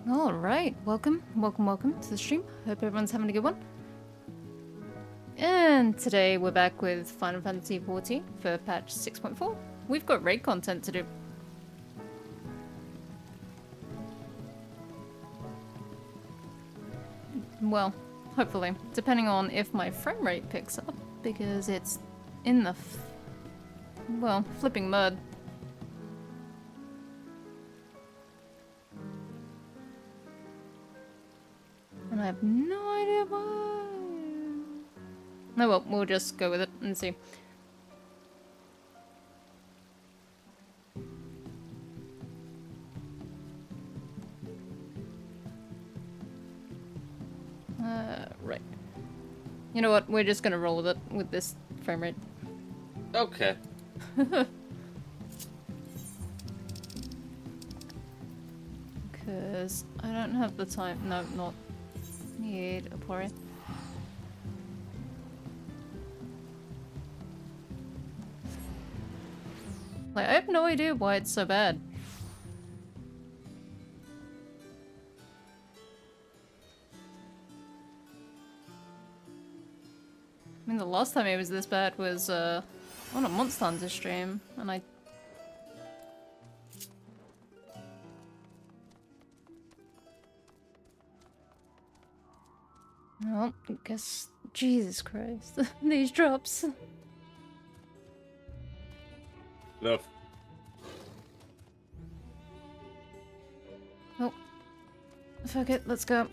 Alright, welcome to the stream. Hope everyone's having a good one. And today we're back with Final Fantasy XIV for patch 6.4. We've got raid content to do. Well, hopefully. Depending on if my frame rate picks up, because it's in the flipping mud. And I have no idea why. Oh well, we'll just go with it and see. Right. You know what? We're just gonna roll with it with this frame rate. Okay. Because I don't have the time. No, not need a Pori. Like, I have no idea why it's so bad. I mean, the last time it was this bad was on a Monster Hunter stream, and I... Well, I guess... Jesus Christ. These drops. No. Oh. Fuck it, let's go.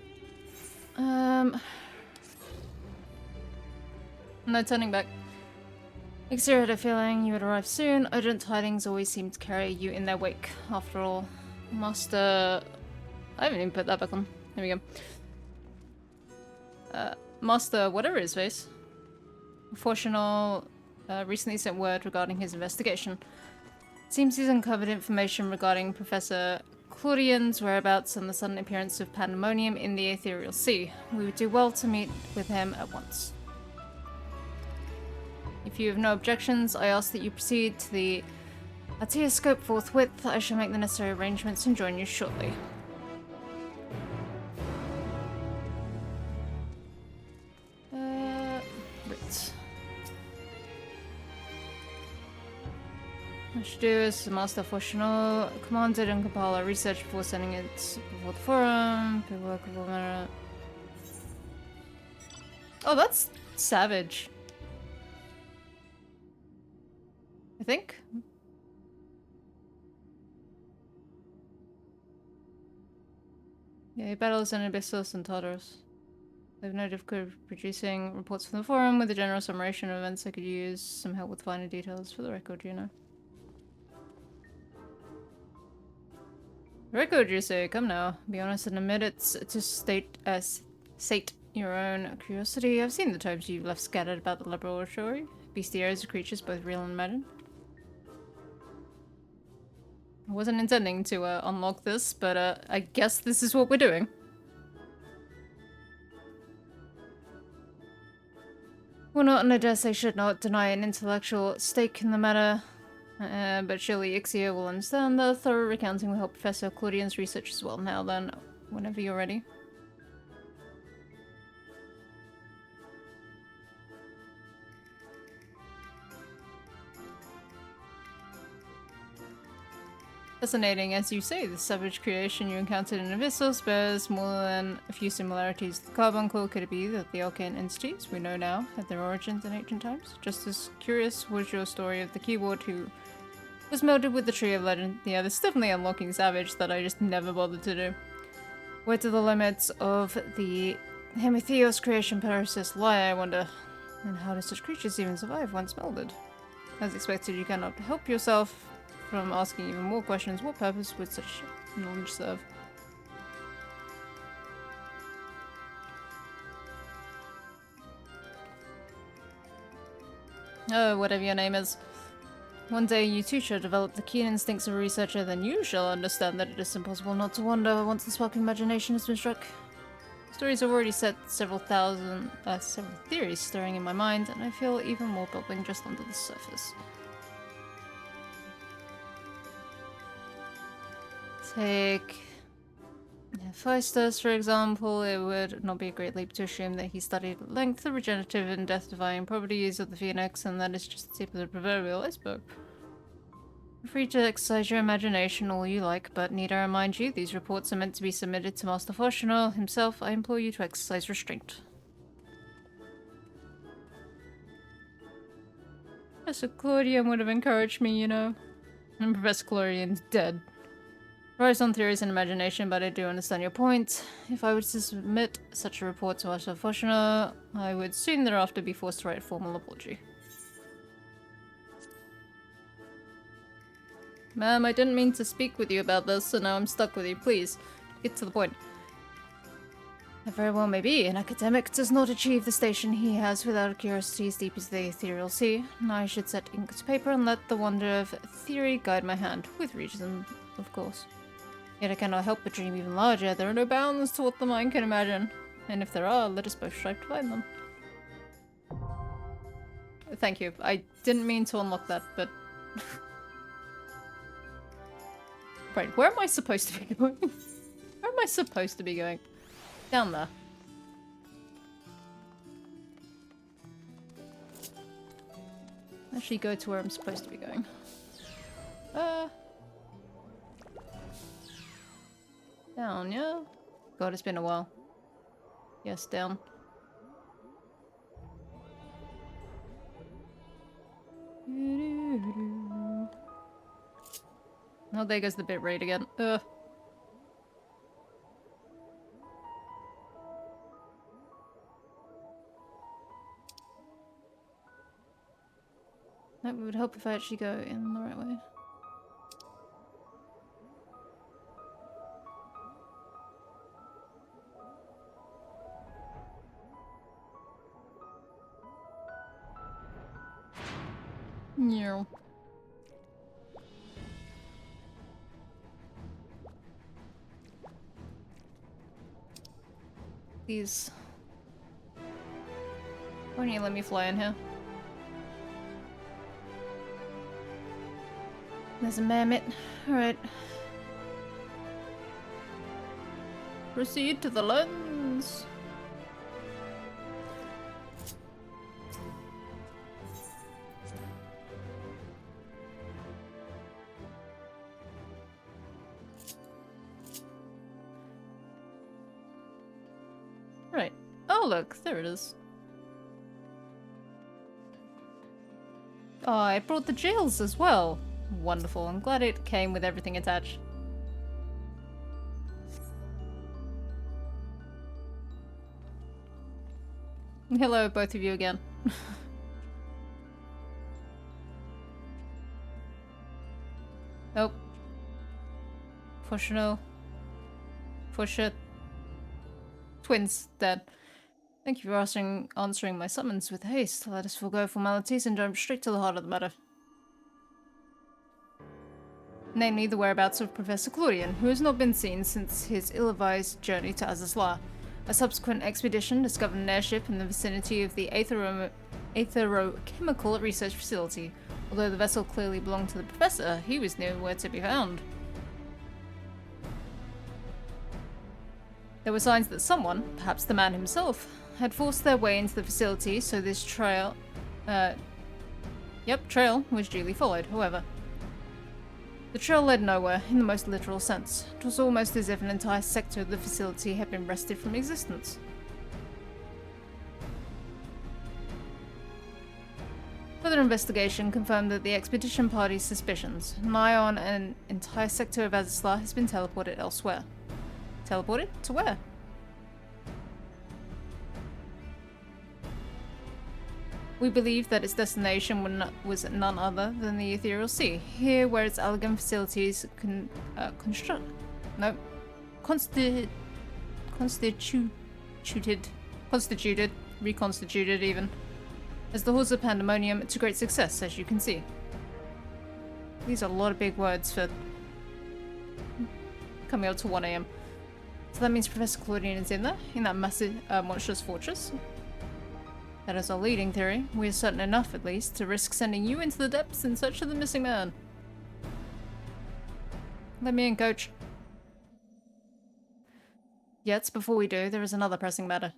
No turning back. XIV had a feeling you would arrive soon. Urgent tidings always seem to carry you in their wake. After all, Master... I haven't even put that back on. There we go. Master whatever his face. Fortunal recently sent word regarding his investigation. Seems he's uncovered information regarding Professor Claudian's whereabouts and the sudden appearance of pandemonium in the ethereal sea. We would do well to meet with him at once. If you have no objections, I ask that you proceed to the Arteoscope forthwith. I shall make the necessary arrangements and join you shortly. Right. What I should do is the Master Fortunal commanded and compile our research before sending it before the forum. Oh, that's savage. I think. Yeah, he battles in Abyssos and Tartarus. They have no difficulty producing reports from the forum with a general summation of events. I could use some help with finer details for the record, you know. Record, you say? Come now. Be honest and admit it's to sate your own curiosity. I've seen the types you've left scattered about the laboratory. Bestiaries are creatures both real and imagined. I wasn't intending to unlock this, but I guess this is what we're doing. Well, not, and I dare say should not deny an intellectual stake in the matter, but surely XIV will understand the thorough recounting will help Professor Claudian's research as well. Now then, whenever you're ready. Fascinating, as you say, the savage creation you encountered in Abyssos bears more than a few similarities to the Carbuncle. Could it be that the arcane entities we know now had their origins in ancient times? Just as curious was your story of the keyboard who was melded with the Tree of Legend. Yeah, there's definitely unlocking Savage that I just never bothered to do. Where do the limits of the Hemitheos creation process lie, I wonder? And how do such creatures even survive once melded? As expected, you cannot help yourself from asking even more questions. What purpose would such knowledge serve? Oh, whatever your name is. One day you too shall develop the keen instincts of a researcher, then you shall understand that it is impossible not to wonder once the spark of imagination has been struck. Stories have already set several theories stirring in my mind, and I feel even more bubbling just under the surface. Take Hephaestus, for example, it would not be a great leap to assume that he studied at length the regenerative and death-defying properties of the phoenix, and that is just the tip of the proverbial iceberg. Feel free to exercise your imagination all you like, but need I remind you, these reports are meant to be submitted to Master Fortunal himself. I implore you to exercise restraint. Professor Claudian would have encouraged me, you know. And Professor Claudian's dead. Rise on theories and imagination, but I do understand your point. If I were to submit such a report to Master Fortunal, I would soon thereafter be forced to write a formal apology. Ma'am, I didn't mean to speak with you about this, so now I'm stuck with you. Please, get to the point. That very well may be. An academic does not achieve the station he has without a curiosity as deep as the ethereal sea. And I should set ink to paper and let the wonder of theory guide my hand. With reason, of course. Yet I cannot help but dream even larger. There are no bounds to what the mind can imagine. And if there are, let us both strive to find them. Thank you. I didn't mean to unlock that, but... Right, where am I supposed to be going? Where am I supposed to be going? Down there. Actually go to where I'm supposed to be going. Down, yeah? God, it's been a while. Yes, down. Oh, there goes the bit rate again. Ugh. That would help if I actually go in the right way. Yeah. Please. Why don't you let me fly in here? There's a mammoth. Alright. Proceed to the lens. Right. Oh look, there it is. Oh, I brought the jails as well. Wonderful. I'm glad it came with everything attached. Hello, both of you again. Nope. Fortunal. Pusher. Twins, dead. Thank you for answering my summons with haste. Let us forego formalities and jump straight to the heart of the matter. Namely, the whereabouts of Professor Claudian, who has not been seen since his ill-advised journey to Azazla. A subsequent expedition discovered an airship in the vicinity of the Aetherochemical Research Facility. Although the vessel clearly belonged to the professor, he was nowhere to be found. There were signs that someone, perhaps the man himself, had forced their way into the facility, so this trail was duly followed, however. The trail led nowhere, in the most literal sense. It was almost as if an entire sector of the facility had been wrested from existence. Further investigation confirmed that the expedition party's suspicions, nigh on an entire sector of Azazla, has been teleported elsewhere. Teleported? To where? We believe that its destination was none other than the Ethereal Sea, here where its elegant facilities reconstituted even, as the halls of pandemonium to great success, as you can see. These are a lot of big words for coming up to 1 AM. So that means Professor Claudian is in there, in that massive, monstrous fortress. That is our leading theory. We are certain enough, at least, to risk sending you into the depths in search of the missing man. Let me in, coach. Yet, before we do, there is another pressing matter.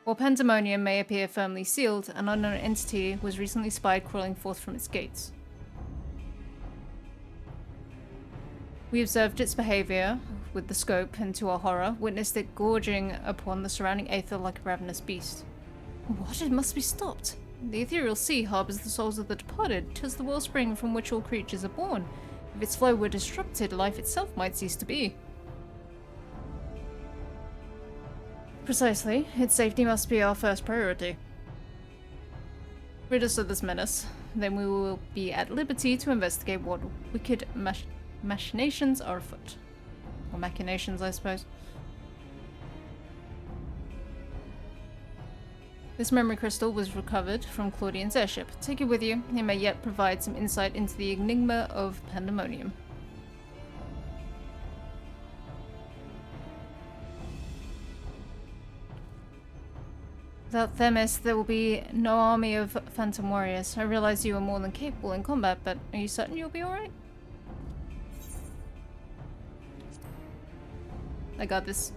While Pandemonium may appear firmly sealed, an unknown entity was recently spied crawling forth from its gates. We observed its behavior with the scope, and to our horror, witnessed it gorging upon the surrounding aether like a ravenous beast. What? It must be stopped. The ethereal sea harbors the souls of the departed, 'tis the wellspring from which all creatures are born. If its flow were disrupted, life itself might cease to be. Precisely. Its safety must be our first priority. Rid us of this menace, then we will be at liberty to investigate what wicked machinations are afoot. Or machinations, I suppose. This memory crystal was recovered from Claudian's airship. Take it with you. It may yet provide some insight into the enigma of Pandemonium. Without Themis, there will be no army of phantom warriors. I realize you are more than capable in combat, but are you certain you'll be alright? I got this.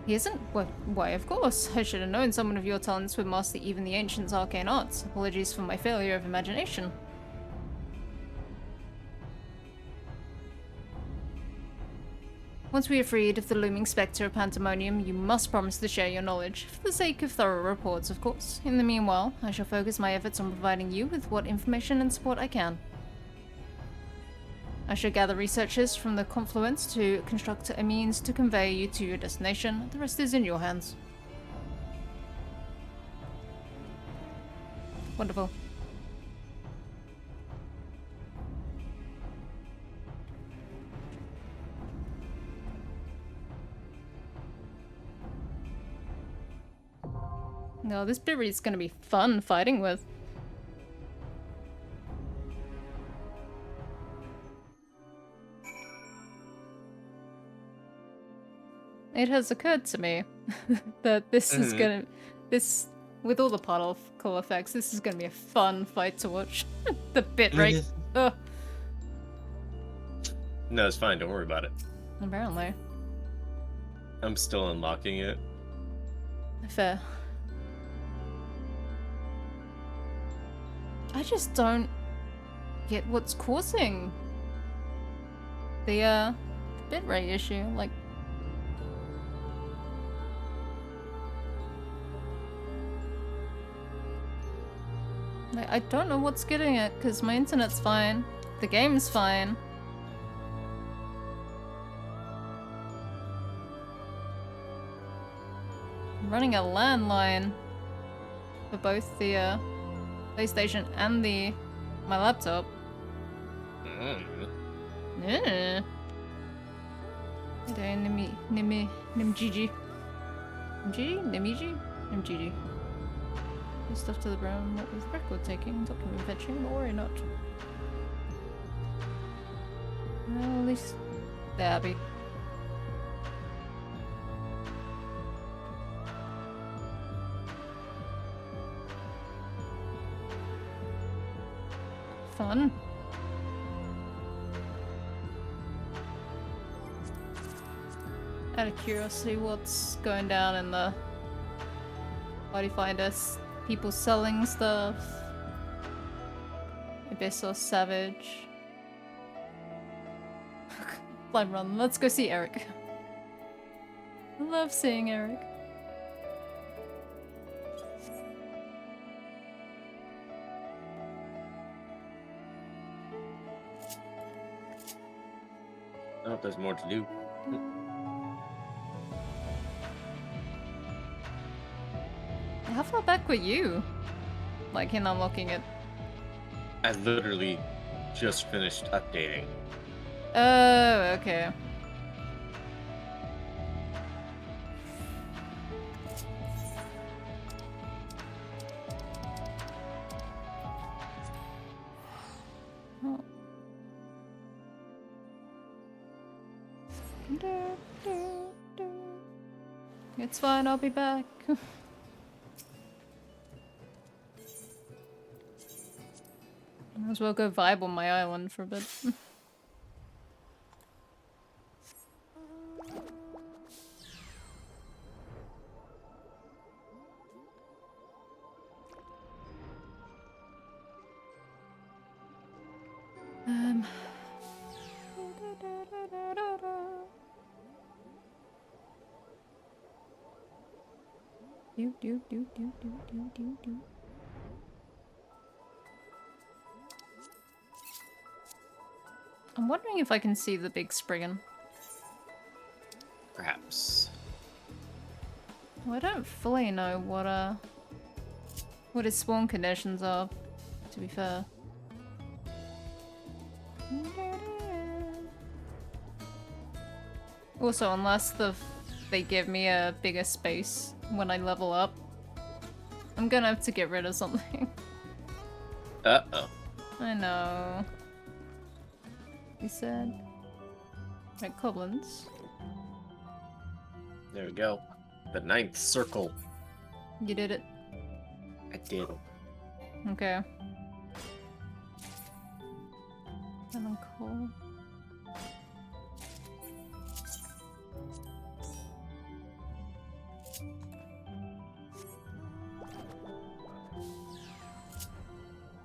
He isn't? Why, of course. I should have known someone of your talents would master even the ancient's arcane arts. Apologies for my failure of imagination. Once we are freed of the looming spectre of Pandemonium, you must promise to share your knowledge, for the sake of thorough reports, of course. In the meanwhile, I shall focus my efforts on providing you with what information and support I can. I shall gather researchers from the confluence to construct a means to convey you to your destination. The rest is in your hands. Wonderful. No, this bit is gonna be fun fighting with. It has occurred to me that this is gonna... This... With all the particle effects, this is gonna be a fun fight to watch. The bit rate. Ugh. No, it's fine. Don't worry about it. Apparently. I'm still unlocking it. Fair. I just don't get what's causing the bitrate issue. Like, I don't know what's getting it, because my internet's fine. The game's fine. I'm running a landline for both the PlayStation and my laptop. Yeah. Nimgigi. Nimgigi. Stuff to the brown, what with record taking, document fetching, don't worry not. Well, at least they're happy. Fun. Out of curiosity, what's going down in the... Why do you find us? People selling stuff. Abyss or Savage. Blind run. Let's go see Eric. I love seeing Eric. Oh, there's more to do. How far back were you? Like in unlocking it? I literally just finished updating. Oh, okay. Oh. It's fine, I'll be back. as well go vibe on my island for a bit. I'm wondering if I can see the big Spriggan. Perhaps. Well, I don't fully know what his spawn conditions are, to be fair. Also, unless they give me a bigger space when I level up, I'm gonna have to get rid of something. Uh-oh. I know. He said. Right, goblins. There we go. The 9th circle. You did it. I did. Okay. And I'm cold.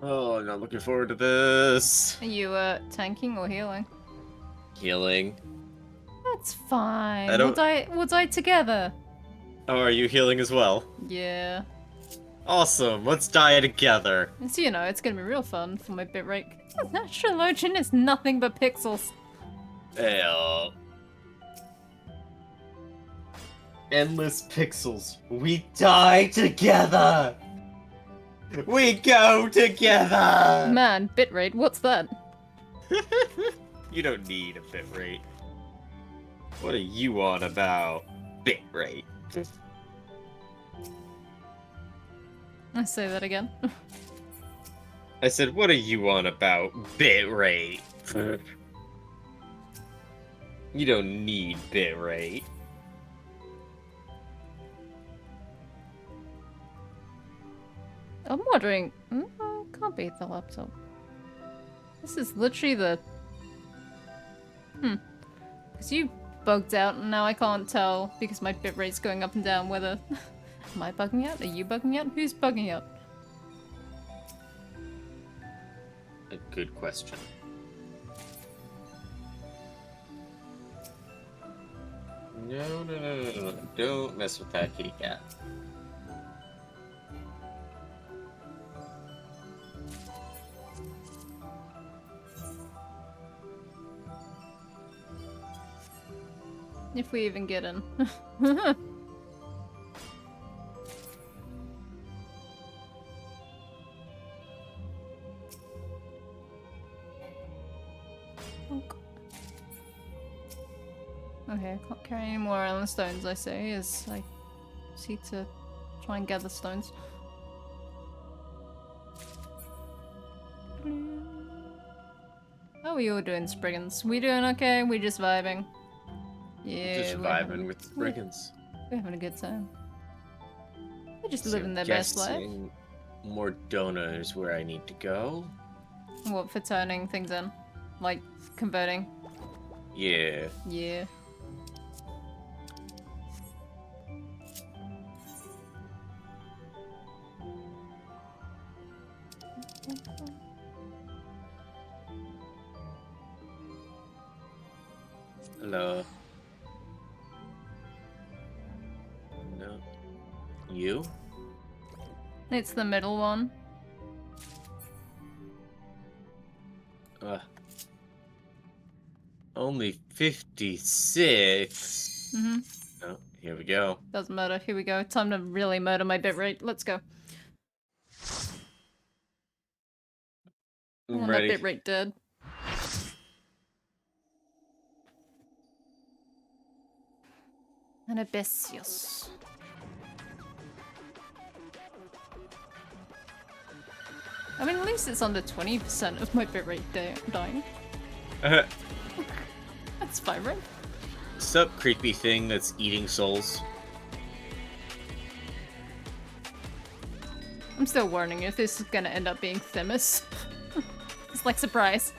Oh, I'm not looking forward to this. Are you tanking or healing? Healing. That's fine. I don't- We'll die together. Oh, are you healing as well? Yeah. Awesome, let's die together. So you know, it's gonna be real fun for my bitrate. Natural Ocean is nothing but pixels. Hell. Endless pixels. We die together! We go together! Man, bitrate, what's that? You don't need a bitrate. What are you on about? Bitrate. I say that again. I said, what are you on about? Bitrate. You don't need bitrate. I'm wondering. Can't be the laptop. This is literally the. Because you bugged out and now I can't tell because my bitrate's going up and down whether. Am I bugging out? Are you bugging out? Who's bugging out? A good question. No. Don't mess with that kitty cat. If we even get in. Okay, I can't carry any more island stones, I say, as I proceed to try and gather stones. How are we all doing, Spriggans? We doing okay? We just vibing? Yeah, Just vibing with the brigands. We're having a good time. They're just So living their best life. guessing More Dona is where I need to go. What, for turning things in? Like, converting? Yeah. Yeah. Hello. No. You? It's the middle one. Only 56. Mm-hmm. Oh, here we go. Doesn't matter. Here we go. Time to really murder my bitrate. Let's go. I I'm want ready. that bitrate dead. And Abessius. I mean, at least it's under 20% of my bitrate dying. That's fine, right? Sup, creepy thing that's eating souls? I'm still warning you if this is gonna end up being Themis. It's like surprise.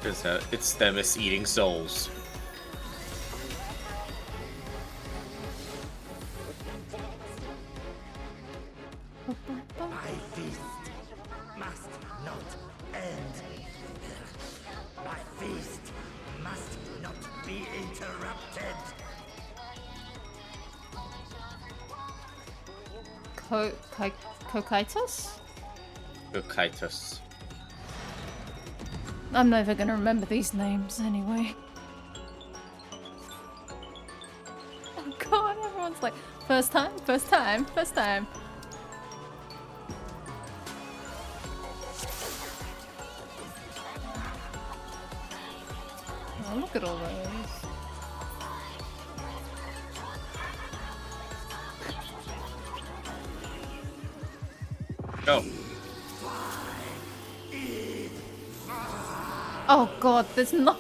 Because it's Themis eating souls. My feast must not end. My feast must not be interrupted. Cocytus? Cocytus. I'm never gonna remember these names anyway. Oh god, everyone's like, first time, first time, first time. Oh, look at all those. Go. Oh god, there's no.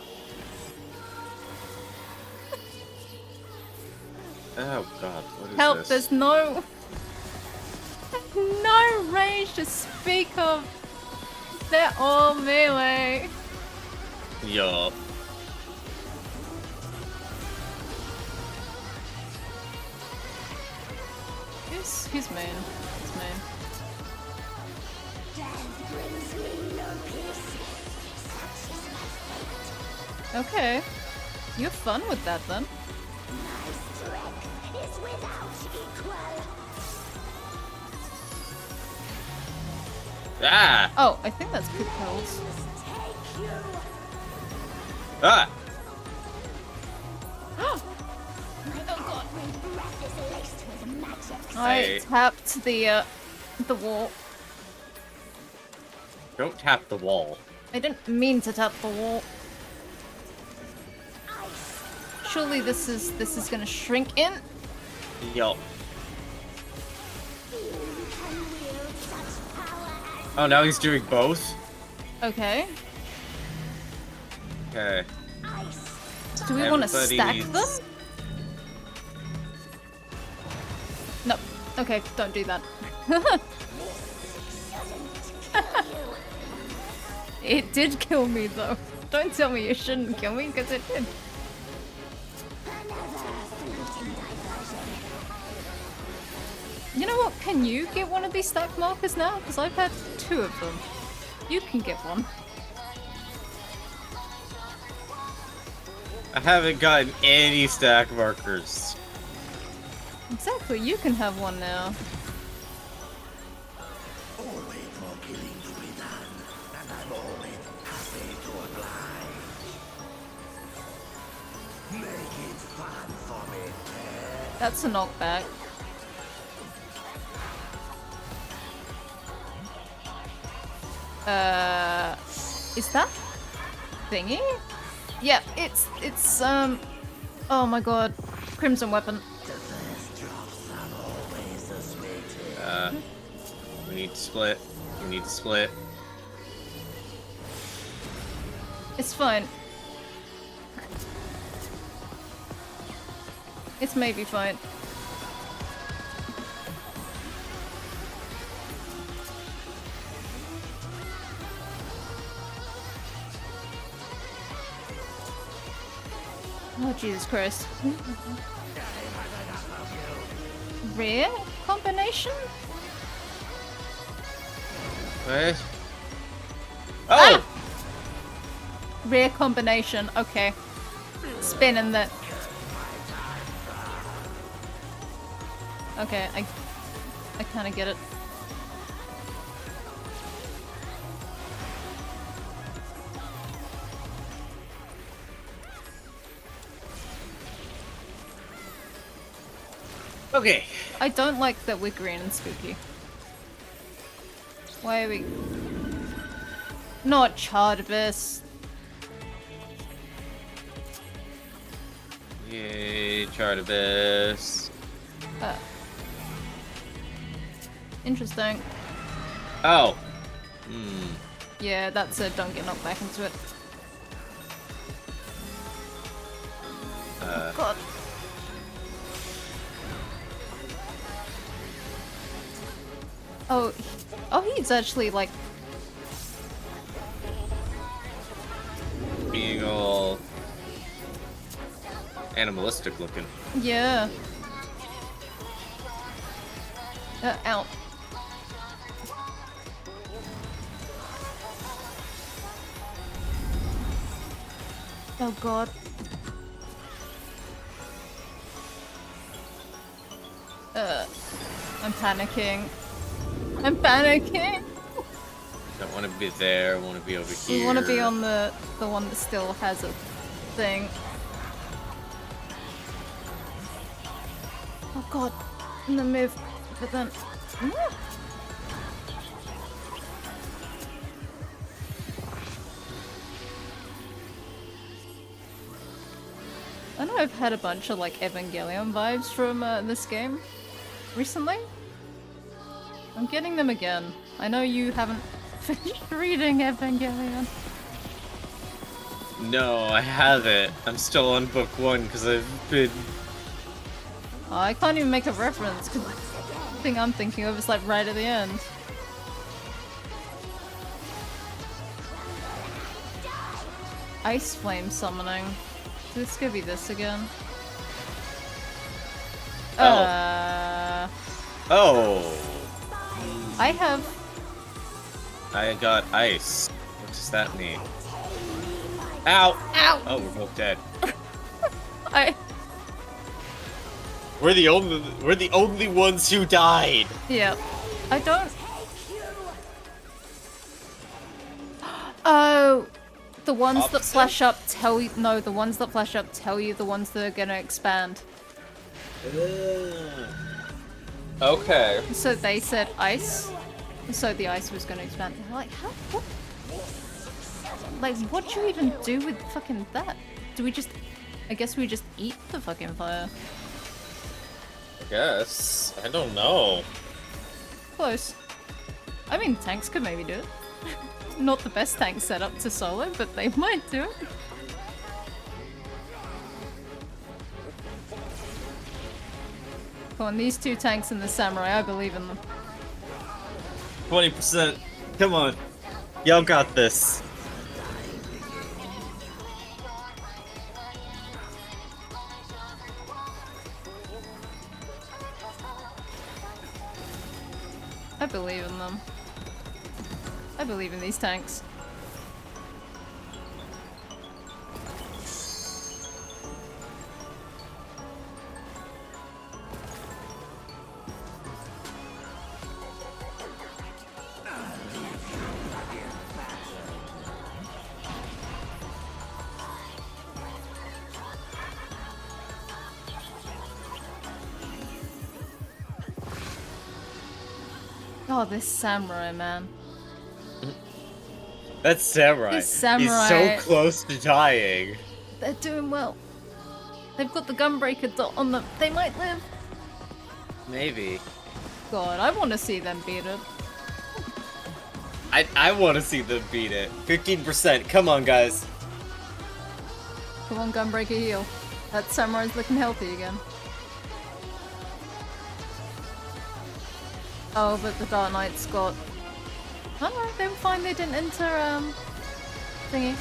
Oh god, what is Help, this? there's no. No range to speak of. They're all melee. Yup. Who's main? Who's main? Okay. You have fun with that then. Ah! Oh, I think that's good pills. Ah! Oh god. I Hey. tapped the wall. Don't tap the wall. I didn't mean to tap the wall. Surely this is gonna shrink in. Yup. Oh, now he's doing both? Okay. Okay. Do we want to Everybody stack needs- them? No. Okay, don't do that. It did kill me though. Don't tell me it shouldn't kill me, because it did. You know what? Can you get one of these stack markers now? Because I've had 2 of them. You can get one. I haven't gotten any stack markers. Exactly, you can have one now. Always more killing to be done, and I'm always happy to oblige. Make it fun for me, Ted. That's a knockback. Is that thingy? Yeah, it's oh my god, Crimson Weapon. We need to split. We need to split. It's fine. It's maybe fine. Oh, Jesus Christ. Rare combination? What? Oh! Rare combination, okay. Spinning that. Okay, I kind of get it. Okay. I don't like that we're green and spooky. Why are we... Not Chardabus. Yay, Chartabis. Interesting. Oh. Yeah, that's a don't get knocked back into it. God. Oh, Oh, he's actually like... Being all animalistic looking. Yeah. Ow. Oh god. I'm panicking. I'm panicking! Don't want to be there, want to be over here. We want to be on the one that still has a thing. Oh god. I'm gonna move. But then... I know I've had a bunch of like Evangelion vibes from this game recently. I'm getting them again. I know you haven't finished reading Evangelion. No, I haven't. I'm still on book 1 because I've been... Oh, I can't even make a reference because the thing I'm thinking of is like right at the end. Ice flame summoning. This could be this again. Oh. Oh. I have... I got ice. What does that mean? Ow! Ow! Oh, we're both dead. We're the only ones who died. Yeah. I don't... Oh! The ones that Opposite? flash up tell you... No, the ones that flash up tell you the ones that are gonna expand. Okay. So they said ice. So the ice was gonna expand. Like, how? What? Like, what do you even do with fucking that? Do we just... I guess we just eat the fucking fire. I guess. I don't know. Close. I mean, tanks could maybe do it. Not the best tank setup to solo, but they might do it. Come on, these two tanks and the samurai, I believe in them. 20%. Come on. Y'all got this. I believe in them. I believe in these tanks. Oh, this samurai, man. That's samurai. This samurai. He's so close to dying. They're doing well. They've got the gunbreaker dot on them. They might live. Maybe. God, I want to see them beat it. I want to see them beat it. 15%. Come on, guys. Come on, gunbreaker heal. That samurai's looking healthy again. Oh, but the Dark Knight's got... Oh no, they were fine. They didn't enter, thingy.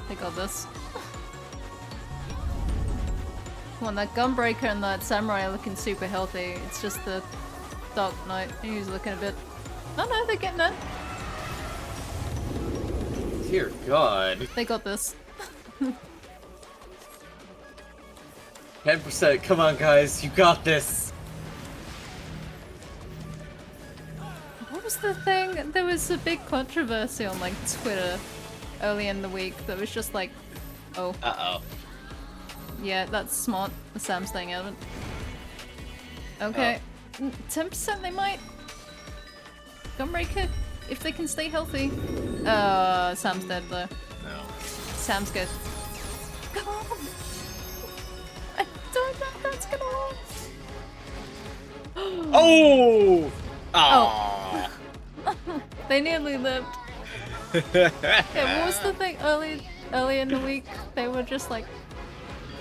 They got this. Come on, that Gunbreaker and that Samurai are looking super healthy. It's just the Dark Knight who's looking a bit... Oh no, they're getting it. Dear God. They got this. 10%. Come on, guys. You got this. What was the thing? There was a big controversy on like Twitter early in the week that was just like, oh. Uh-oh. Yeah, that's smart. Sam's staying out of it. Okay. 10% they might. Gunbreaker, if they can stay healthy. Sam's dead though. No. Sam's good. Come on! I don't know if that's gonna work. Oh! Aww. They nearly lived. Yeah, what was the thing early in the week? They were just like,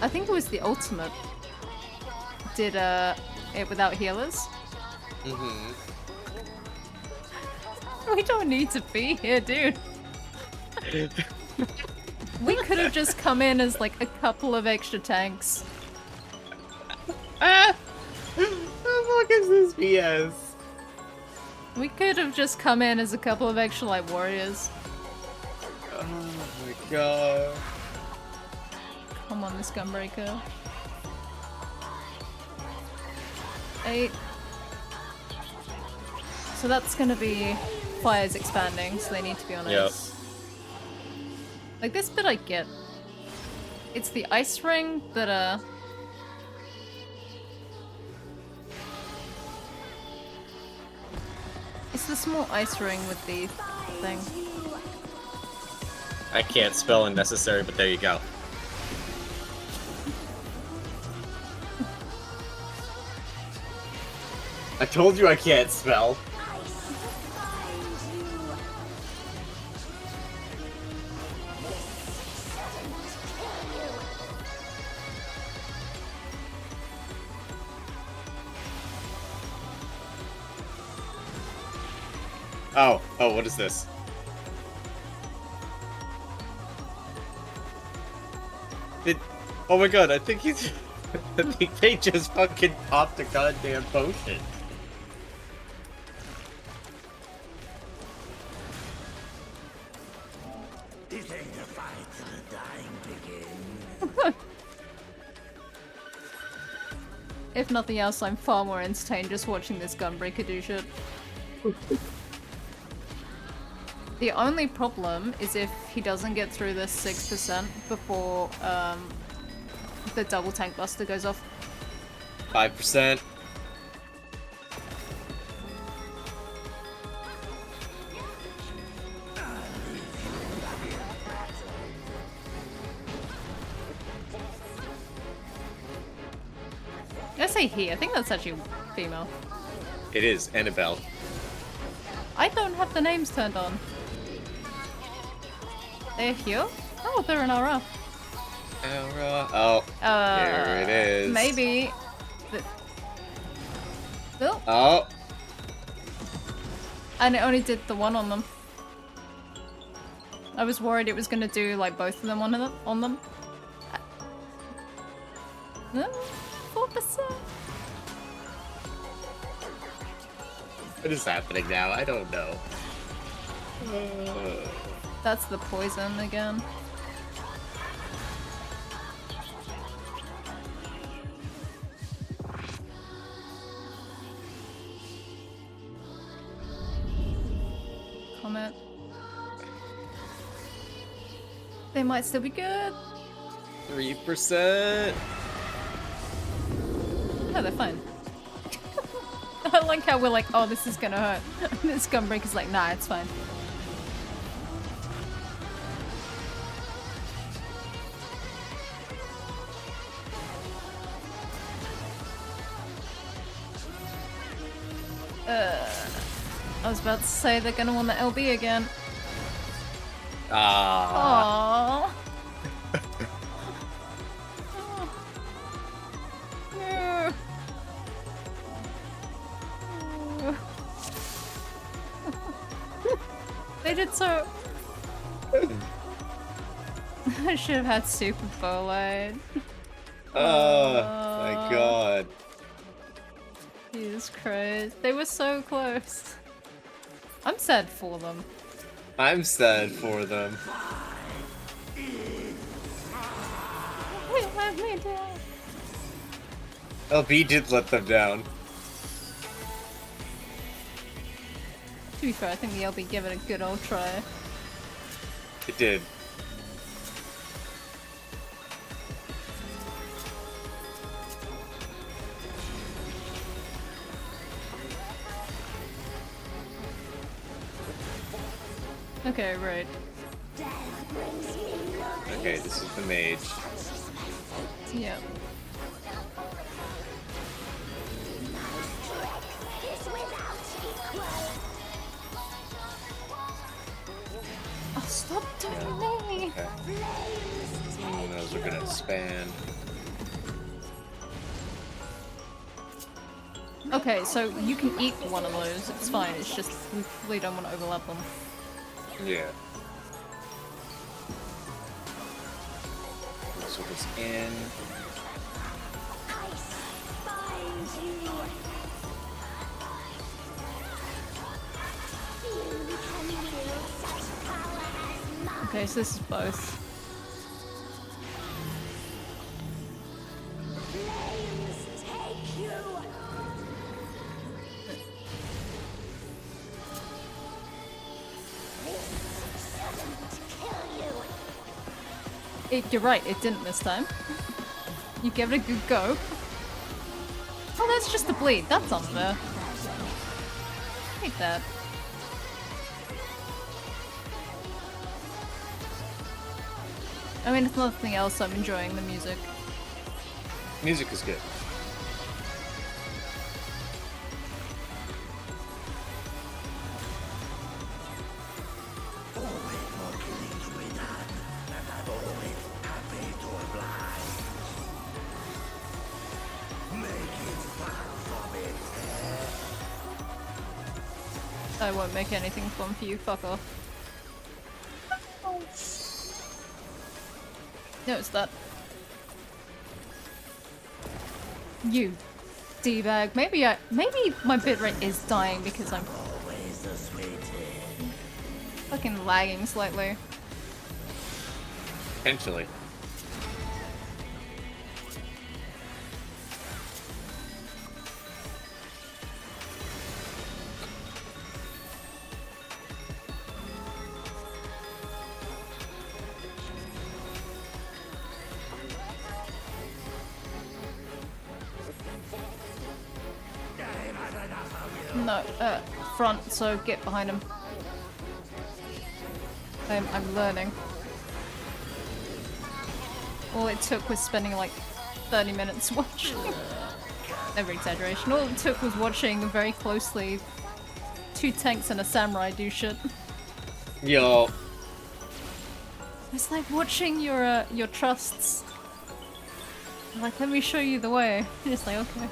I think it was the ultimate. did it without healers. Mm-hmm. We don't need to be here, dude. We could have just come in as like a couple of extra tanks. Ah! What the fuck is this BS? We could have just come in as a couple of extra like warriors. Oh my god. Come on, this gunbreaker. 8. So that's gonna be fires expanding, so they need to be on ice. Like this bit I get. It's the ice ring that it's the small ice ring with the thing. I can't spell unnecessary, but there you go. I told you I can't spell. Oh, what is this? Oh my god, I think he's... I think they just fucking popped a goddamn potion. This ain't a fight till the dying begin. If nothing else, I'm far more entertained just watching this gunbreaker do shit. The only problem is if he doesn't get through this 6% before the double tank buster goes off. 5%. I say he, I think that's actually female. It is, Annabelle. I don't have the names turned on. They're here? Oh, they're an aura. Aura. Oh, here it is. Maybe. Oh. Oh. And it only did the one on them. I was worried it was gonna do like both of them on them. 4%. What is happening now? I don't know. That's the poison again. Comment. They might still be good. 3%. No, they're fine. I like how we're like, oh, this is gonna hurt. And this gunbreaker's like, nah, it's fine. I was about to say they're gonna want the LB again. Ah. Aww. No. They did so. I should have had Super Bolide. Oh my god. Jesus Christ. They were so close. I'm sad for them. I'm sad for them. They let me down. LB did let them down. To be fair, I think the LB gave it a good old try. It did. Okay, right. Okay, this is the mage. Yep. Oh, stop doing me! Okay. Those are gonna expand. Okay, so you can eat one of those, it's fine, it's just we really don't want to overlap them. Yeah. So this in. Okay, so this is both. You're right, it didn't this time. You gave it a good go. Oh, that's just the bleed. That's unfair. Hate that. I mean, if nothing else, I'm enjoying the music. Music is good. I won't make anything fun for you, fuck off. No, it's that. You D-bag. Maybe my bitrate is dying because I'm fucking lagging slightly. Potentially. No, front, so get behind him. I'm learning. All it took was spending like 30 minutes watching. Never exaggeration. All it took was watching very closely 2 tanks and a samurai do shit. Yo. It's like watching your trusts. Like, let me show you the way. You're just like, okay.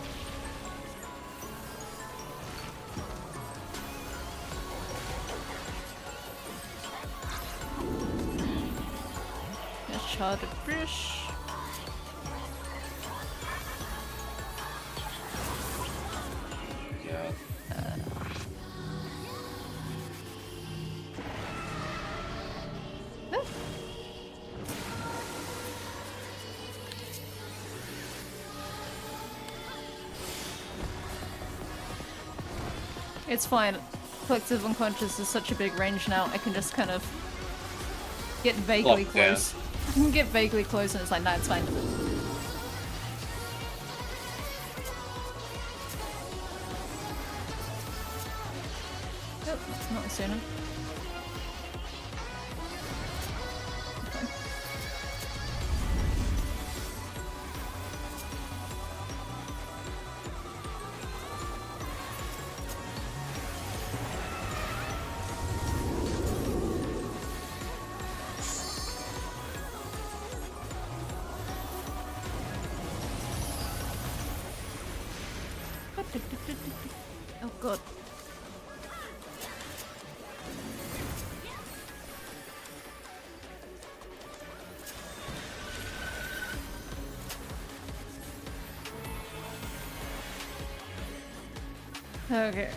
Chartered British. Yeah. It's fine. Collective Unconscious is such a big range now, I can just kind of get vaguely Lock close. I can get vaguely close and it's like, nah, it's fine. Oh, not sooner. Oh god. Okay.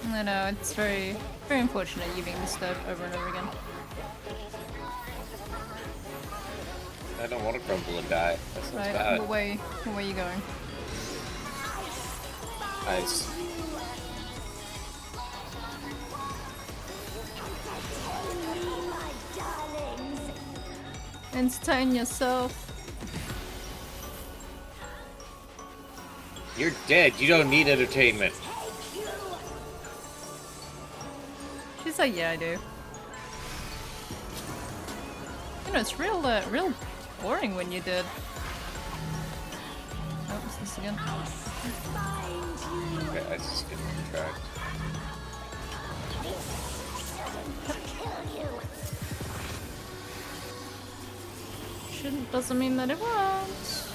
I know, it's very unfortunate you being disturbed over and over again. I don't want to crumble and die. That sounds Right, bad. what way are you going? Nice. Entertain yourself. You're dead. You don't need entertainment. She's like, yeah, I do. You know, it's real boring when you did. this again. Okay, I just skipped the track. Doesn't mean that it won't.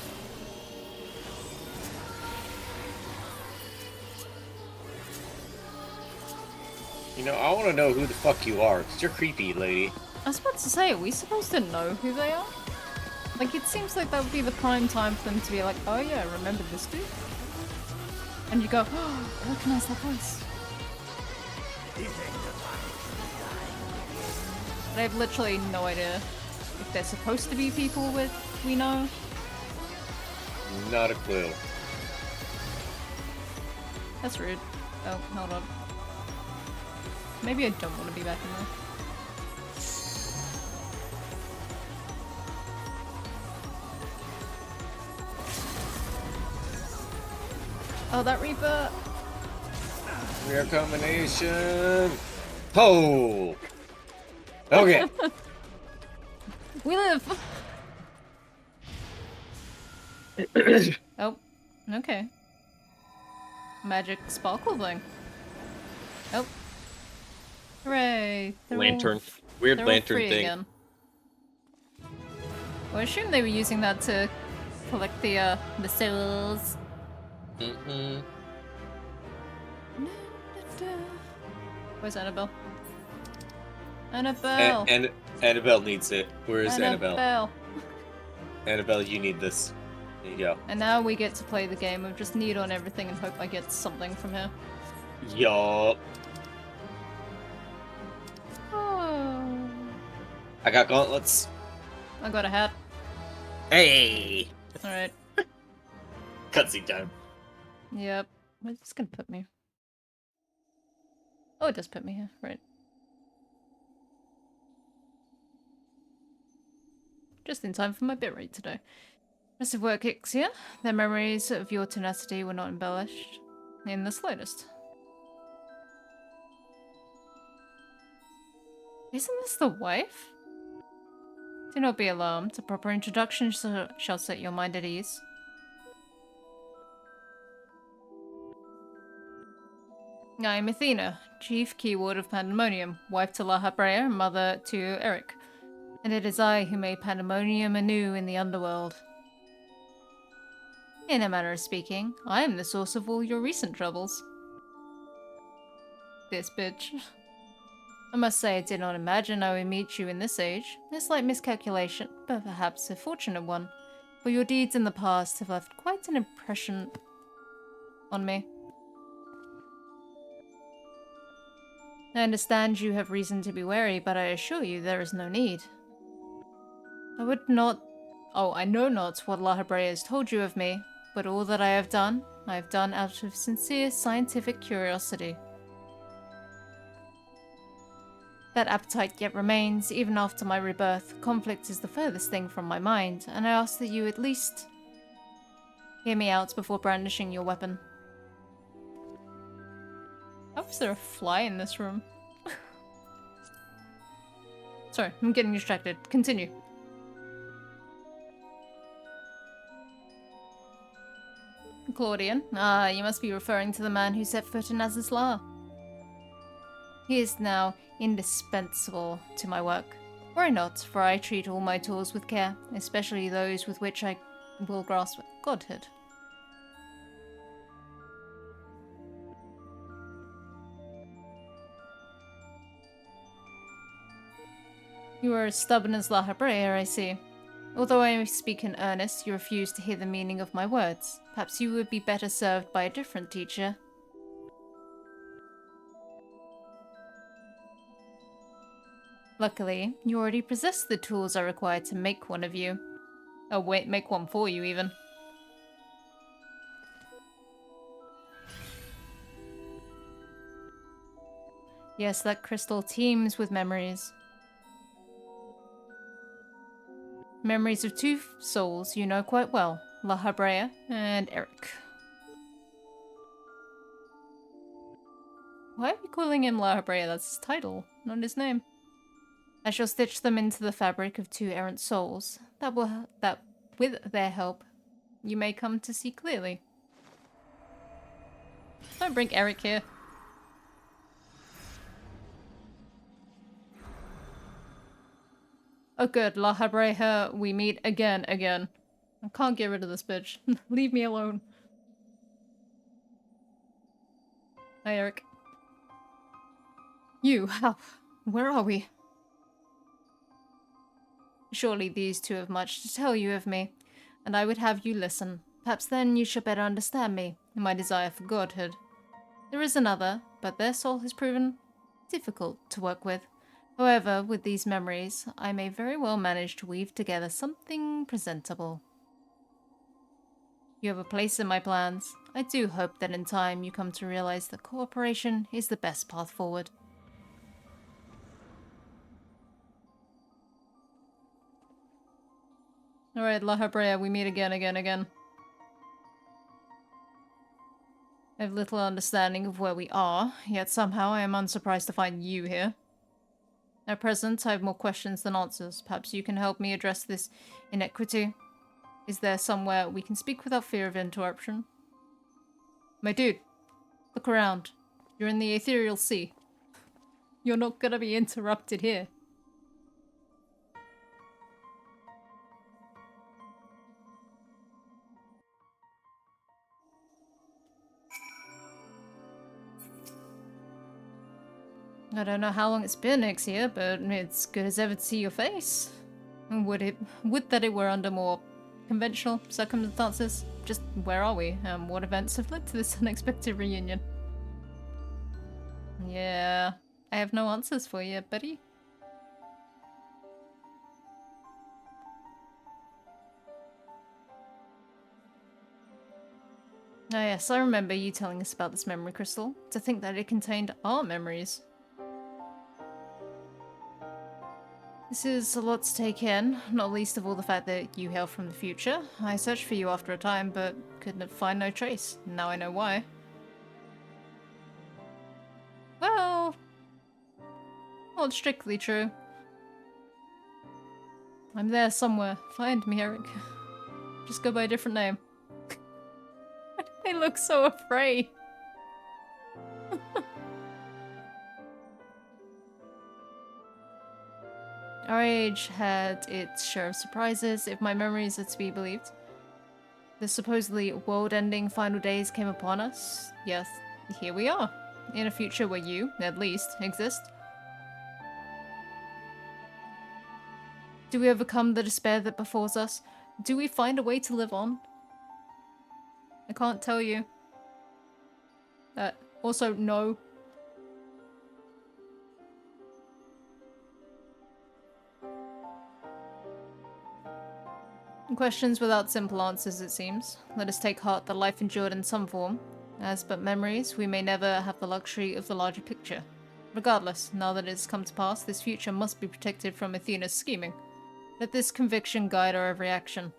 You know, I want to know who the fuck you are, because you're creepy, lady. I was about to say, are we supposed to know who they are? Like, it seems like that would be the prime time for them to be like, oh yeah, remember this dude? And you go, oh, I recognize that voice. But I have literally no idea if they're supposed to be people we know. Not a clue. That's rude. Oh, hold on. Maybe I don't want to be back in there. Oh, that Reaper! Rare combination! Oh! Okay. We live! Oh, okay. Magic sparkle thing. Oh. Hooray! Lantern. Weird they're all lantern free thing. again. Well, I assume they were using that to collect the souls. Mm-hmm. Where's Annabelle? Annabelle! And Annabelle needs it. Where is Annabelle? Annabelle! Annabelle, you need this. There you go. And now we get to play the game of just need on everything and hope I get something from her. Yup. Oh. I got gauntlets. I got a hat. Hey! Alright. Cutscene time. Yep. Where's this gonna put me? Oh, it does put me here. Right. Just in time for my bitrate today. Impressive work, Ixia. Their memories of your tenacity were not embellished in the slightest. Isn't this the wife? Do not be alarmed. A proper introduction shall set your mind at ease. I am Athena, chief keyword of Pandemonium, wife to La Habrea and mother to Eric. And it is I who made Pandemonium anew in the underworld. In a manner of speaking, I am the source of all your recent troubles. This bitch. I must say I did not imagine I would meet you in this age. A slight miscalculation, but perhaps a fortunate one. For your deeds in the past have left quite an impression on me. I understand you have reason to be wary, but I assure you there is no need. I would not... Oh, I know not what La Habrea has told you of me, but all that I have done out of sincere scientific curiosity. That appetite yet remains, even after my rebirth. Conflict is the furthest thing from my mind, and I ask that you at least hear me out before brandishing your weapon. How is there a fly in this room? Sorry, I'm getting distracted. Continue. Claudian. Ah, you must be referring to the man who set foot in Azizlar. He is now indispensable to my work. Worry not, for I treat all my tools with care, especially those with which I will grasp godhood. You are as stubborn as La Habrea, I see. Although I speak in earnest, you refuse to hear the meaning of my words. Perhaps you would be better served by a different teacher. Luckily, you already possess the tools I require to make one of you. Oh wait, make one for you even. Yes, that crystal teems with memories. Memories of two souls you know quite well, La Habrea and Eric. Why are we calling him La Habrea? That's his title, not his name. I shall stitch them into the fabric of two errant souls. That with their help, you may come to see clearly. Don't bring Eric here. Oh good, La Habreja, we meet again. I can't get rid of this bitch. Leave me alone. Hi, Eric. You, how? Where are we? Surely these two have much to tell you of me, and I would have you listen. Perhaps then you should better understand me, and my desire for godhood. There is another, but their soul has proven difficult to work with. However, with these memories, I may very well manage to weave together something presentable. You have a place in my plans. I do hope that in time you come to realize that cooperation is the best path forward. Alright, La Habrea, we meet again. I have little understanding of where we are, yet somehow I am unsurprised to find you here. At present, I have more questions than answers. Perhaps you can help me address this inequity. Is there somewhere we can speak without fear of interruption? My dude, look around. You're in the ethereal sea. You're not gonna be interrupted here. I don't know how long it's been, Ixia, but it's good as ever to see your face. Would that it were under more conventional circumstances? Just where are we? What events have led to this unexpected reunion? Yeah, I have no answers for you, buddy. Oh yes, I remember you telling us about this memory crystal. To think that it contained our memories. This is a lot to take in, not least of all the fact that you hail from the future. I searched for you after a time, but couldn't find no trace. Now I know why. Well, not strictly true. I'm there somewhere. Find me, Eric. Just go by a different name. They look so afraid. Our age had its share of surprises, if my memories are to be believed. The supposedly world-ending final days came upon us. Yes, here we are. In a future where you, at least, exist. Do we overcome the despair that befalls us? Do we find a way to live on? I can't tell you. Also, no. Questions without simple answers, it seems. Let us take heart that life endured in some form. As but memories, we may never have the luxury of the larger picture. Regardless, now that it has come to pass, this future must be protected from Athena's scheming. Let this conviction guide our every action.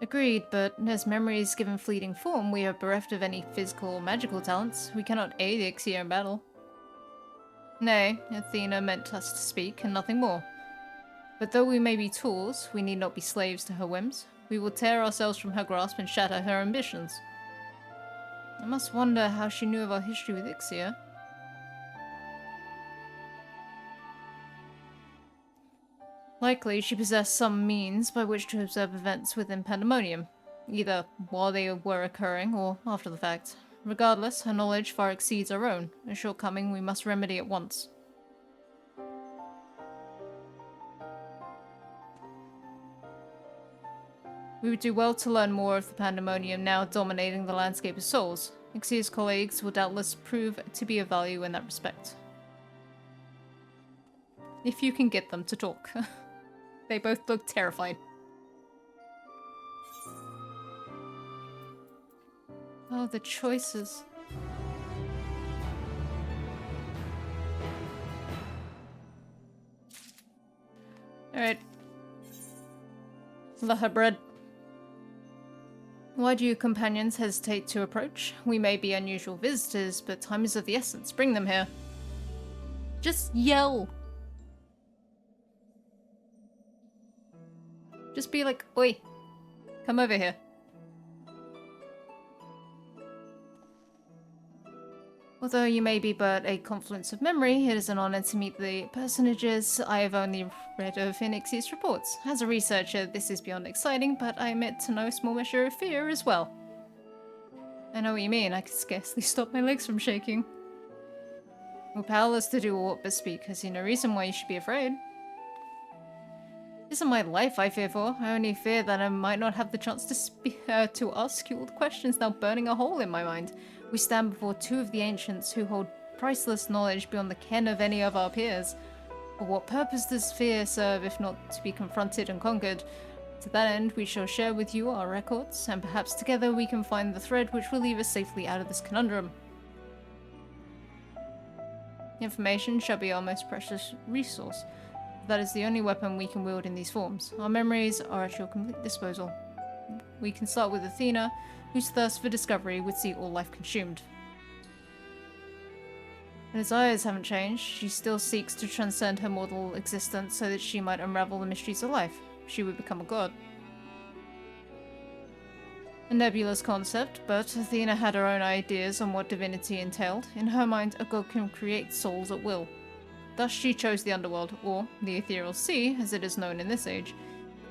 Agreed, but as memories given fleeting form, we are bereft of any physical or magical talents. We cannot aid the Ixia in battle. Nay, Athena meant us to speak, and nothing more. But though we may be tools, we need not be slaves to her whims. We will tear ourselves from her grasp and shatter her ambitions. I must wonder how she knew of our history with Ixia. Likely, she possessed some means by which to observe events within Pandemonium, either while they were occurring or after the fact. Regardless, her knowledge far exceeds our own, a shortcoming we must remedy at once. We would do well to learn more of the Pandemonium now dominating the landscape of souls. Ixia's colleagues will doubtless prove to be of value in that respect. If you can get them to talk. They both look terrified. Oh, the choices. Alright. Lahabred. Why do you companions hesitate to approach? We may be unusual visitors, but time is of the essence. Bring them here. Just yell. Just be like, oi. Come over here. Although you may be but a confluence of memory, it is an honor to meet the personages I have only read of in Ixie's reports. As a researcher, this is beyond exciting, but I admit to no small measure of fear as well. I know what you mean. I could scarcely stop my legs from shaking. We're powerless to do aught but speak. I see no reason why you should be afraid. It isn't my life I fear for. I only fear that I might not have the chance to ask you all the questions now burning a hole in my mind. We stand before two of the ancients who hold priceless knowledge beyond the ken of any of our peers. For what purpose does fear serve if not to be confronted and conquered? To that end, we shall share with you our records, and perhaps together we can find the thread which will leave us safely out of this conundrum. Information shall be our most precious resource. That is the only weapon we can wield in these forms. Our memories are at your complete disposal. We can start with Athena, whose thirst for discovery would see all life consumed. Her desires haven't changed. She still seeks to transcend her mortal existence so that she might unravel the mysteries of life. She would become a god. A nebulous concept, but Athena had her own ideas on what divinity entailed. In her mind, a god can create souls at will. Thus she chose the underworld, or the ethereal sea, as it is known in this age,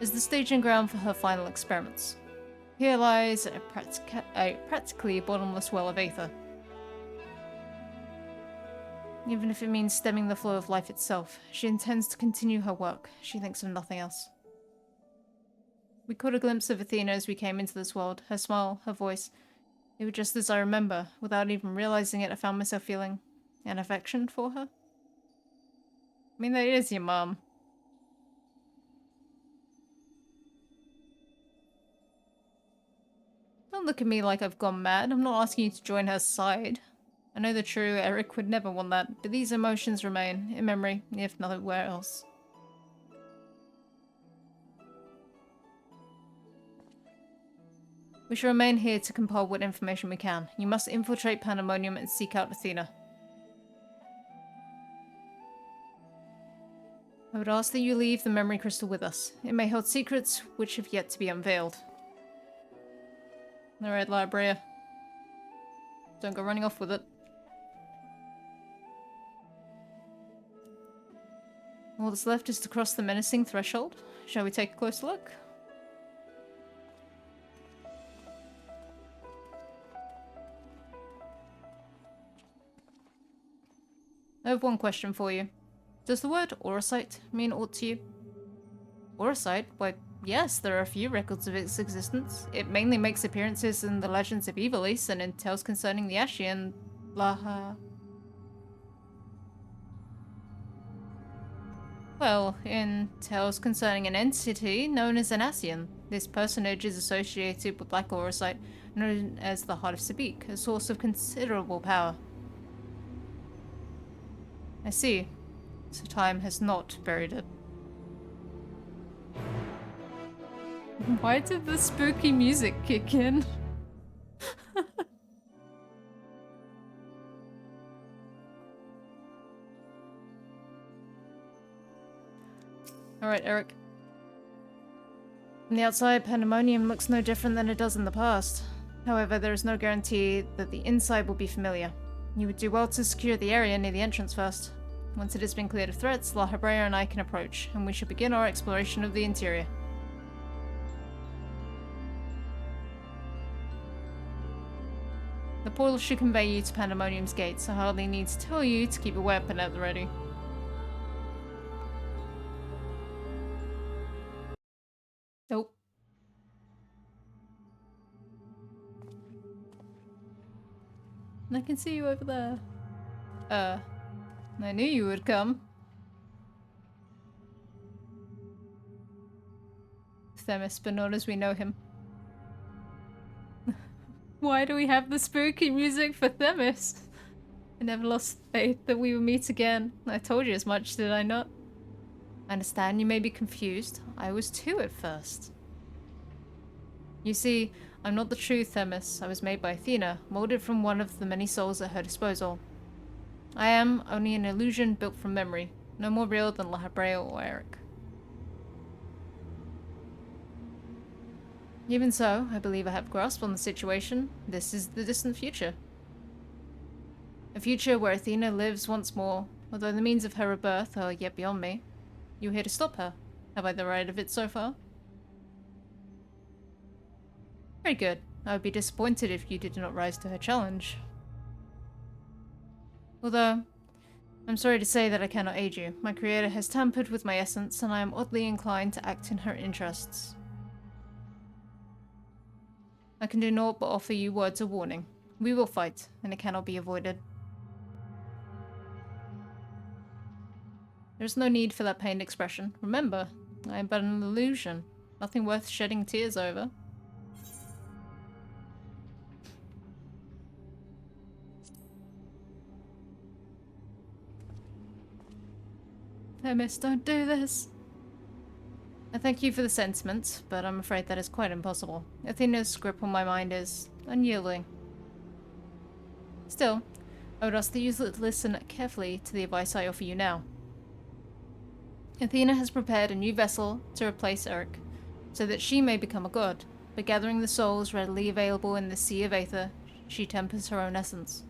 as the staging ground for her final experiments. Here lies a practically bottomless well of aether. Even if it means stemming the flow of life itself, she intends to continue her work. She thinks of nothing else. We caught a glimpse of Athena as we came into this world. Her smile, her voice. They were just as I remember. Without even realizing it, I found myself feeling an affection for her. I mean, that is your mom. Don't look at me like I've gone mad. I'm not asking you to join her side. I know the true Eric would never want that, but these emotions remain, in memory, if nowhere else. We shall remain here to compile what information we can. You must infiltrate Pandemonium and seek out Athena. I would ask that you leave the memory crystal with us. It may hold secrets which have yet to be unveiled. Alright, Labria. Don't go running off with it. All that's left is to cross the menacing threshold. Shall we take a closer look? I have one question for you. Does the word Aurosite mean aught to you? Aurosite? Why, yes, there are a few records of its existence. It mainly makes appearances in the legends of Ivalice and in tales concerning the Ashian Laha. Well, in tales concerning an entity known as an Ascian. This personage is associated with Black Aurosite, known as the Heart of Sabik, a source of considerable power. I see. So time has not buried it. Why did the spooky music kick in? Alright, Eric. From the outside, Pandemonium looks no different than it does in the past. However, there is no guarantee that the inside will be familiar. You would do well to secure the area near the entrance first. Once it has been cleared of threats, La Hebrea and I can approach, and we shall begin our exploration of the interior. The portal should convey you to Pandemonium's gates. I hardly need to tell you to keep a weapon at the ready. Nope. I can see you over there. I knew you would come. Themis, but not as we know him. Why do we have the spooky music for Themis? I never lost faith that we would meet again. I told you as much, did I not? I understand you may be confused. I was too at first. You see, I'm not the true Themis. I was made by Athena, molded from one of the many souls at her disposal. I am only an illusion built from memory, no more real than La Hebrea or Eric. Even so, I believe I have a grasp on the situation. This is the distant future. A future where Athena lives once more, although the means of her rebirth are yet beyond me. You're here to stop her. Have I the right of it so far? Very good. I would be disappointed if you did not rise to her challenge. Although, I'm sorry to say that I cannot aid you. My creator has tampered with my essence, and I am oddly inclined to act in her interests. I can do naught but offer you words of warning. We will fight, and it cannot be avoided. There is no need for that pained expression. Remember, I am but an illusion. Nothing worth shedding tears over. Themis, don't do this. I thank you for the sentiment, but I'm afraid that is quite impossible. Athena's grip on my mind is unyielding. Still, I would ask that you listen carefully to the advice I offer you now. Athena has prepared a new vessel to replace Eric, so that she may become a god. By gathering the souls readily available in the Sea of Aether, she tempers her own essence.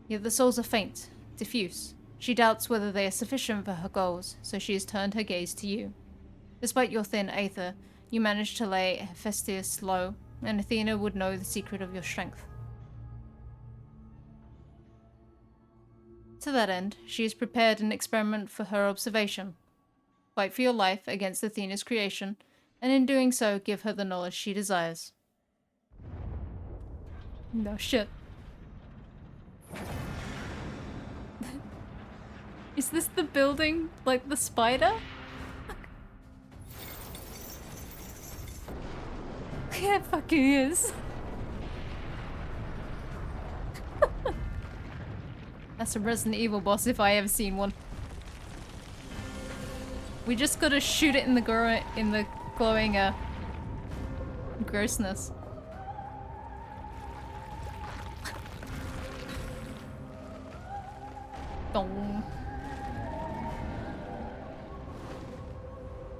Yet the souls are faint, diffuse. She doubts whether they are sufficient for her goals, so she has turned her gaze to you. Despite your thin aether, you manage to lay Hephaestus low, and Athena would know the secret of your strength. To that end, she has prepared an experiment for her observation. Fight for your life against Athena's creation, and in doing so, give her the knowledge she desires. No shit. Is this the building, like the spider? Yeah, it fucking is. That's a Resident Evil boss if I ever seen one. We just gotta shoot it in the glowing grossness. Dong.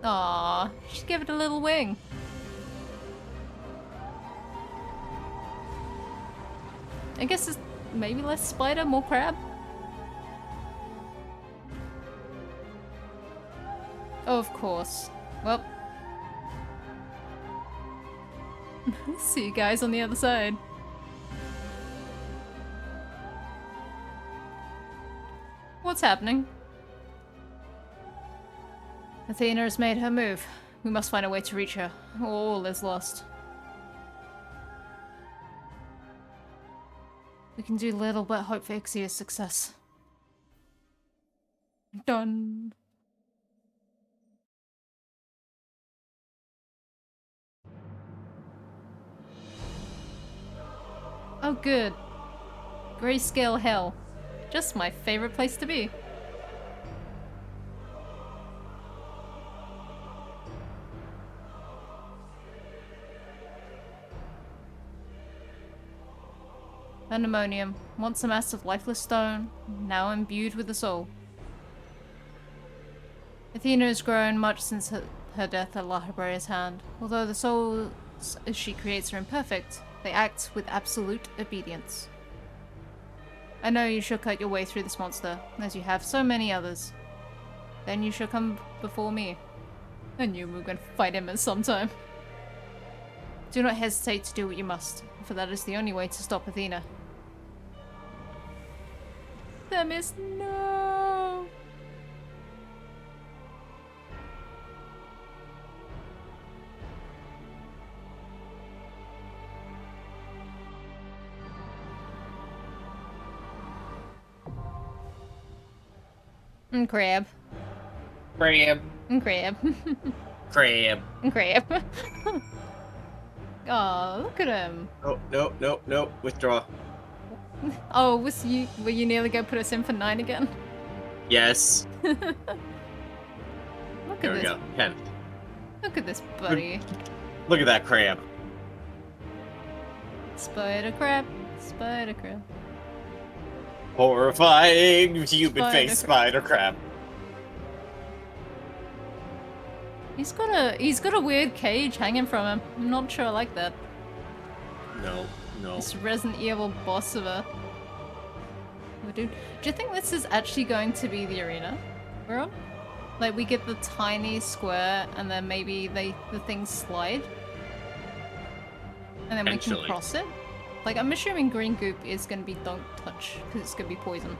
Aww, just give it a little wing. I guess it's maybe less spider, more crab. Oh, of course. Well. See you guys on the other side. What's happening? Athena has made her move. We must find a way to reach her. All is lost. We can do little but hope for Ixia's success. Done. Oh good. Grayscale hell. Just my favorite place to be. Pandemonium, once a mass of lifeless stone, now imbued with a soul. Athena has grown much since her death at La Hebraia's hand. Although the souls she creates are imperfect, they act with absolute obedience. I know you shall cut your way through this monster, as you have so many others. Then you shall come before me. I knew we were going to fight him at some time. Do not hesitate to do what you must, for that is the only way to stop Athena. Themis, no! Crab. Crab. Crab. Crab. Crab. Oh, look at him. Oh, no. Withdraw. Oh, were you nearly gonna put us in for 9 again? Yes. Look There at we this. go. 10. Look at this buddy. Look at that crab. Spider crab. Spider crab. Horrifying human face Spider spider crab. He's got a weird cage hanging from him. I'm not sure I like that. No, no. This Resident Evil boss of a dude. Do you think this is actually going to be the arena we're on? Like we get the tiny square and then maybe the things slide? And then we can cross it? Like I'm assuming green goop is gonna be don't touch, because it's gonna be poison.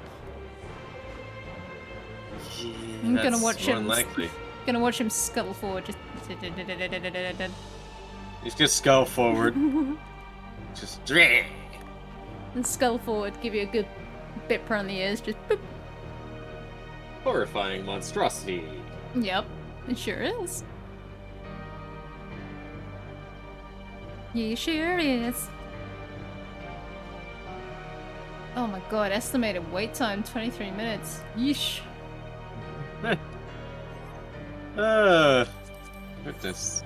Yeah, I'm gonna watch him. Unlikely. Gonna watch him scuttle forward. Just. He's just skull forward. Just. And scuttle forward. Give you a good bit around the ears. Just. Boop. Horrifying monstrosity. Yep, it sure is. Yeah, sure is. Oh my god, estimated wait time 23 minutes. Yeesh. Goodness.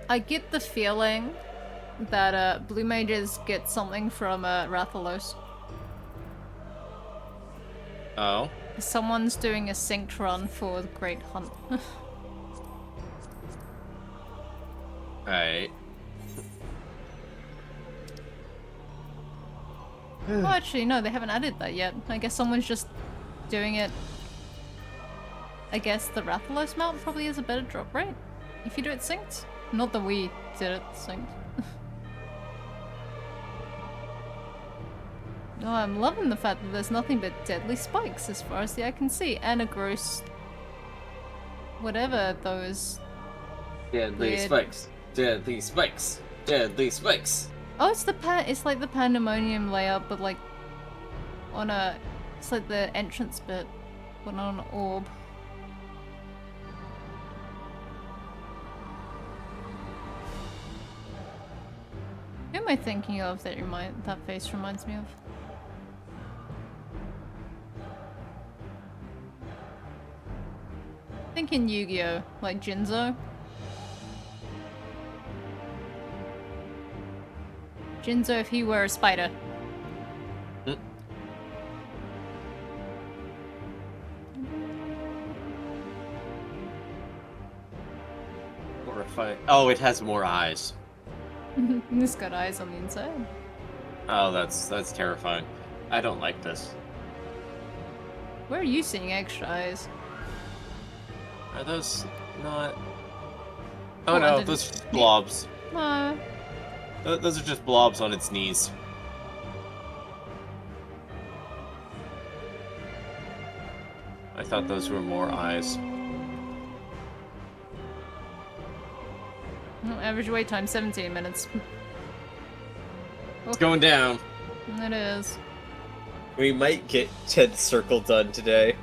I get the feeling that blue mages get something from Rathalos. Oh. Someone's doing a synced run for the Great Hunt. Right. Oh, actually, no, they haven't added that yet. I guess someone's just doing it. I guess the Rathalos mount probably has a better drop rate if you do it synced. Not that we did it synced. Oh, I'm loving the fact that there's nothing but deadly spikes as far as the eye can see, and a gross... whatever those... Deadly weird... spikes. Deadly spikes. Deadly spikes. Oh, it's like the pandemonium layout, but like on a... it's like the entrance bit, but on an orb. Who am I thinking of that that face reminds me of? Thinking Yu-Gi-Oh! Like Jinzo. Jinzo if he were a spider. Horrifying. Oh, it has more eyes. It's got eyes on the inside. Oh, that's terrifying. I don't like this. Where are you seeing extra eyes? Are those not... Oh no, those are just blobs. No. Those are just blobs on its knees. I thought those were more eyes. No, average wait time 17 minutes. It's going down. It is. We might get Ted's circle done today.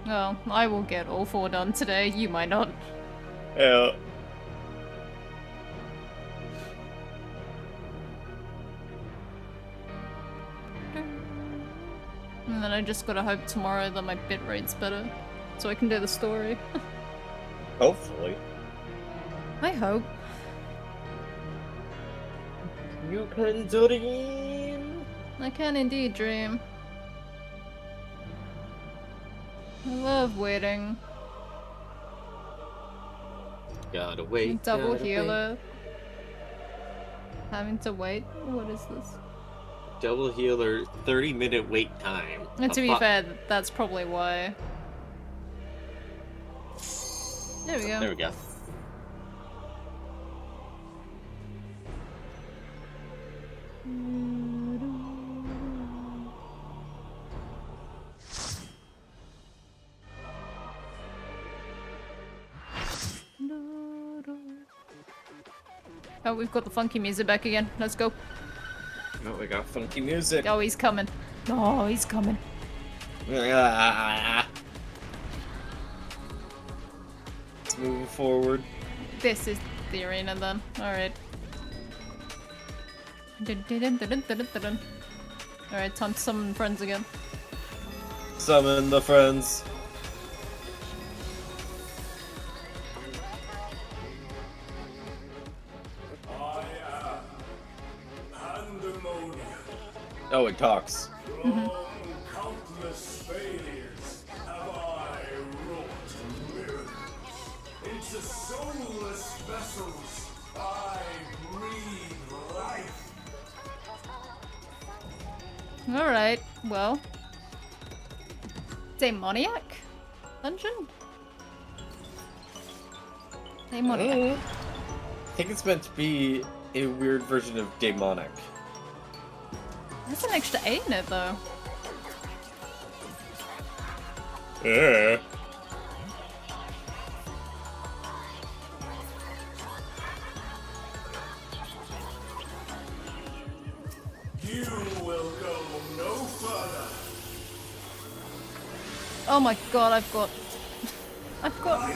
Well, I will get all 4 done today, you might not. Yeah. And then I just gotta hope tomorrow that my bitrate's better, so I can do the story. Hopefully. I hope. You can dream. I can indeed dream. I love waiting. Gotta wait. Double gotta healer. wait. Having to wait? What is this? Double healer, 30-minute wait time. And to be fair, that's probably why. There we go. There we go. Oh, we've got the funky music back again. Let's go. Oh, we got funky music. Oh, he's coming. Oh, he's coming. Let's move forward. This is the arena then. Alright. Alright, time to summon friends again. Summon the friends. Oh, it talks. Countless failures have I wrought miracles. Into soulless vessels I breathe life. Alright, well. Demoniac? Dungeon? Demoniac. I think it's meant to be a weird version of demonic. There's an extra A in it though. Yeah. You will go no further. Oh my god, I've got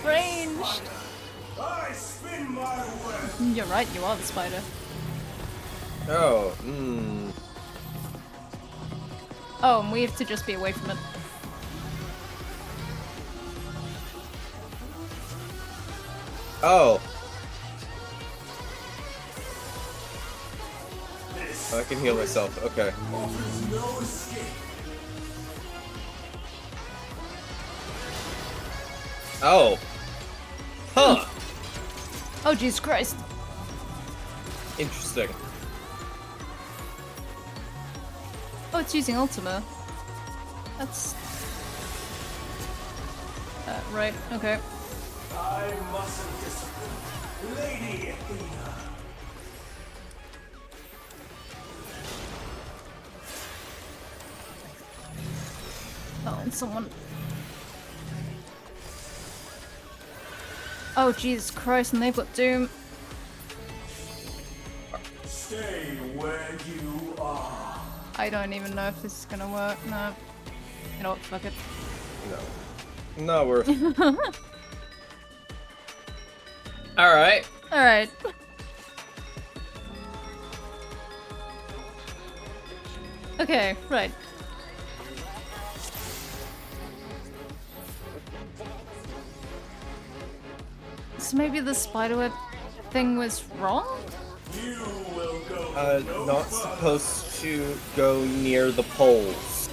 ranged. I spin my web. You're right, you are the spider. Oh, Oh, and we have to just be away from it. Oh. I can heal myself. Okay. Offers no escape. Oh. Huh. Oh, Jesus Christ. Interesting. Oh, it's using Ultima. That's... right, okay. I mustn't discipline. Lady Athena. Oh, and someone... Oh, Jesus Christ, and they've got Doom. Stay where you are. I don't even know if this is gonna work. No. You know what, fuck it. No. Not worth. Alright. Alright. Okay, right. So maybe the spiderweb thing was wrong? You will go no Not further. supposed to go near the poles.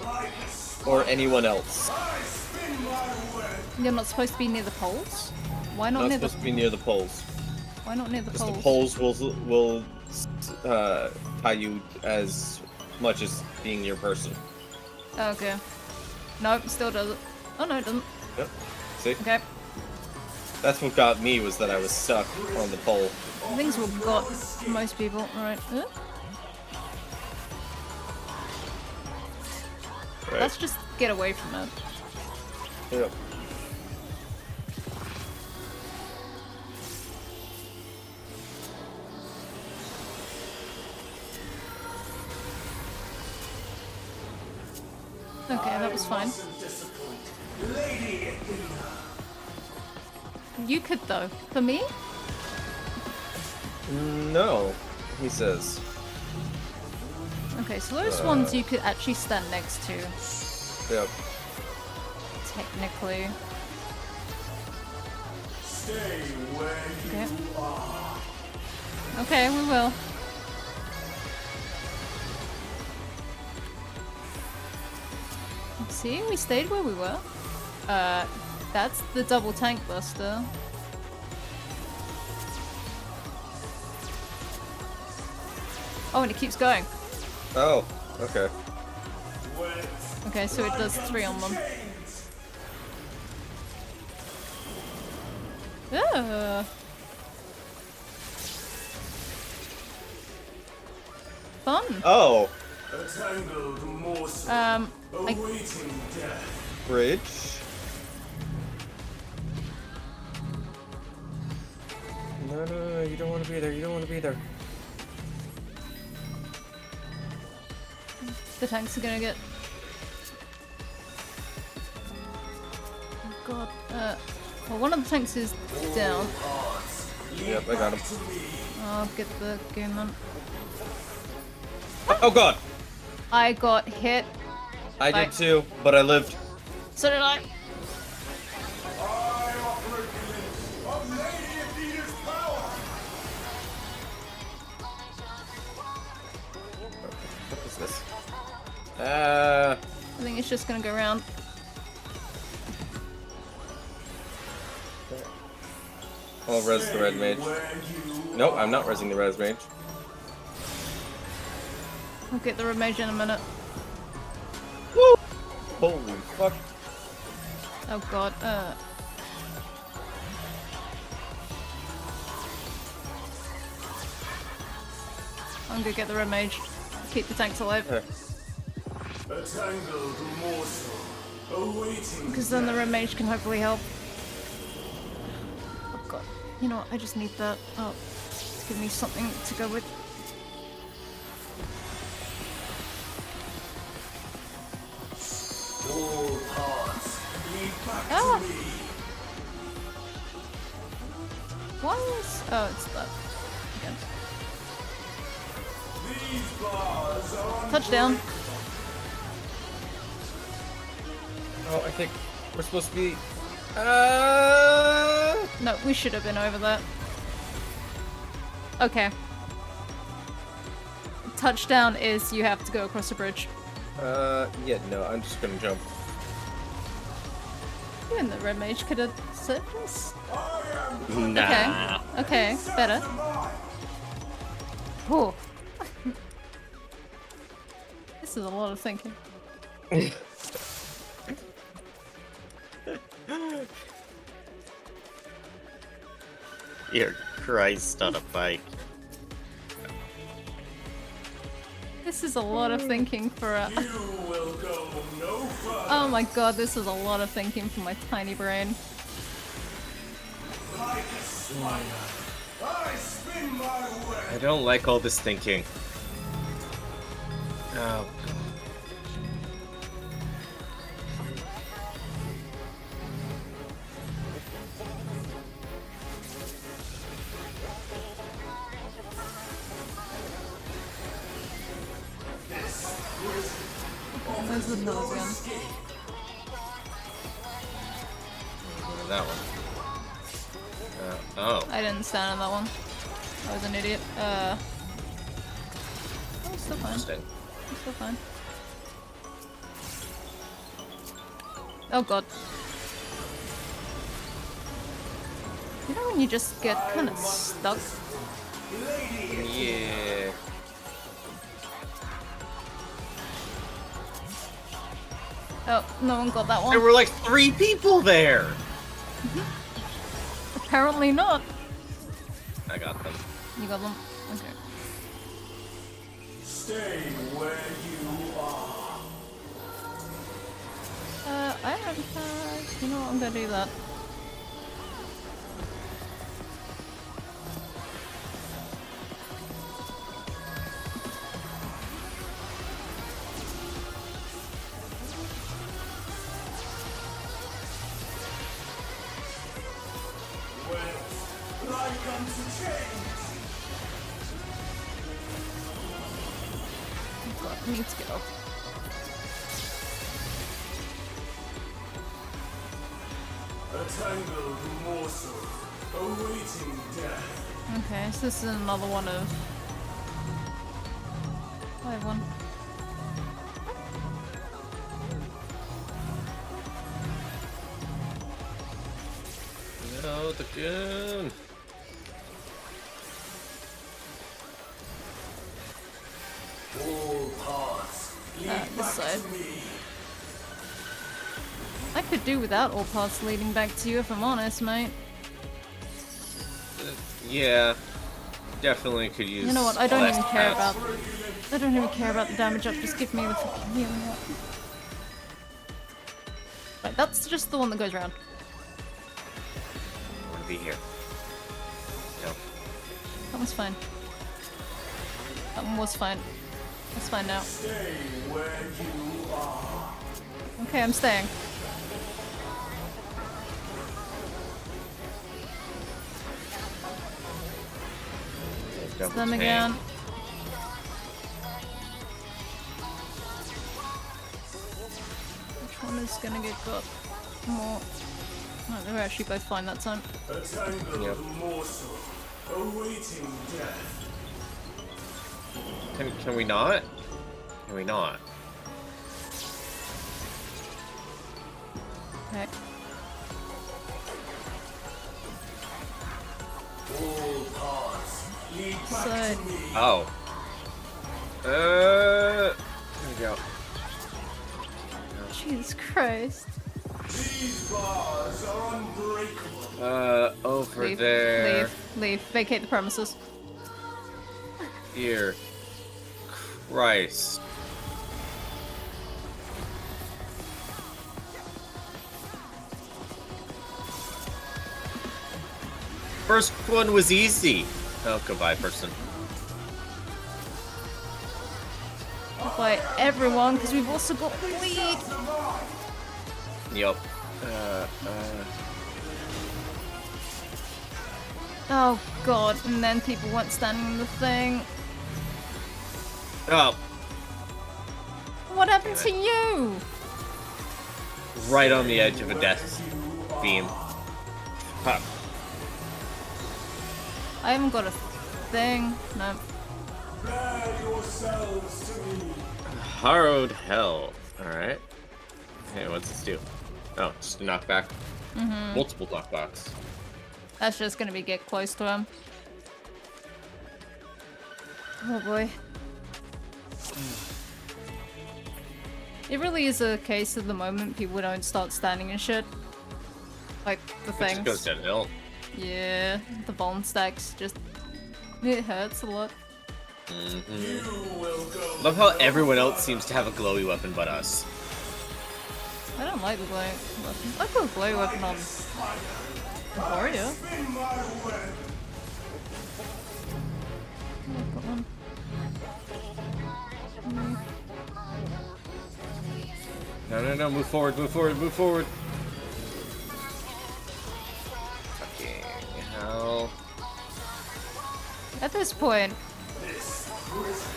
Like a spark, Or anyone else. I spin my web. You're not supposed to be near the poles? Why not Not near supposed the... to be near the poles. Why not near the Because poles? the poles will tie you as much as being your person. Oh, okay. Nope, still doesn't. Oh no, it doesn't. Yep. See? Okay. That's what got me, was that I was stuck on the pole. I think it's what got most people. Alright. Right. Let's just get away from it. Yep. Okay, that was fine. Mustn't disappoint. Lady Athena. You could though. For me? No, he says. Okay, so those ones you could actually stand next to, Yep. technically. Stay where Okay. you are. Okay, we will. See, we stayed where we were. That's the double tank buster. Oh, and it keeps going. Oh, okay. Okay, so it does 3 on them. Fun. Oh, A tangled morsel I awaiting death. bridge. No, you don't want to be there. You don't want to be there. The tanks are gonna get... Oh god, well, one of the tanks is down. Yep, I got him. I'll get the Goomon. Oh god! I got hit. I Bye. did too, but I lived. So did I. I operate within of Lady Athena's power. just gonna go around. I'll res the red mage. Nope, I'm not resing the res mage. I'll get the red mage in a minute. Woo! Holy fuck. Oh god, I'm gonna get the red mage. Keep the tanks alive. A tangled morsel awaiting. Because then the red mage can hopefully help. Oh god. You know what, I just need that. Oh, give me something to go with. All paths lead back Ah! to me. Why is... Oh, it's that. Again. These bars are Touchdown. Oh, I think we're supposed to be. No, we should have been over that. Okay. Touchdown is you have to go across the bridge. Yeah, no, I'm just gonna jump. Even the red mage could have saved us. Nah. Okay, better. Oh. This is a lot of thinking. You're Christ on a bike. This is a lot of thinking for a... You will go no further. Oh my god, this is a lot of thinking for my tiny brain. Like a spider, I spin my web. I don't like all this thinking. Oh, God. There's the nose again. Look at that one. Oh. I didn't stand on that one. I was an idiot. Oh, still fine. Interesting. Still fine. Oh god. You know when you just get kind of stuck? Yeah. Oh, no one got that There one. were like 3 people there! Apparently not. I got them. You got them? Okay. Stay where you are. I don't you know what, I'm gonna do that. Like unto change. Oh god, I need to get off. A tangled morsel awaiting death. Okay, so this is another one of... I have one. No, the gun. All paths lead This back side. to me. I could do without all paths leading back to you if I'm honest, mate. Yeah. Definitely could use. You know what, I don't less even care paths. about... I don't even care about the damage up, just give me the fucking healing up. Right, that's just the one that goes around. I want to be here. No. That one's fine. That one was fine. It's fine now. Stay where you are. Okay, I'm staying. It's them again. Which one is gonna get got more? No, they were actually both fine that time. A tangled Yep. morsel awaiting death. Can we not? Can we not? Okay. All paths lead back So- to me. Oh. There we go. Jesus Christ. These bars are unbreakable. Over Leave, there. leave. Vacate the premises. Dear Christ. First one was easy. Oh, goodbye, person. By everyone, because we've also got bleed. Yup. Oh god, and then people weren't standing on the thing. Oh, What happened to you? right on the edge of a death beam. Huh. I haven't got a thing. No. Bear yourselves to me. Harrowed Hell. Alright. Hey, what's this do? Oh, just a knockback. Multiple knockbacks. That's just gonna be get close to him. Oh boy. It really is a case of the moment people don't start standing and shit. Like the It just things. goes downhill. Yeah, the bone stacks just it hurts a lot. You will go. Love how everyone else seems to have a glowy weapon but us. I don't like the glow weapon. I got a glow weapon on Warrior. Spin my web. I've got one. No, move forward, move forward, move forward. Fucking hell. At this point, This prison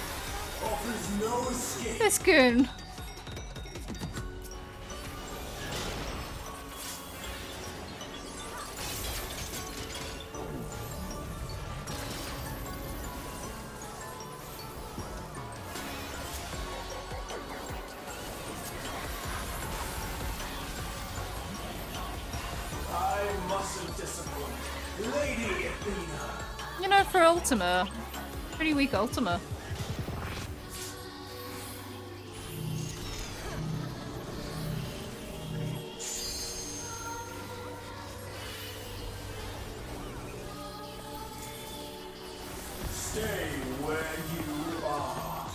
offers no escape. this goon. I mustn't disappoint. Lady Athena. You know, for Ultima, pretty weak Ultima. Stay where you are.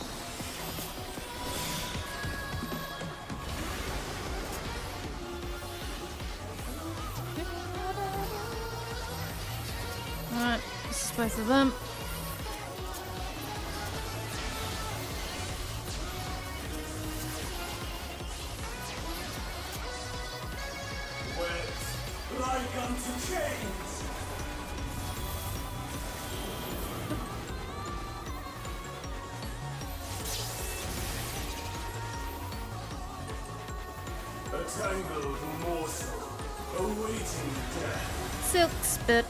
Alright, this is both of them. Wet like unto chains. A tangled morsel awaiting death. Silk spit.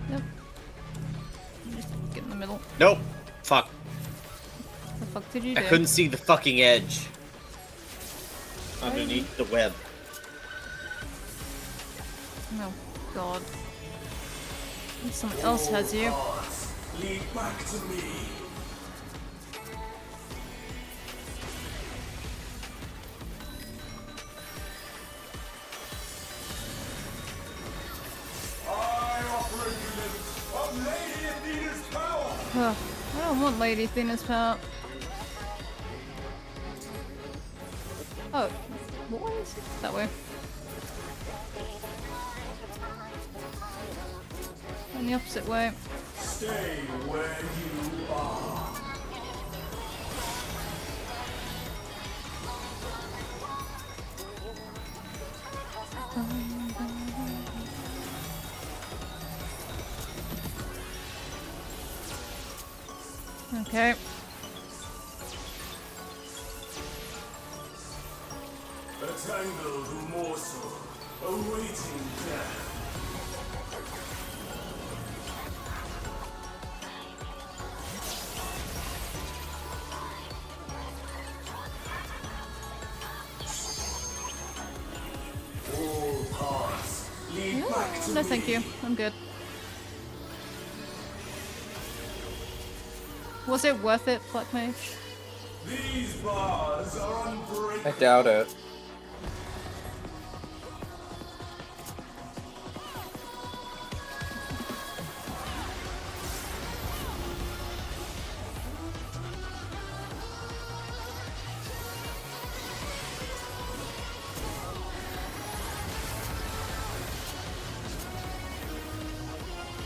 Nope. Just get in the middle. Nope. Fuck. The fuck did you I do? couldn't see the fucking edge. Underneath the web. Oh god. Someone else has you. Paths lead back to me. I offer a glimpse of Lady Athena's power. Ugh, I don't want Lady Athena's power. Oh, what way is it? That way. And the opposite way. Stay where you are. Okay. A tangled morsel awaiting death. No, thank you. I'm good. Was it worth it, Black Mage? These bars are I unbreakable. doubt it.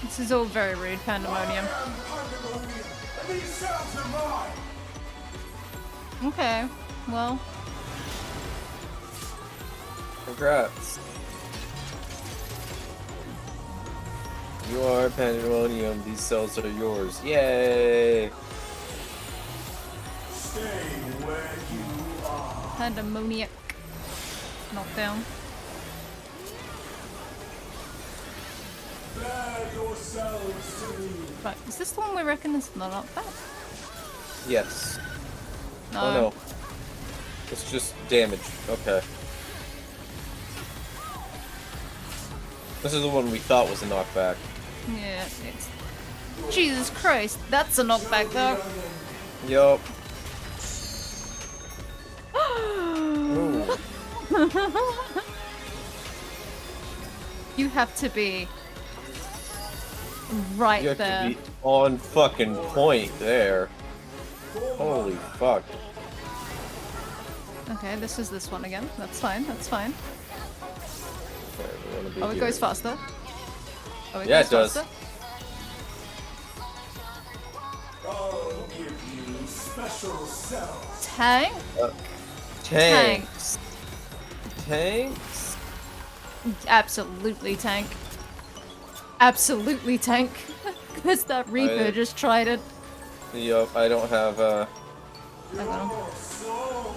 This is all very rude, Pandemonium. Pandemonium, and these sounds are mine. Okay, well, Congrats. You are Pandemonium. These cells are yours. Yay! Stay where you are. Pandemoniac. Knockdown. Bear yourselves to me. Right, is this the one we reckon is not up back? Yes. No. Oh no. It's just damage. Okay. This is the one we thought was a knockback. Yeah, it's... Jesus Christ, that's a knockback though. Yup. Ooh. You have to be right You have there. to be on fucking point there. Holy fuck. Okay, this is this one again. That's fine, that's fine. Okay, we wanna be Oh, it here. goes faster. Oh, it Yeah, goes it does. faster. I'll give you special cells. Tank? Tanks. Tanks? Absolutely tank. Absolutely tank. Because that Reaper just tried it. Yup, I don't have I got him. Your soul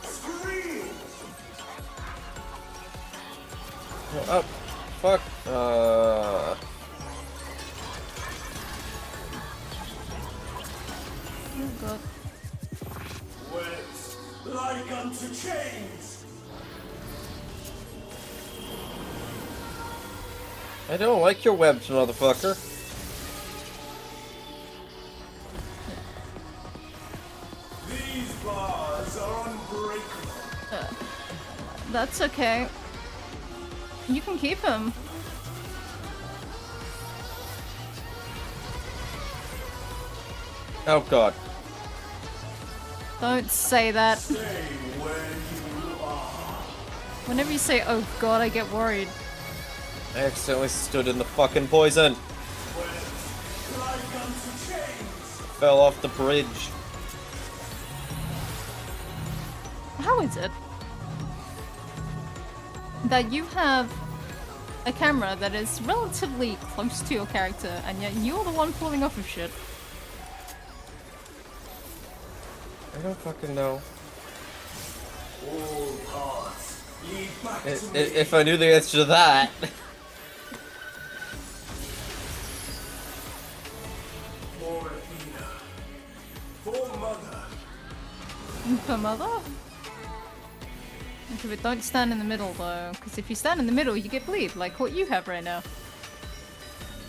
screams. Oh, fuck. Oh god. Wet like unto chains. I don't like your webs, motherfucker. These bars are unbreakable. That's okay. You can keep him. Oh god. Don't say that. Stay where you are. Whenever you say, oh god, I get worried. I accidentally stood in the fucking poison. Wet like unto chains. Fell off the bridge. How is it that you have a camera that is relatively close to your character and yet you're the one falling off of shit? I don't fucking know. All paths lead back to me. If I knew the answer to that. For Athena. For Mother. For mother? Okay, but don't stand in the middle though, because if you stand in the middle you get bleed, like what you have right now.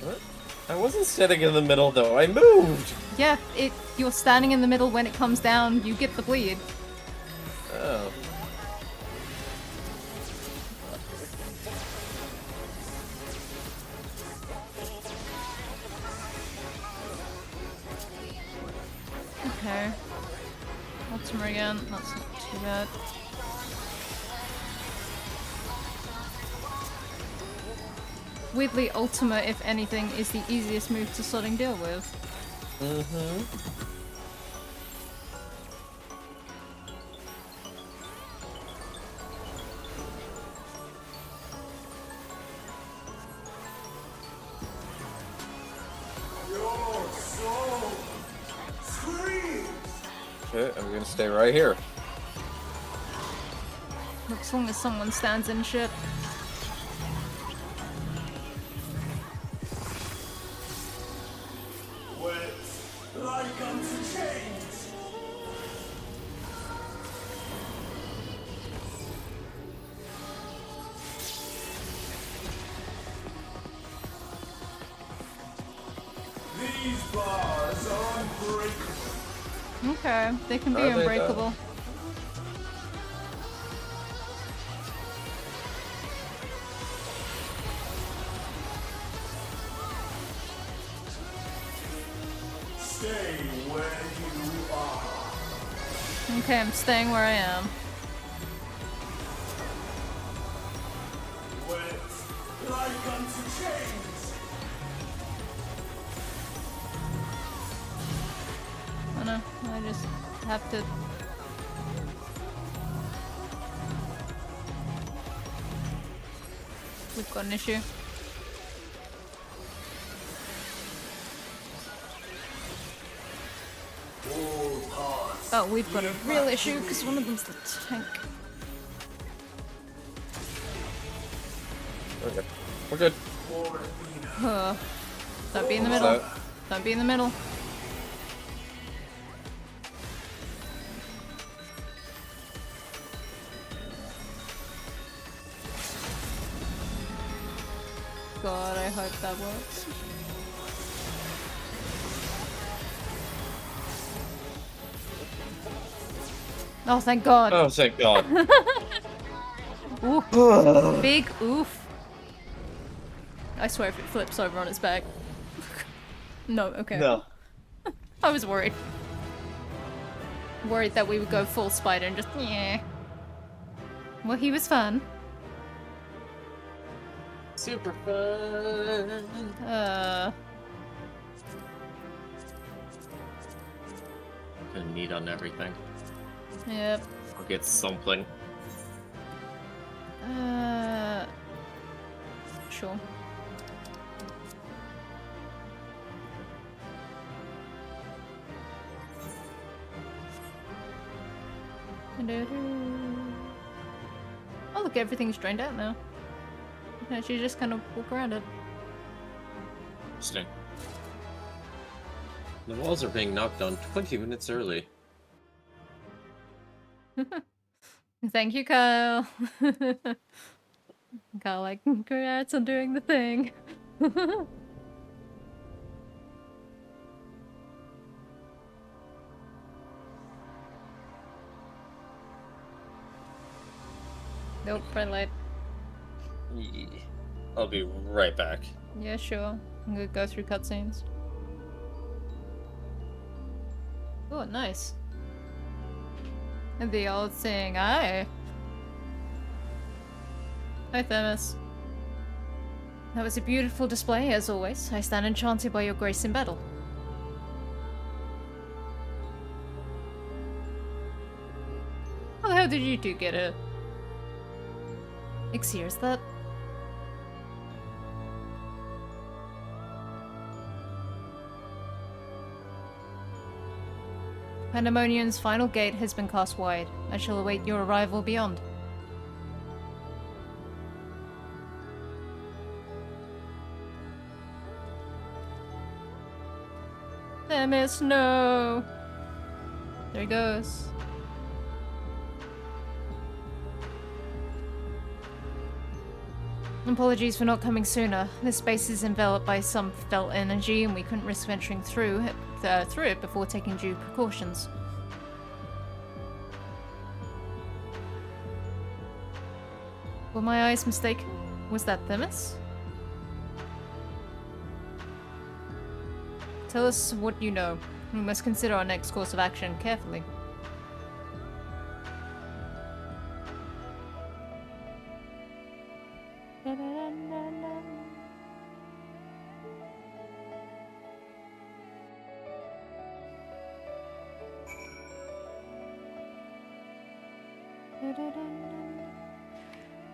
What? I wasn't sitting in the middle though, I moved! Yeah, you're standing in the middle when it comes down, you get the bleed. Oh. Okay. Ultima again, that's not too bad. Weirdly, Ultima, if anything, is the easiest move to slotting deal with. Mm-hmm. Your soul screams. Okay, I'm gonna stay right here. As long as someone stands in shit. Wet like unto chains. bars are unbreakable. Okay, they can be Are they, though? unbreakable. Stay where you are. Okay, I'm staying where I am. Wet like unto chains. Oh no, I just have to... We've got an issue. All paths Oh, we've got a real issue because one of them's the tank. We're good. We're good. Don't be in the What's middle. that? Don't be in the middle. God, I hope that works. Oh, thank God. Oh, thank God. Ooh. Big oof. I swear if it flips over on its back. No, okay. No. I was worried. Worried that we would go full spider and just, yeah. Well, he was fun. Super fun. Gonna need on everything. Yep. I'll get something. Sure. Oh look, everything's drained out now. Yeah, she just kind of walk around it. Interesting. The walls are being knocked down 20 minutes early. Thank you, Kyle. Kyle, like, congrats on doing the thing. Nope, red light. Yeah. I'll be right back. Yeah, sure. I'm gonna go through cutscenes. Oh, nice. And the old saying, aye. Hi, Themis. That was a beautiful display, as always. I stand enchanted by your grace in battle. How the hell did you two get her? XIV, is that? Pandemonium's final gate has been cast wide. I shall await your arrival beyond. Themis, no! There he goes. Apologies for not coming sooner. This space is enveloped by some felt energy and we couldn't risk venturing through it before taking due precautions. Were my eyes mistaken? Was that Themis? Tell us what you know. We must consider our next course of action carefully.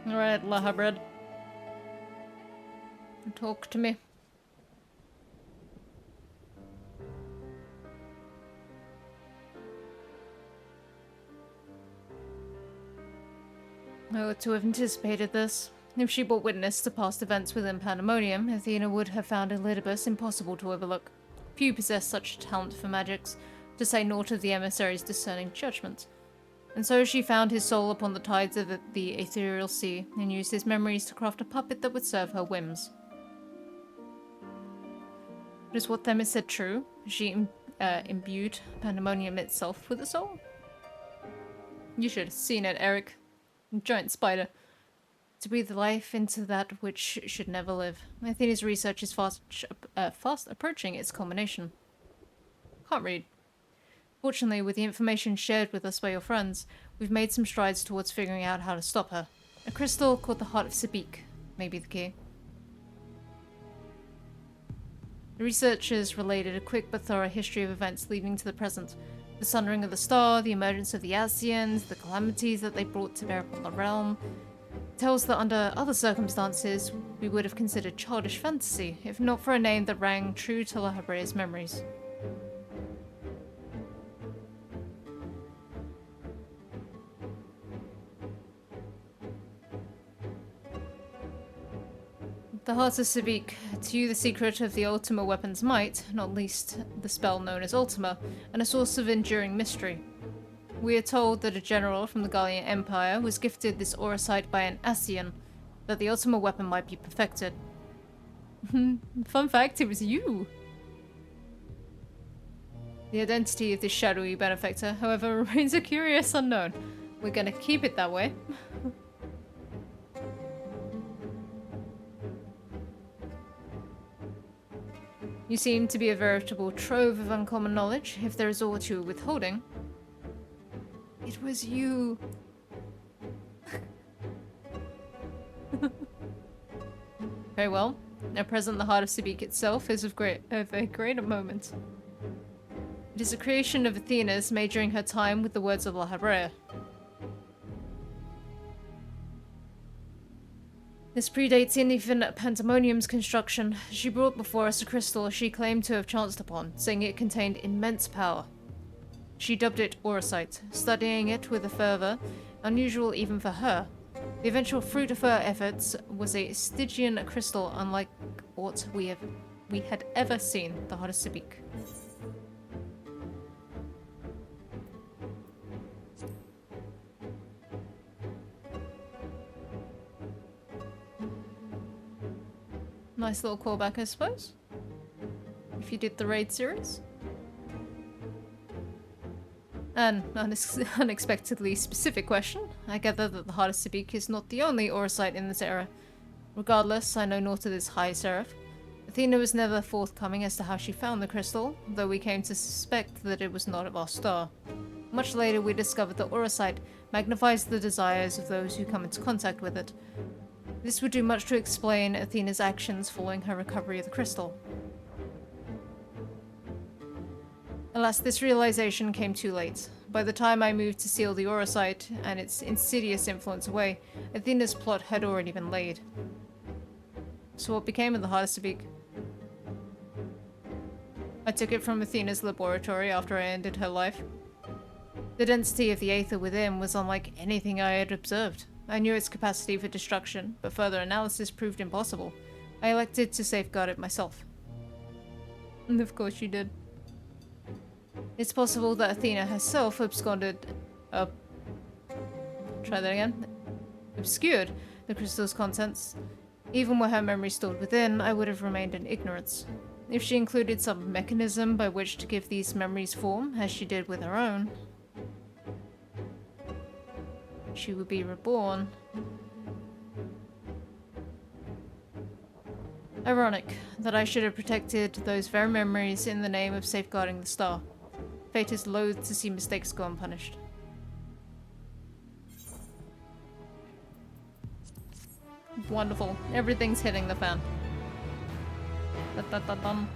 Alright, Lahabred. Talk to me. I ought to have anticipated this. If she bore witness to past events within Pandemonium, Athena would have found Elidibus impossible to overlook. Few possess such talent for magics, to say naught of the emissary's discerning judgment. And so she found his soul upon the tides of the ethereal sea, and used his memories to craft a puppet that would serve her whims. Is what Themis said true? She imbued pandemonium itself with a soul? You should have seen it, Eric. Giant spider. To breathe life into that which should never live. Athena's research is fast approaching its culmination. Can't read. Fortunately, with the information shared with us by your friends, we've made some strides towards figuring out how to stop her. A crystal called the Heart of Sabik may be the key. The researchers related a quick but thorough history of events leading to the present. The sundering of the star, the emergence of the Asians, the calamities that they brought to bear upon the realm. It tells that under other circumstances, we would have considered childish fantasy, if not for a name that rang true to La Habrea's memories. The Heart of Sabik, to you the secret of the Ultima weapon's might, not least the spell known as Ultima, and a source of enduring mystery. We are told that a general from the Gallian Empire was gifted this auracite by an Asian, that the Ultima weapon might be perfected. Fun fact, it was you! The identity of this shadowy benefactor, however, remains a curious unknown. We're gonna keep it that way. You seem to be a veritable trove of uncommon knowledge, if there is aught you were withholding. It was you. Very well. At present, the Heart of Sabik itself is of a greater moment. It is a creation of Athena's made during her time with the words of La Habrea. This predates even Pandemonium's construction. She brought before us a crystal she claimed to have chanced upon, saying it contained immense power. She dubbed it Auracite, studying it with a fervor unusual even for her. The eventual fruit of her efforts was a Stygian crystal unlike aught we had ever seen, the Heart of Sabik. Nice little callback, I suppose. If you did the raid series. An unexpectedly specific question. I gather that the Heart of Sabik is not the only Auracite in this era. Regardless, I know naught of this High Seraph. Athena was never forthcoming as to how she found the crystal, though we came to suspect that it was not of our star. Much later, we discovered that Auracite magnifies the desires of those who come into contact with it. This would do much to explain Athena's actions following her recovery of the crystal. Alas, this realization came too late. By the time I moved to seal the Auracite and its insidious influence away, Athena's plot had already been laid. So what became of the Heart of Sabik? I took it from Athena's laboratory after I ended her life. The density of the aether within was unlike anything I had observed. I knew its capacity for destruction, but further analysis proved impossible. I elected to safeguard it myself. And of course you did. It's possible that Athena herself obscured the crystal's contents. Even were her memory stored within, I would have remained in ignorance. If she included some mechanism by which to give these memories form, as she did with her own, she would be reborn. Ironic that I should have protected those very memories in the name of safeguarding the star. Fate is loath to see mistakes go unpunished. Wonderful. Everything's hitting the fan. Da-da-da-dum.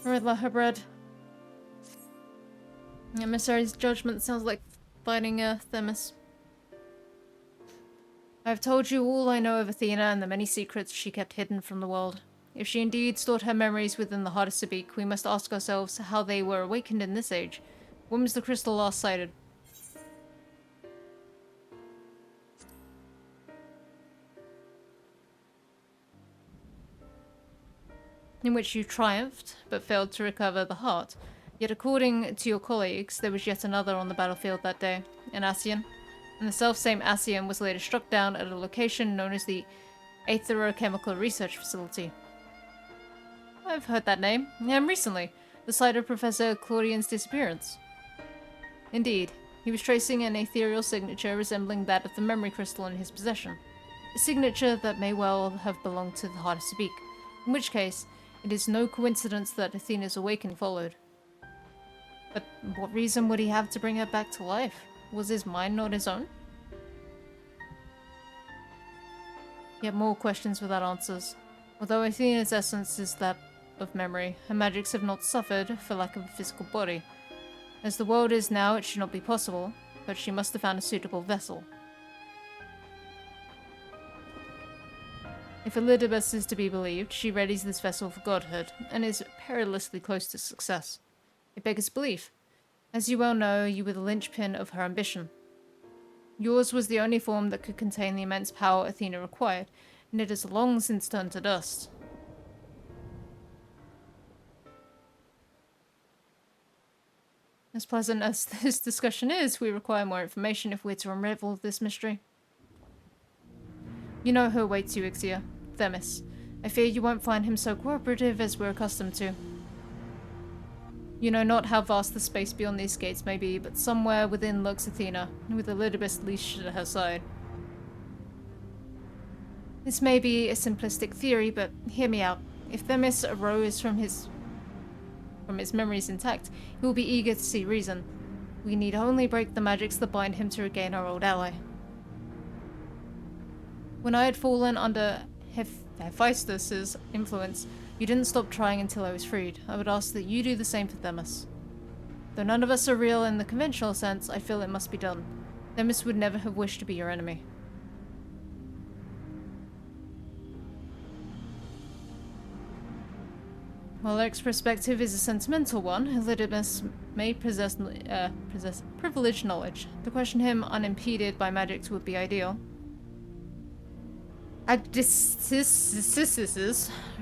Riddler, her bread. Emissary's judgment sounds like fighting Themis. I've told you all I know of Athena and the many secrets she kept hidden from the world. If she indeed stored her memories within the Heart of Sabik, we must ask ourselves how they were awakened in this age. When was the crystal last sighted? In which you triumphed, but failed to recover the heart. Yet according to your colleagues, there was yet another on the battlefield that day, an Asian. And the self-same Asian was later struck down at a location known as the Aetherochemical Research Facility. I've heard that name. And recently, the site of Professor Claudian's disappearance. Indeed, he was tracing an ethereal signature resembling that of the memory crystal in his possession. A signature that may well have belonged to the Heart of Sabik, in which case, it is no coincidence that Athena's awakening followed. But what reason would he have to bring her back to life? Was his mind not his own? Yet more questions without answers. Although Athena's essence is that of memory, her magics have not suffered for lack of a physical body. As the world is now, it should not be possible, but she must have found a suitable vessel. If Elidibus is to be believed, she readies this vessel for godhood, and is perilously close to success. It beggars belief. As you well know, you were the linchpin of her ambition. Yours was the only form that could contain the immense power Athena required, and it has long since turned to dust. As pleasant as this discussion is, we require more information if we're to unravel this mystery. You know who awaits you, Ixia. Themis. I fear you won't find him so cooperative as we're accustomed to. You know not how vast the space beyond these gates may be, but somewhere within lurks Athena, with Elidibus leashed at her side. This may be a simplistic theory, but hear me out. If Themis arose from his memories intact, he will be eager to see reason. We need only break the magics that bind him to regain our old ally. When I had fallen under Hephaestus' influence, you didn't stop trying until I was freed. I would ask that you do the same for Themis. Though none of us are real in the conventional sense, I feel it must be done. Themis would never have wished to be your enemy. While Eric's perspective is a sentimental one, Elidibus may possess privileged knowledge. To question him unimpeded by magic would be ideal. Agdistis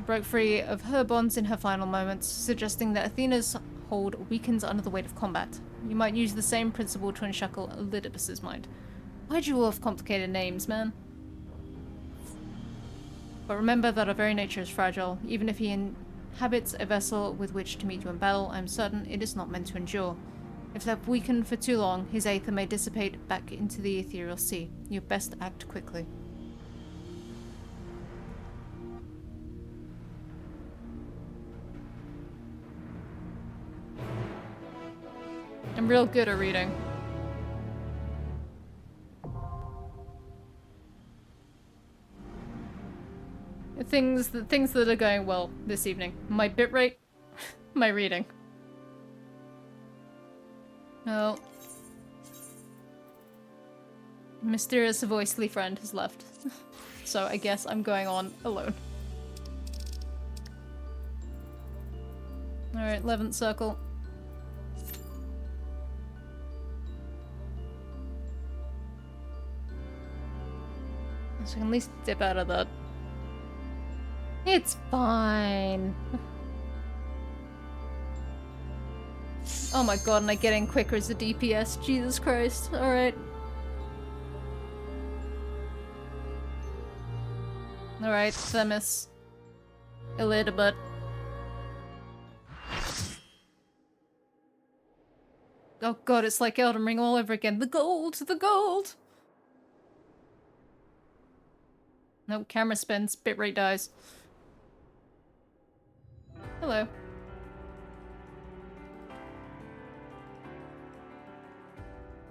broke free of her bonds in her final moments, suggesting that Athena's hold weakens under the weight of combat. You might use the same principle to unshackle Elidibus's mind. Why'd you all have complicated names, man? But remember that our very nature is fragile. Even if he inhabits a vessel with which to meet you in battle, I am certain it is not meant to endure. If left weakened for too long, his aether may dissipate back into the ethereal sea. You best act quickly. I'm real good at reading. Things that are going well this evening. My bitrate, my reading. Oh. Mysterious voicely friend has left. So I guess I'm going on alone. Alright, 11th circle. So I can at least dip out of that. It's fine. Oh my god, and I get in quicker as a DPS. Jesus Christ. Alright. Alright, Themis. Elidibus. Oh god, it's like Elden Ring all over again. The gold! The gold! Nope, camera spins, bitrate dies. Hello.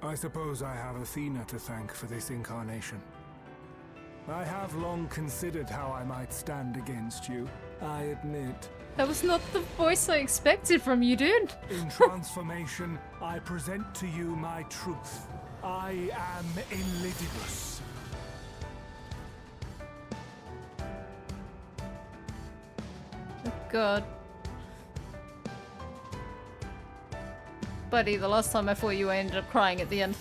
I suppose I have Athena to thank for this incarnation. I have long considered how I might stand against you, I admit. That was not the voice I expected from you, dude. In transformation, I present to you my truth. I am Elidibus. God. Buddy, the last time I fought you, I ended up crying at the end.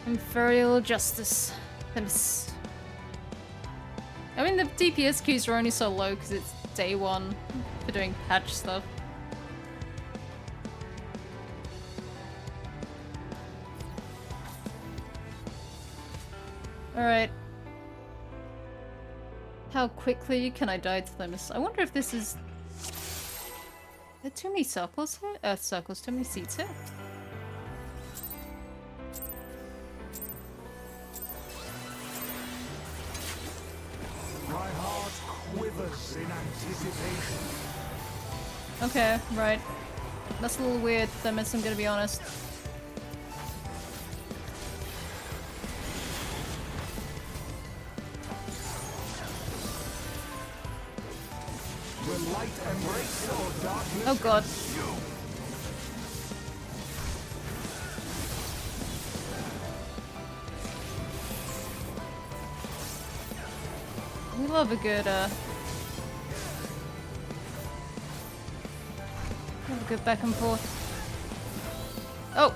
Inferior justice. I mean, the DPS queues are only so low because it's day one for doing patch stuff. Alright. How quickly can I die to them? I wonder if this is... Are there too many circles here? Circles, too many seats here? My heart quivers in anticipation. Okay, right. That's a little weird, Themis, I'm gonna be honest. Will light embrace or darkness? Oh god. We love a good, love a good back and forth. Oh!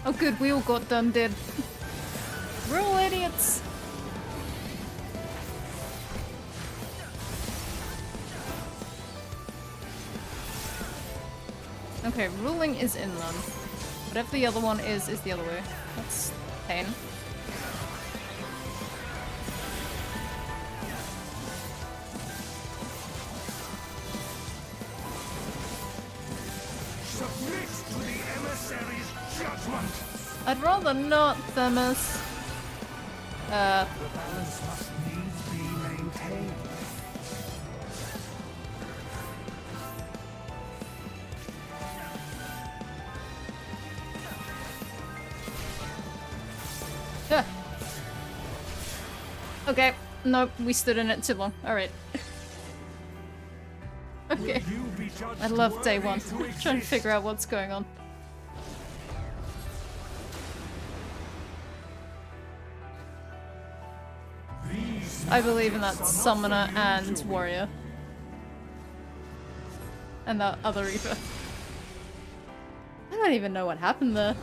Oh good, we all got done dead. We're all idiots! Okay, ruling is inland. Whatever the other one is the other way. That's pain. Submit to the emissary's judgment. I'd rather not, Themis. The balance must needs be maintained. Yeah. Okay, nope, we stood in it too long. Alright. Okay. Will you be judged I love day worthy one. to Trying to exist? figure out what's going on. These I believe in that magics are not summoner for you and to warrior. And that other reaper. I don't even know what happened there.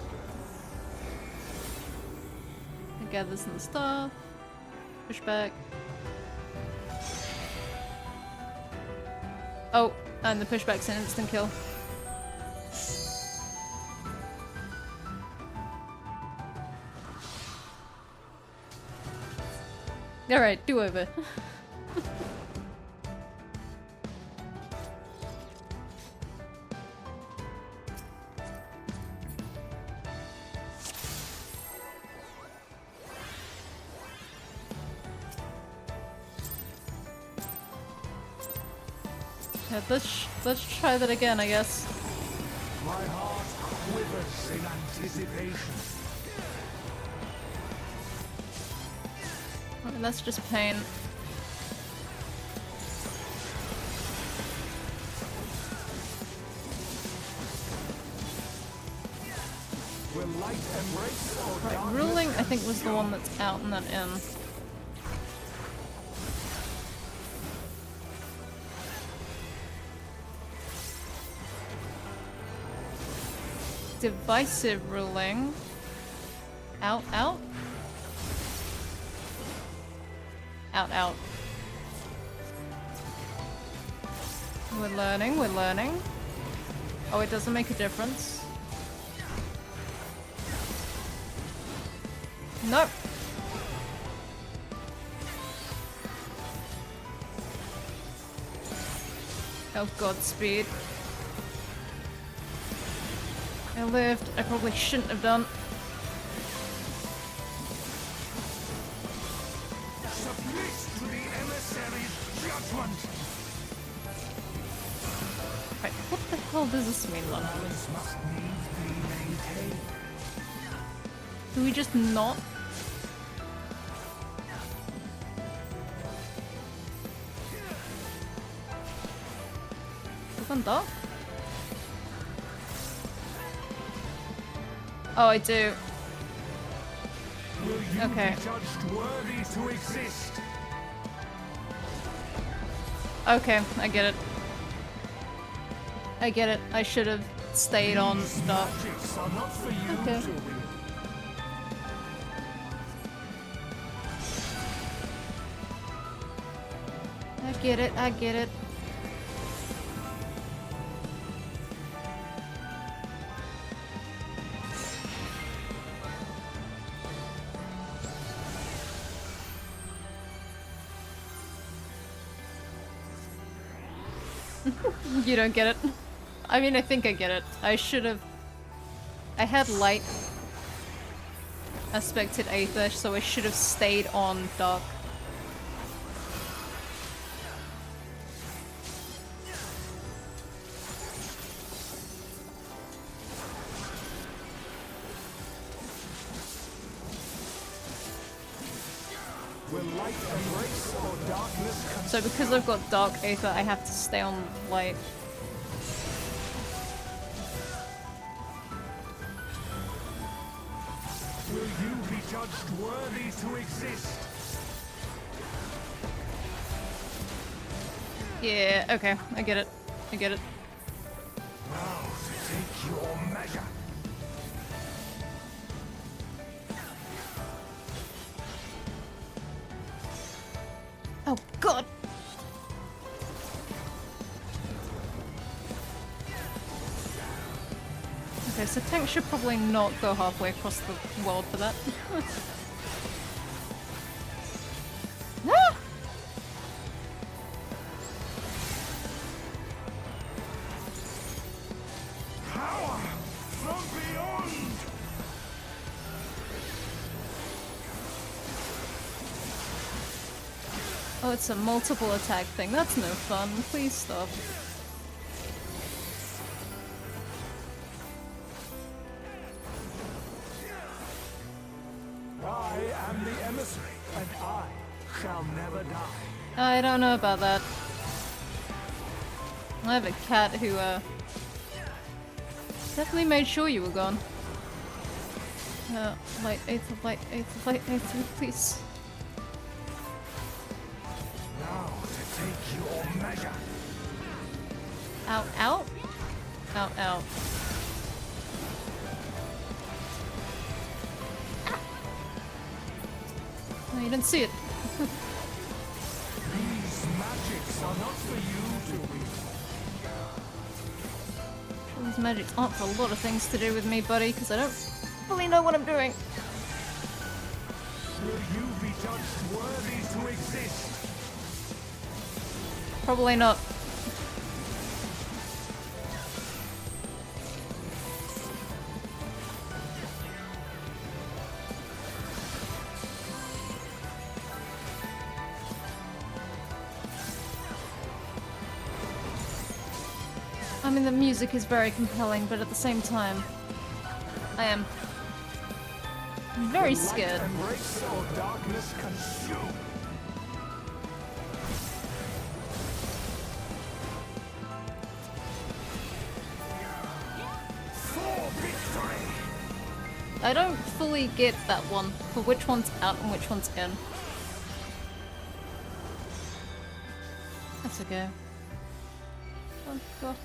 I gather some stuff. Push back. Oh, and the pushback's an instant kill. Alright, do over. Yeah, let's try that again, I guess. My heart quivers in anticipation. And that's just pain. Will light embrace or Right, darkness ruling I think was the one that's out and then in. Divisive ruling. Out, out? Out, out. We're learning, we're learning. Oh, it doesn't make a difference. Nope. Oh, Godspeed. I lived. I probably shouldn't have done. submit to the emissary's judgment. Right, what the hell does this mean, London? Balance must needs be maintained. Do we just not? Click on that? Oh, I do. Will you Okay. be judged worthy to exist? Okay, I get it. I get it. I should have stayed on These stuff. magics are not for you Okay. to wield. I get it. I get it. You don't get it. I mean, I think I get it. I should have... I had light aspected Aether, so I should have stayed on dark. Will light embrace or darkness So because I've got dark Aether, I have to stay on light. Will you be judged worthy to exist? Yeah, okay, I get it. I get it. Now to take your measure. Oh god! Okay, so tanks should probably not go halfway across the world for that. Ah! Power from beyond. Oh, it's a multiple attack thing. That's no fun. Please stop. I am the emissary, and I shall never die. I don't know about that. I have a cat who, definitely made sure you were gone. Light, Aether, please. Now to take your measure. Out, out? Out, out. No, you didn't see it. These magics are not for you to wield. These magics aren't for a lot of things to do with me, buddy, because I don't fully know what I'm doing. Will you be judged worthy to exist? Probably not. I mean, the music is very compelling, but at the same time, I am very scared. Light embrace or darkness consume. For victory. I don't fully get that one, for which one's out and which one's in. That's okay. Oh god.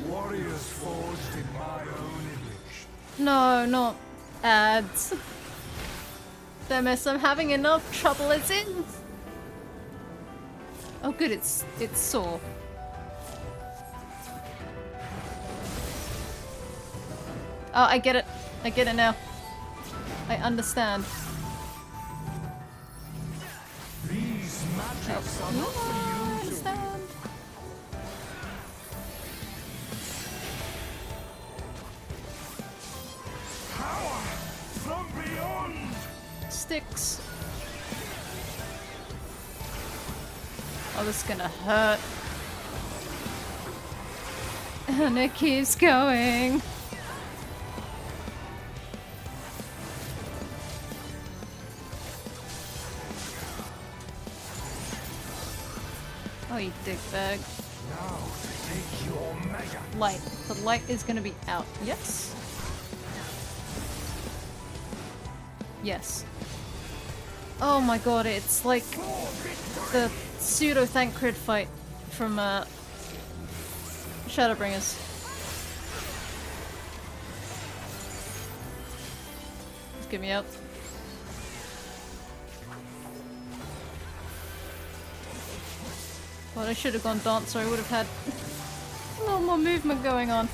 Warriors forged in my own image. No, not ads. Demis, I'm having enough trouble as in. Oh good, it's sore. Oh, I get it. I get it now. I understand. These magics are No, not for I you to understand. power from beyond. Sticks. Oh, this is gonna hurt. And it keeps going. Oh, you dickbag. Now to take your measure. Light. The light is gonna be out. Yes? Yes. Oh my god, it's like the pseudo Thancred fight from Shadowbringers. Just get me out. Well, I should have gone Dancer, I would have had a little more movement going on.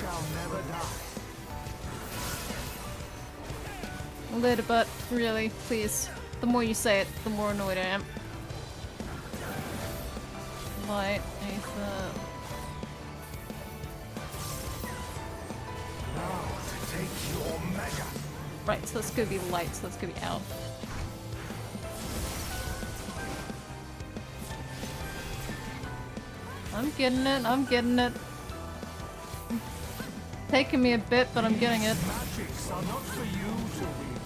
shall never die. A little bit, really, please. The more you say it, the more annoyed I am. Light, Aether. Now to take your measure. Right, so let's go be light, so let's go be out. I'm getting it, I'm getting it. Taking me a bit, but I'm getting it. Magics are not for you to wield.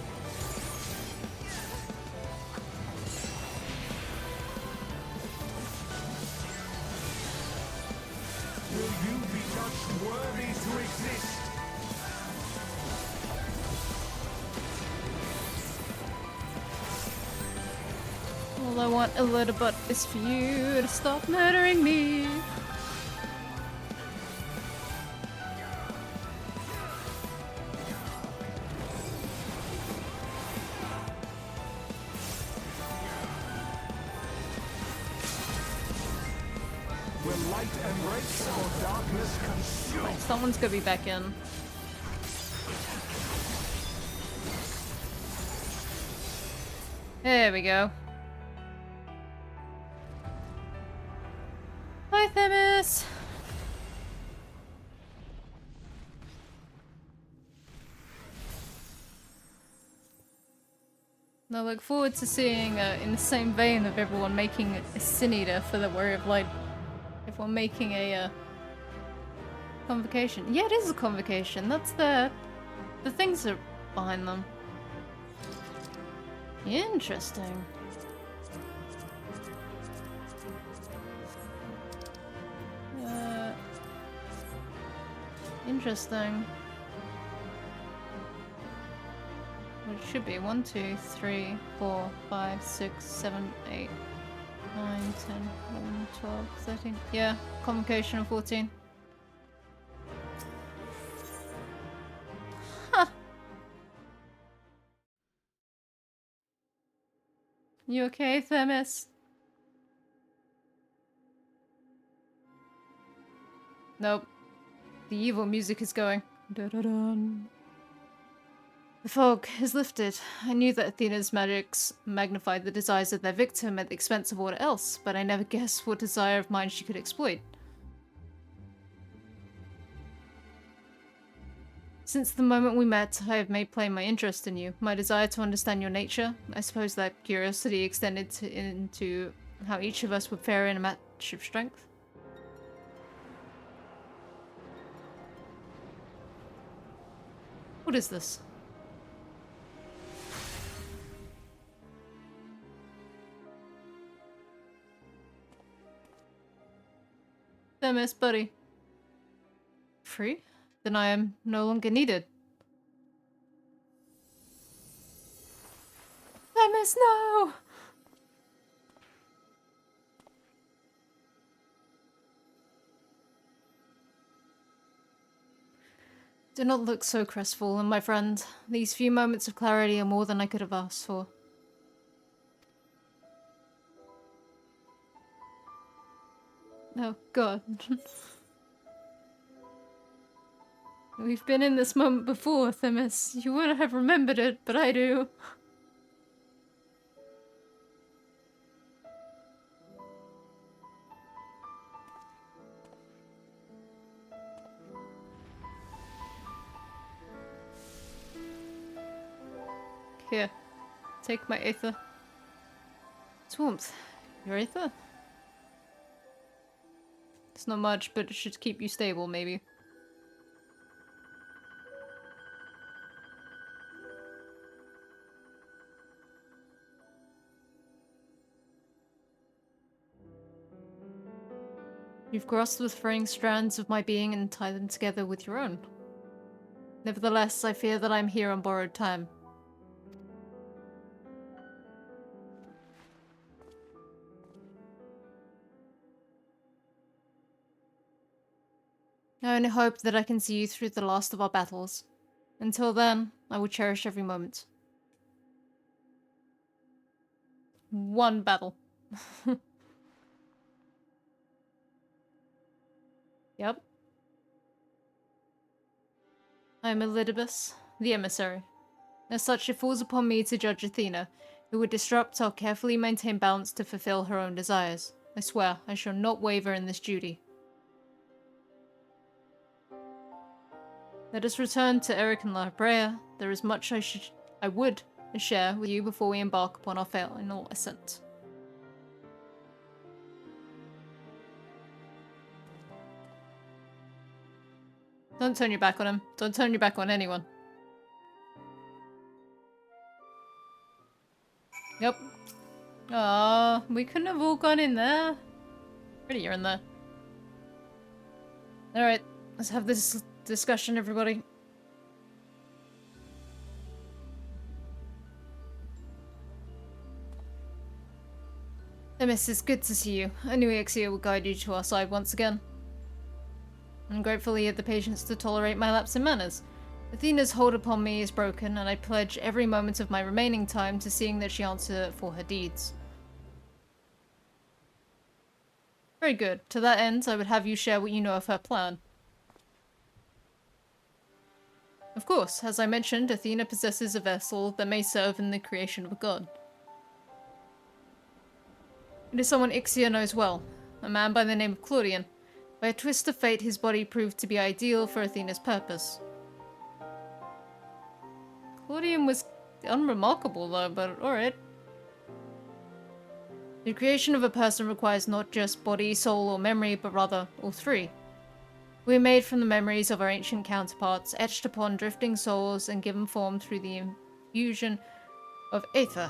Will you be judged worthy to exist? All I want a little bit is for you to stop murdering me. Will light embrace or darkness consume? Right, someone's gonna be back in. There we go. Hi, Themis! I look forward to seeing, in the same vein of everyone making a Sin Eater for the Warrior of Light, everyone making a convocation. Yeah, it is a convocation. That's the things are behind them. Interesting. Interesting. Well, it should be 1, 2, 3, 4, 5, 6, 7, 8, 9, 10, 11, 12, 13. Yeah, convocation of 14. Huh. You okay, Themis? Nope. The evil music is going. Da-da-dun. The fog has lifted. I knew that Athena's magics magnified the desires of their victim at the expense of all else, but I never guessed what desire of mine she could exploit. Since the moment we met, I have made plain my interest in you, my desire to understand your nature. I suppose that curiosity extended into how each of us would fare in a match of strength. What is this? Themis, buddy. Free? Then I am no longer needed. Themis, no! Do not look so crestfallen, my friend. These few moments of clarity are more than I could have asked for. Oh, God. We've been in this moment before, Themis. You wouldn't have remembered it, but I do. Here, take my Aether. It's warmth. Your Aether? It's not much, but it should keep you stable, maybe. You've grasped the fraying strands of my being and tied them together with your own. Nevertheless, I fear that I'm here on borrowed time. I only hope that I can see you through the last of our battles. Until then, I will cherish every moment. One battle. Yep. I am Elidibus, the emissary. As such, it falls upon me to judge Athena, who would disrupt or carefully maintain balance to fulfill her own desires. I swear, I shall not waver in this duty. Let us return to Eric and La Brea. There is much I would share with you before we embark upon our final ascent. Don't turn your back on him. Don't turn your back on anyone. Yep. Ah, we couldn't have all gone in there. Pretty, you're in there. Alright, let's have this discussion, everybody. Themis, it's good to see you. I knew Ixia would guide you to our side once again. And gratefully had the patience to tolerate my lapse in manners. Athena's hold upon me is broken, and I pledge every moment of my remaining time to seeing that she answers for her deeds. Very good. To that end, I would have you share what you know of her plan. Of course, as I mentioned, Athena possesses a vessel that may serve in the creation of a god. It is someone Ixia knows well, a man by the name of Claudian. By a twist of fate, his body proved to be ideal for Athena's purpose. Claudian was unremarkable though, but alright. The creation of a person requires not just body, soul, or memory, but rather all three. We are made from the memories of our ancient counterparts, etched upon drifting souls and given form through the infusion of aether.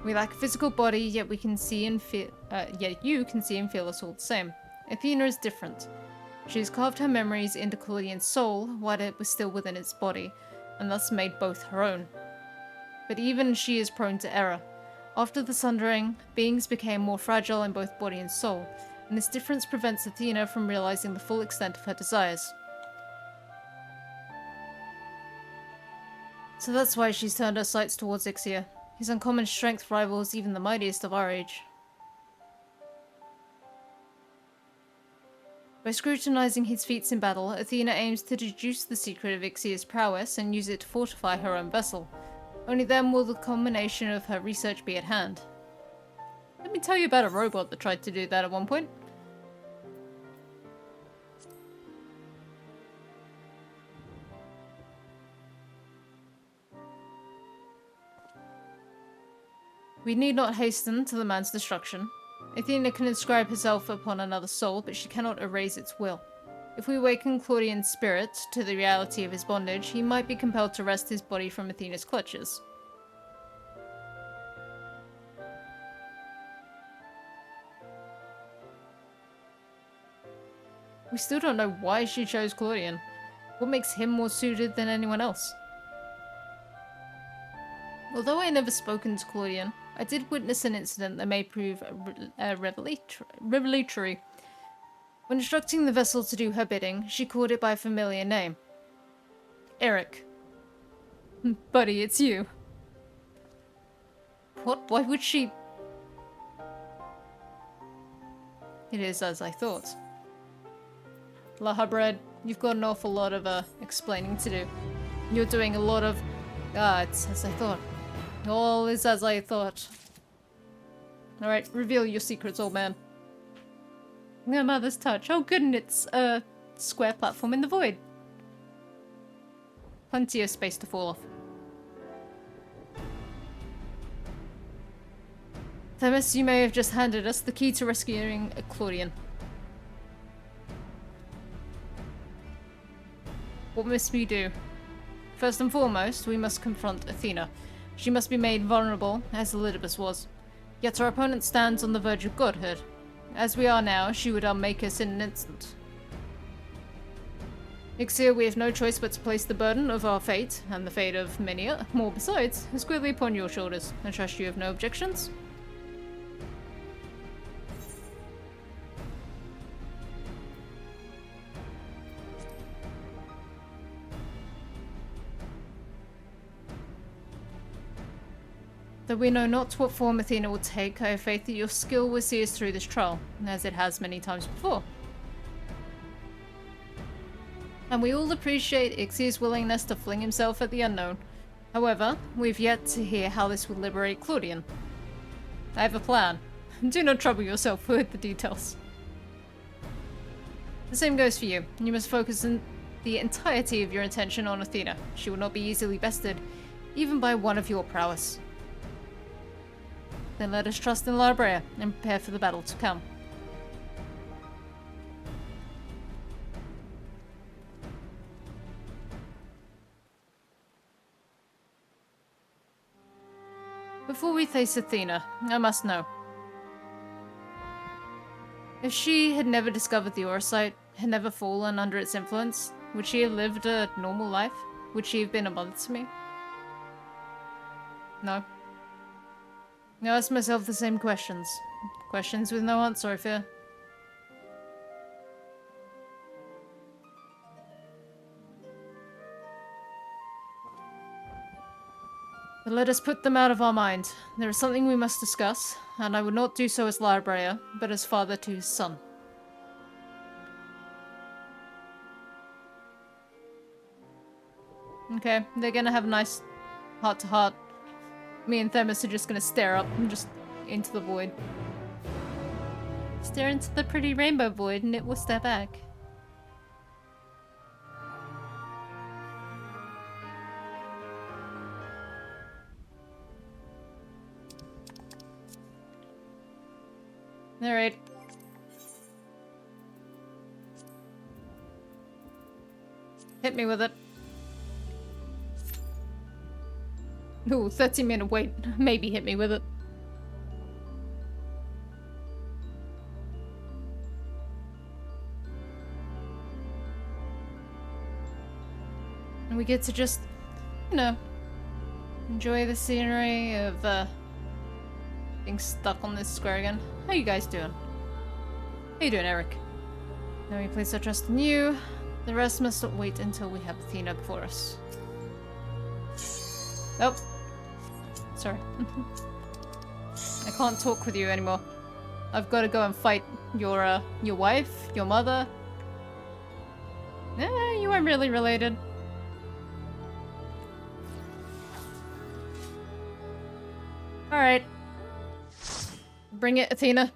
We lack a physical body, yet we can see and feel. Yet you can see and feel us all the same. Athena is different. She has carved her memories into Claudian's soul while it was still within its body, and thus made both her own. But even she is prone to error. After the sundering, beings became more fragile in both body and soul, and this difference prevents Athena from realizing the full extent of her desires. So that's why she's turned her sights towards Ixia. His uncommon strength rivals even the mightiest of our age. By scrutinizing his feats in battle, Athena aims to deduce the secret of Ixia's prowess and use it to fortify her own vessel. Only then will the culmination of her research be at hand. Let me tell you about a robot that tried to do that at one point. We need not hasten to the man's destruction. Athena can inscribe herself upon another soul, but she cannot erase its will. If we awaken Claudian's spirit to the reality of his bondage, he might be compelled to wrest his body from Athena's clutches. We still don't know why she chose Claudian. What makes him more suited than anyone else? Although I never spoken to Claudian, I did witness an incident that may prove revelatory. When instructing the vessel to do her bidding, she called it by a familiar name. Eric. Buddy, it's you. What? Why would she... It is as I thought. Lahabred, you've got an awful lot of explaining to do. You're doing a lot of... it's as I thought. All is as I thought. Alright, reveal your secrets, old man. Your mother's touch. Oh good, and it's a square platform in the void. Plenty of space to fall off. Themis, you may have just handed us the key to rescuing Claudian. What must we do? First and foremost, we must confront Athena. She must be made vulnerable, as Elidibus was. Yet our opponent stands on the verge of godhood. As we are now, she would unmake us in an instant. Ixia, we have no choice but to place the burden of our fate, and the fate of many more besides, squarely upon your shoulders. I trust you have no objections? Though we know not what form Athena will take, I have faith that your skill will see us through this trial, as it has many times before. And we all appreciate Ixie's willingness to fling himself at the unknown. However, we've yet to hear how this will liberate Claudian. I have a plan. Do not trouble yourself with the details. The same goes for you. You must focus the entirety of your attention on Athena. She will not be easily bested, even by one of your prowess. Then let us trust in La Brea and prepare for the battle to come. Before we face Athena, I must know. If she had never discovered the Aurosite, had never fallen under its influence, would she have lived a normal life? Would she have been a mother to me? No. I ask myself the same questions. Questions with no answer, I fear. But let us put them out of our mind. There is something we must discuss, and I would not do so as La Brea, but as father to his son. Okay, they're gonna have a nice heart-to-heart. Me and Themis are just gonna stare up and just into the void. Stare into the pretty rainbow void and it will stare back. Alright. Hit me with it. Ooh, 30-minute wait. Maybe hit me with it. And we get to just, you know, enjoy the scenery of being stuck on this square again. How you guys doing? How you doing, Eric? Now we place our trust in you. The rest must wait until we have Athena before us. Oh. Sorry. I can't talk with you anymore. I've got to go and fight your wife, your mother. You aren't really related. Alright. Bring it, Athena.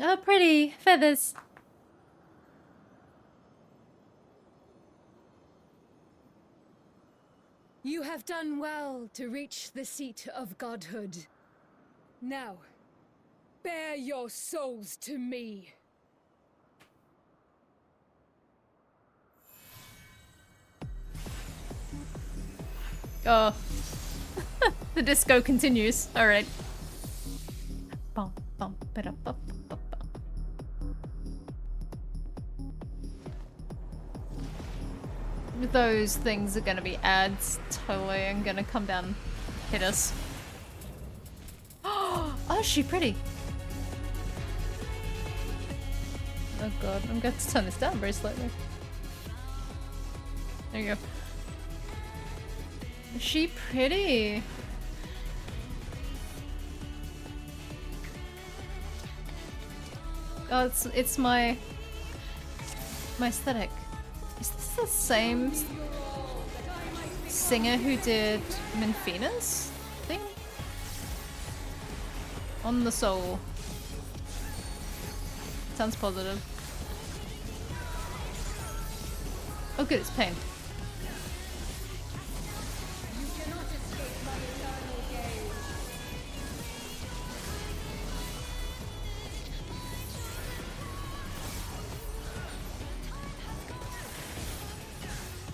Oh, pretty feathers. You have done well to reach the seat of godhood. Now, bear your souls to me. Oh. The disco continues. Alright. Bum, bum, ba-da, bum, bum, bum. Those things are gonna be ads, totally, and gonna come down and hit us. Oh, is she pretty? Oh god, I'm going to turn this down very slightly. There you go. Is she pretty? Oh, it's my aesthetic. Is this the same singer who did Minfina's thing? On the Soul. Sounds positive. Oh good, it's pain.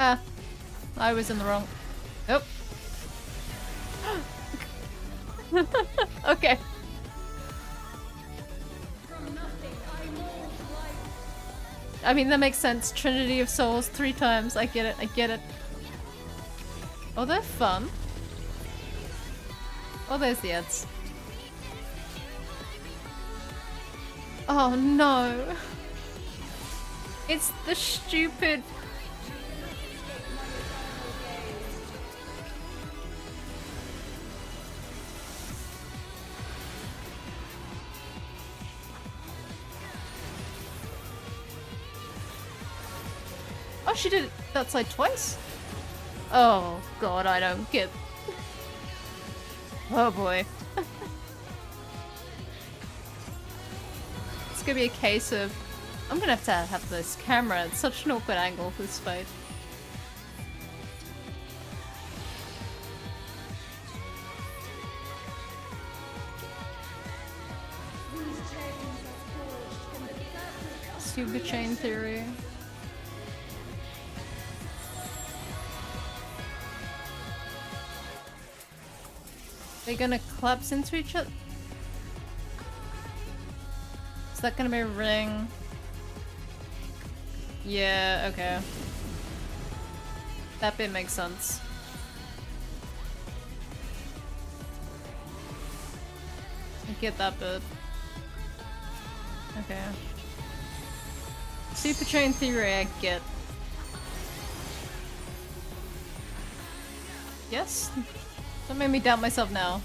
Ah, I was in the wrong. Oh. Okay. I mean, that makes sense. Trinity of Souls 3 times. I get it, I get it. Oh, they're fun. Oh, there's the ads. Oh no. It's the stupid... Oh, she did it that side twice? Oh god, I don't get... Oh boy. It's gonna be a case of... I'm gonna have this camera at such an awkward angle for this fight. Super chain theory. They're gonna collapse into each other? Is that gonna be a ring? Yeah, okay. That bit makes sense. I get that bit. Okay. Super chain theory I get. Yes? Don't make me doubt myself now.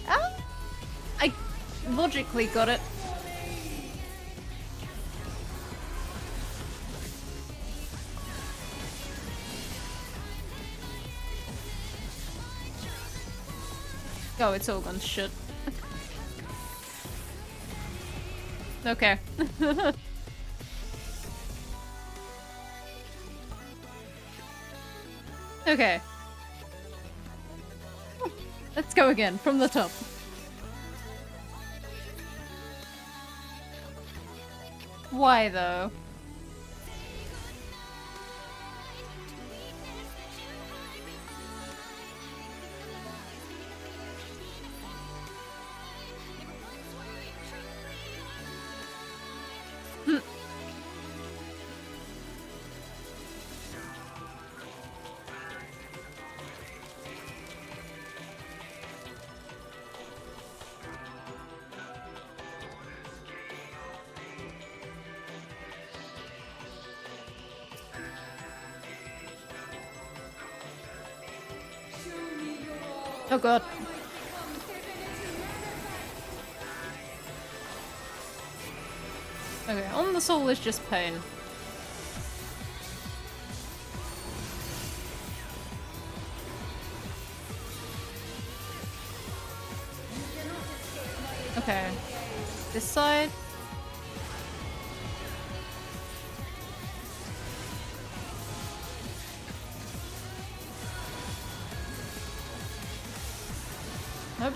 Ah! I logically got it. Oh, it's all gone shit. Okay. Okay. Let's go again, from the top. Why though? Oh god. Okay, on the soul is just pain. Okay. This side. Nope.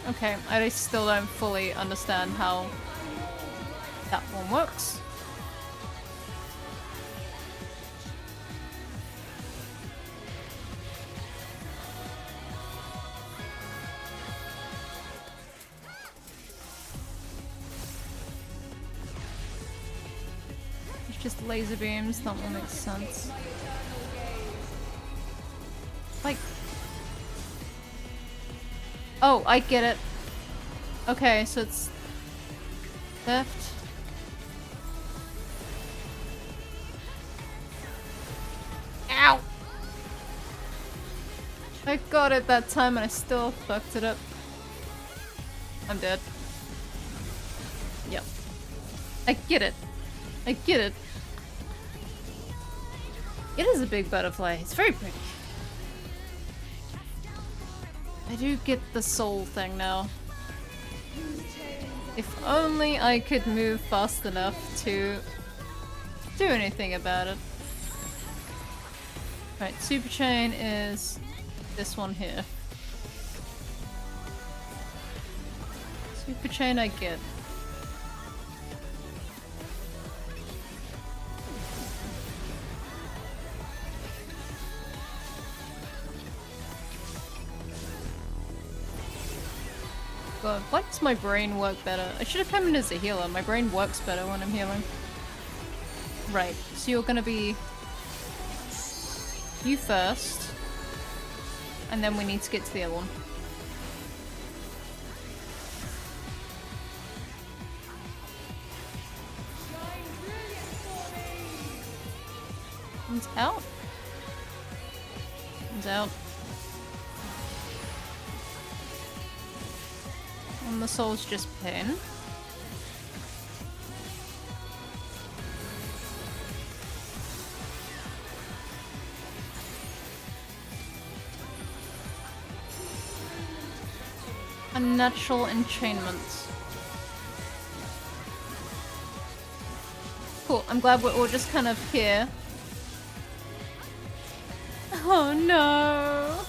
Okay, I still don't fully understand how that one works. It's just laser beams, that one makes sense. Like... Oh, I get it. Okay, so it's... left. Ow! I got it that time and I still fucked it up. I'm dead. Yep. I get it. I get it. It is a big butterfly. It's very pretty. I do get the soul thing now. If only I could move fast enough to do anything about it. Right, super chain is this one here. Super chain I get. God, why does my brain work better? I should have come in as a healer. My brain works better when I'm healing. Right, so you're gonna be... you first. And then we need to get to the other one. One's out. One's out. And the soul's just pain. Unnatural enchainment. Cool, I'm glad we're all just kind of here. Oh no!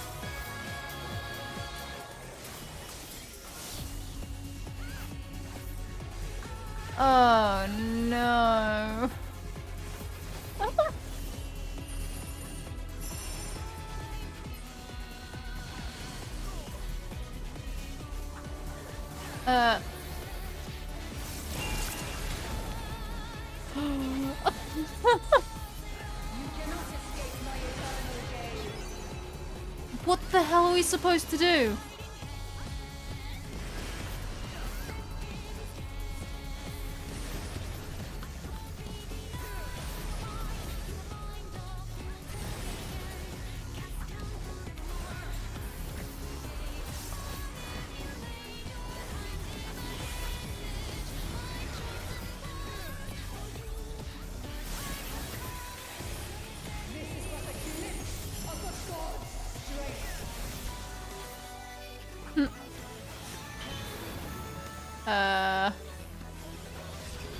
Oh no! What the hell are we supposed to do?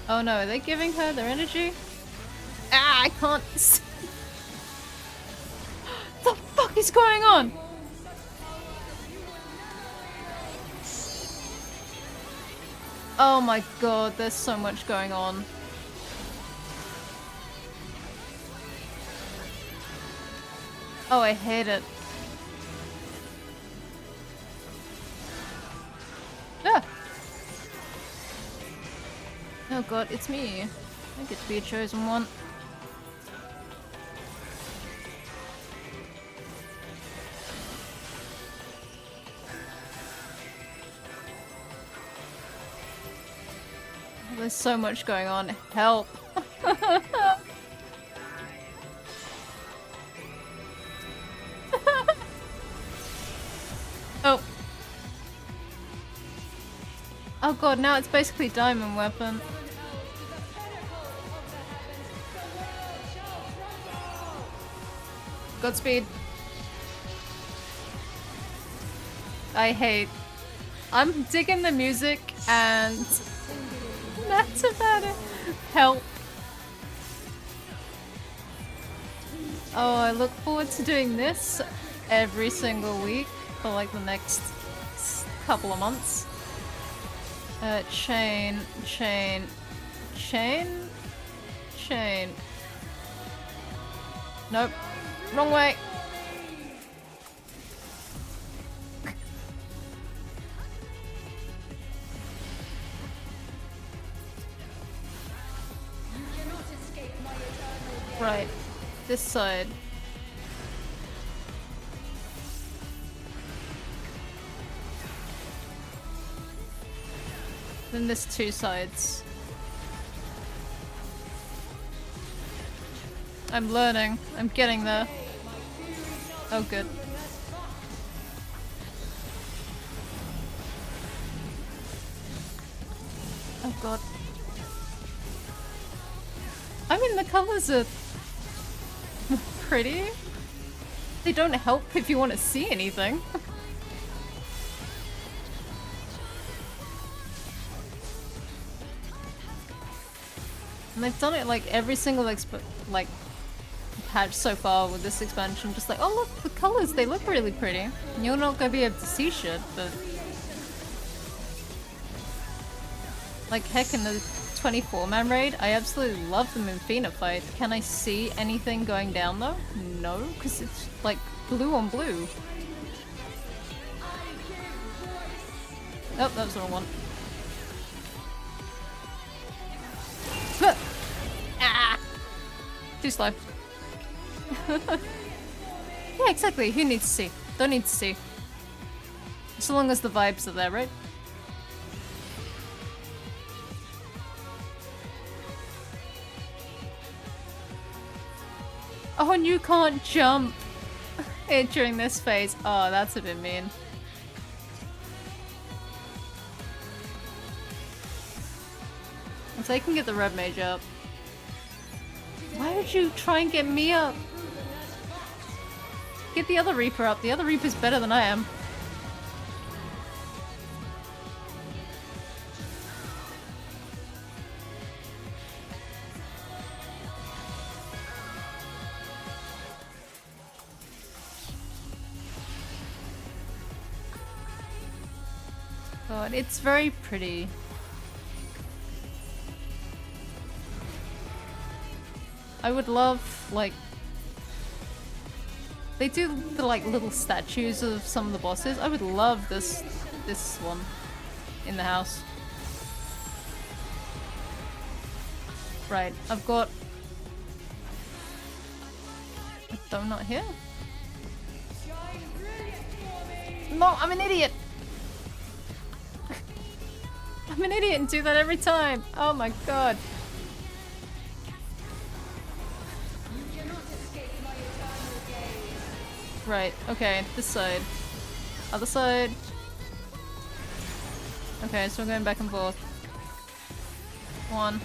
Oh no, are they giving her their energy? Ah, I can't see. The fuck is going on? Oh my god, there's so much going on. Oh, I hate it. Ah! Oh god, it's me. I get to be a chosen one. There's so much going on. Help! Oh. Oh god, now it's basically diamond weapon. Godspeed. I'm digging the music and that's about it. Help. Oh, I look forward to doing this every single week for like the next couple of months. Chain. Nope. Wrong way. Right. This side. Then there's two sides. I'm learning. I'm getting there. Oh, good. Oh god. I mean, the colors are pretty. They don't help if you want to see anything. And they've done it like every single patch so far with this expansion. Just like, oh look, the colors, they look really pretty. And you're not gonna be able to see shit, but like heck, in the 24-man raid, I absolutely love them in Fina fight. Can I see anything going down though? No, because it's like blue on blue. Oh, that was the wrong one. Ah! Too slow. Yeah, exactly. Who needs to see? Don't need to see. So long as the vibes are there, right? Oh, and you can't jump during this phase. Oh, that's a bit mean. So they can get the red mage up. Why would you try and get me up? Get the other Reaper up. The other Reaper's better than I am. God, it's very pretty. I would love, like... They do the, like, little statues of some of the bosses. I would love this one in the house. Right, I've got a donut here. No, I'm an idiot! I'm an idiot and do that every time! Oh my god. Right, okay, this side. Other side. Okay, so we're going back and forth. 1,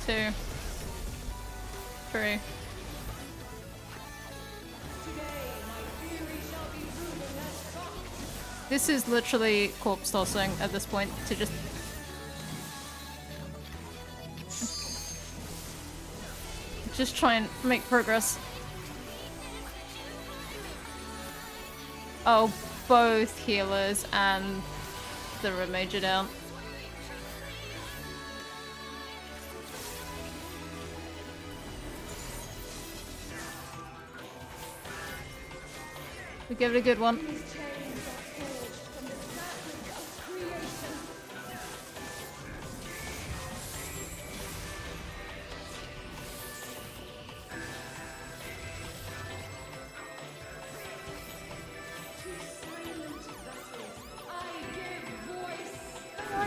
2, 3. This is literally corpse tossing at this point to just... Just try and make progress. Oh, both healers and the red mage are down. We give it a good one.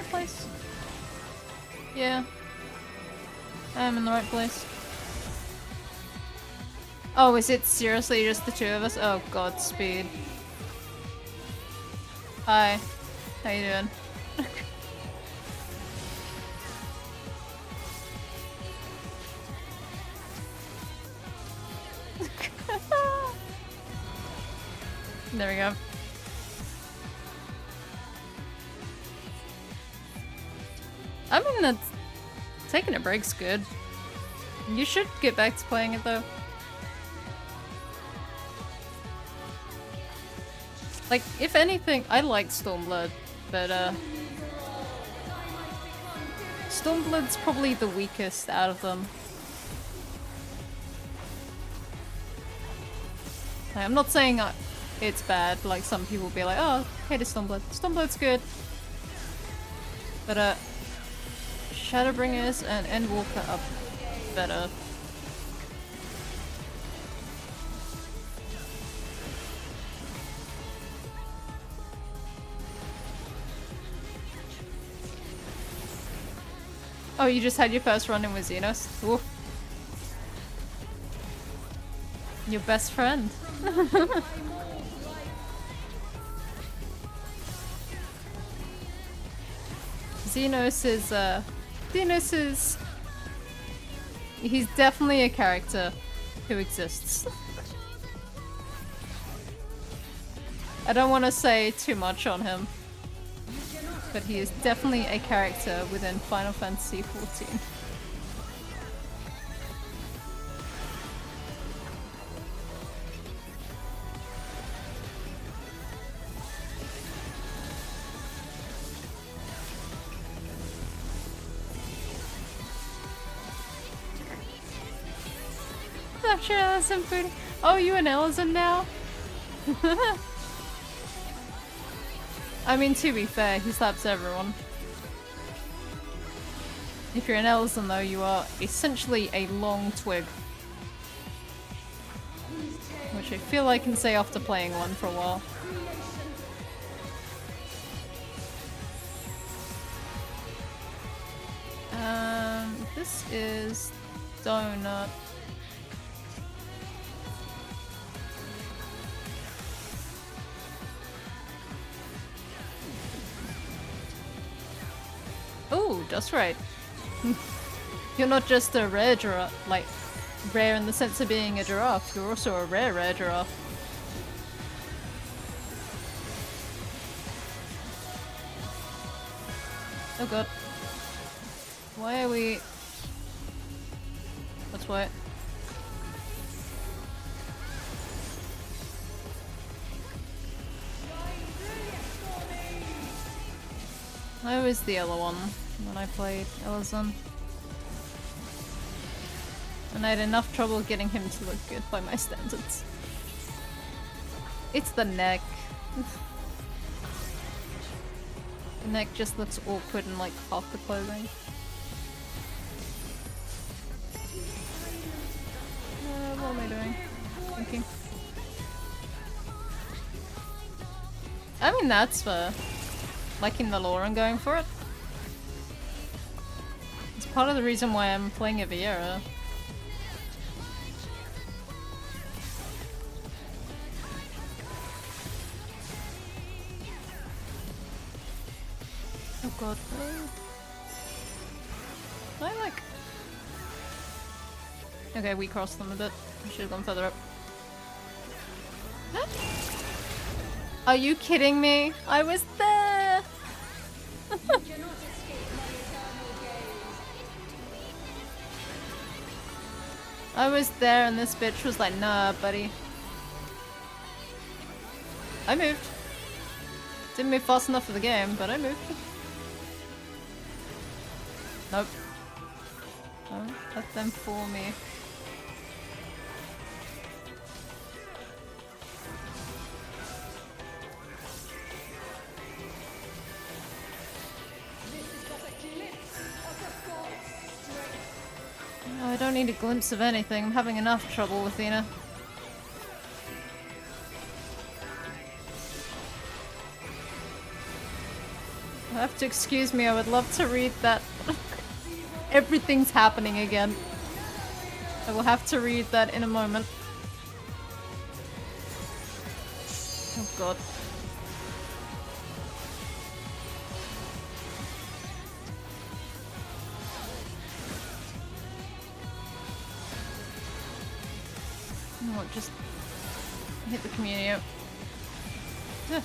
Place. Yeah. I'm in the right place. Oh, is it seriously just the two of us? Oh, Godspeed. Hi. How you doing? There we go. I mean, that's... Taking a break's good. You should get back to playing it, though. Like, if anything, I liked Stormblood, but, Stormblood's probably the weakest out of them. Like, I'm not saying it's bad, like some people will be like, oh, I hate Stormblood. Stormblood's good. But, Shadowbringers and Endwalker are better. Oh, you just had your first run-in with Xenos? Oof. Your best friend. Xenos is... He's definitely a character who exists. I don't want to say too much on him, but he is definitely a character within Final Fantasy XIV. I'm sure that's some food. Oh, you an Ellison now? I mean, to be fair, he slaps everyone. If you're an Ellison, though, you are essentially a long twig. Which I feel I can say after playing one for a while. This is Donut. Ooh, just right. You're not just a rare giraffe, like, rare in the sense of being a giraffe, you're also a rare giraffe. Oh god. Why are we... That's why. I was the other one when I played Elizon. And I had enough trouble getting him to look good by my standards. It's the neck. The neck just looks awkward in like half the clothing. What am I doing? Thinking. I mean, that's for liking the lore and going for it. It's part of the reason why I'm playing a Viera. Oh god. I like... Okay, we crossed them a bit. I should have gone further up. Are you kidding me? I was there! I was there and this bitch was like, nah, buddy. I moved. Didn't move fast enough for the game, but I moved. Nope. Don't let them fool me. No, I don't need a glimpse of anything. I'm having enough trouble with Athena. You have to excuse me, I would love to read that. Everything's happening again. I will have to read that in a moment. Oh god. You know what, just hit the community out. Yeah.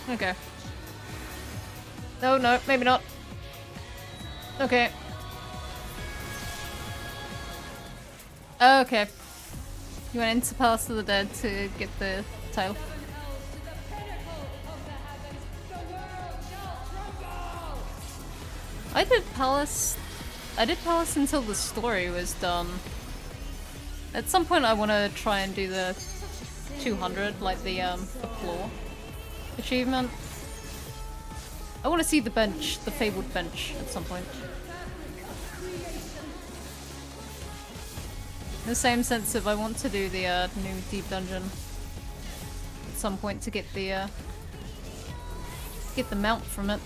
Okay. No, no, maybe not. Okay. Okay. You went into Palace of the Dead to get the title. I did Palace until the story was done. At some point I want to try and do the 200, like the floor achievement. I want to see the bench, the fabled bench, at some point. In the same sense of I want to do the new deep dungeon at some point to get the mount from it.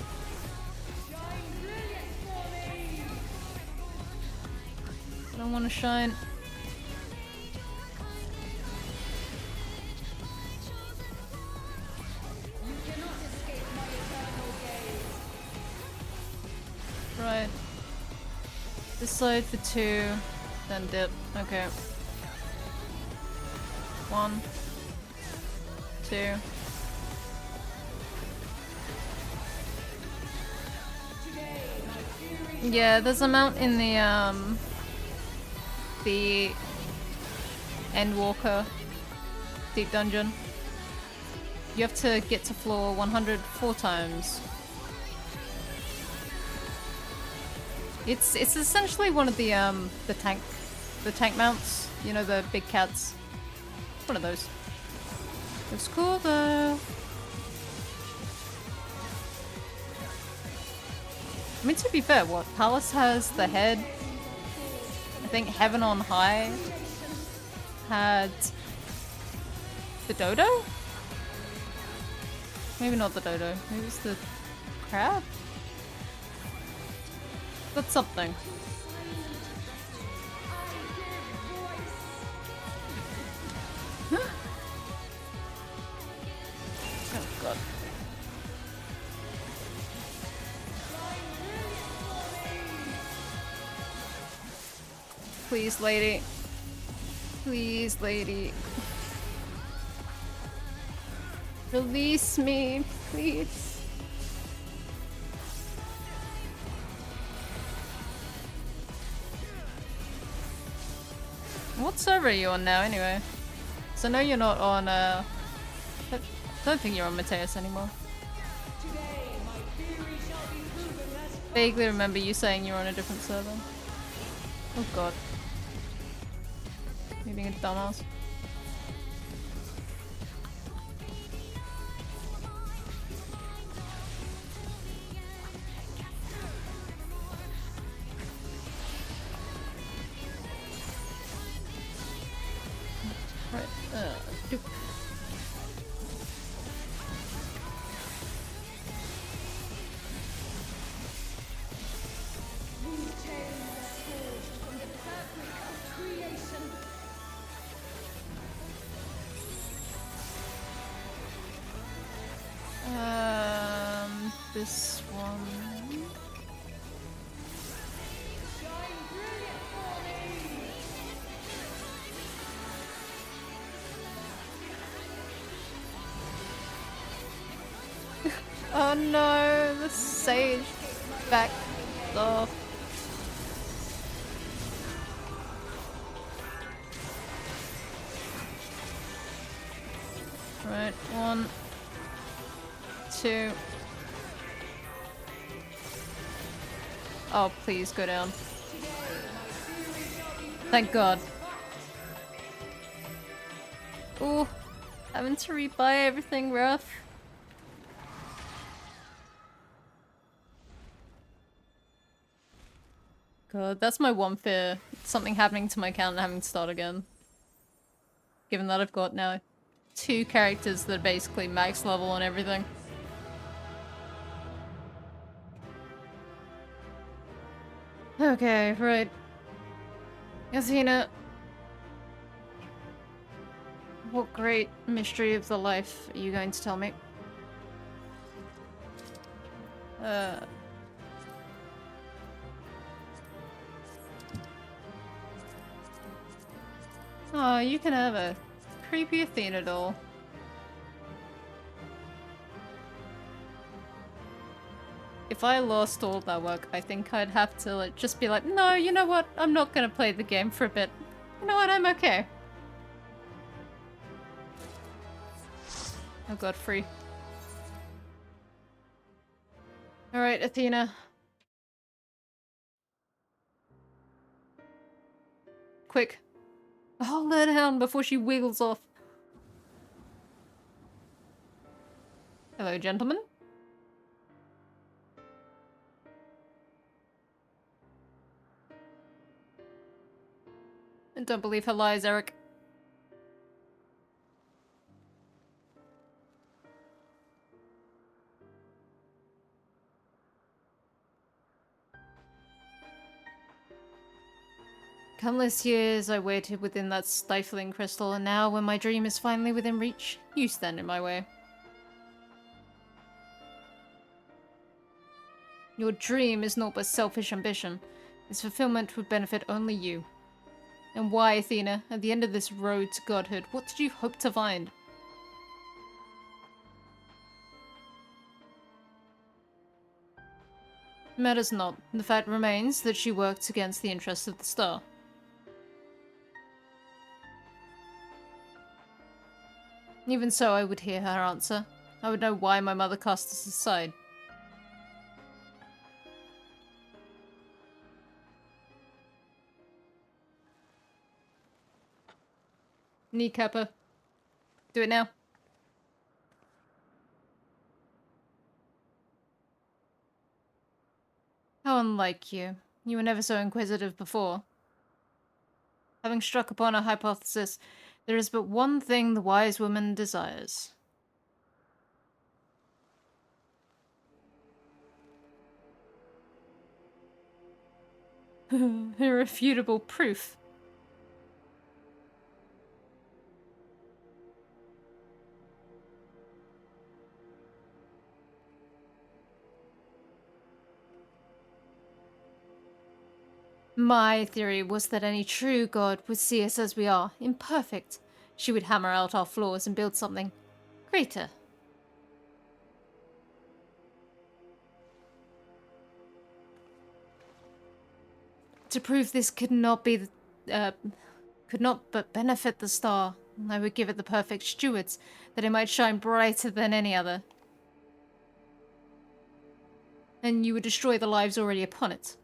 I don't want to shine. Right. This side for 2, then dip. Okay. 1, 2. Yeah, there's a mount in the Endwalker deep dungeon. You have to get to floor 100 4 times. It's essentially one of the tank mounts. You know, the big cats. One of those. Looks cool though. I mean, to be fair, what Palace has the head. I think Heaven on High had the dodo? Maybe not the dodo. Maybe it's the crab? That's something. God. Please, lady. Please, lady. Release me, please. What server are you on now, anyway? So I know you're not on, I don't think you're on Mateus anymore. Vaguely remember you saying you're on a different server. Oh god. You're being a dumbass. Right, doop. This one. Oh no, the sage backed off. Right, 1, 2. Oh, please go down. Thank God. Ooh, having to rebuy everything rough. God, that's my one fear. Something happening to my account and having to start again. Given that I've got now 2 characters that are basically max level on everything. Okay, right. Athena. What great mystery of the life are you going to tell me? Oh, you can have a creepy Athena doll. If I lost all of that work, I think I'd have to like, just be like, no, you know what? I'm not gonna play the game for a bit. You know what? I'm okay. Oh god, free. Alright, Athena. Quick. Hold her down before she wiggles off. Hello, gentlemen. And don't believe her lies, Eric. Countless years I waited within that stifling crystal, and now when my dream is finally within reach, you stand in my way. Your dream is not but selfish ambition. Its fulfillment would benefit only you. And why, Athena, at the end of this road to godhood, what did you hope to find? Matters not. The fact remains that she worked against the interests of the star. Even so, I would hear her answer. I would know why my mother cast us aside. Kneecapper. Do it now. How unlike you. You were never so inquisitive before. Having struck upon a hypothesis, there is but one thing the wise woman desires. Irrefutable proof. My theory was that any true god would see us as we are, imperfect. She would hammer out our flaws and build something greater. To prove this could not but benefit the star, I would give it the perfect stewards, that it might shine brighter than any other. And you would destroy the lives already upon it.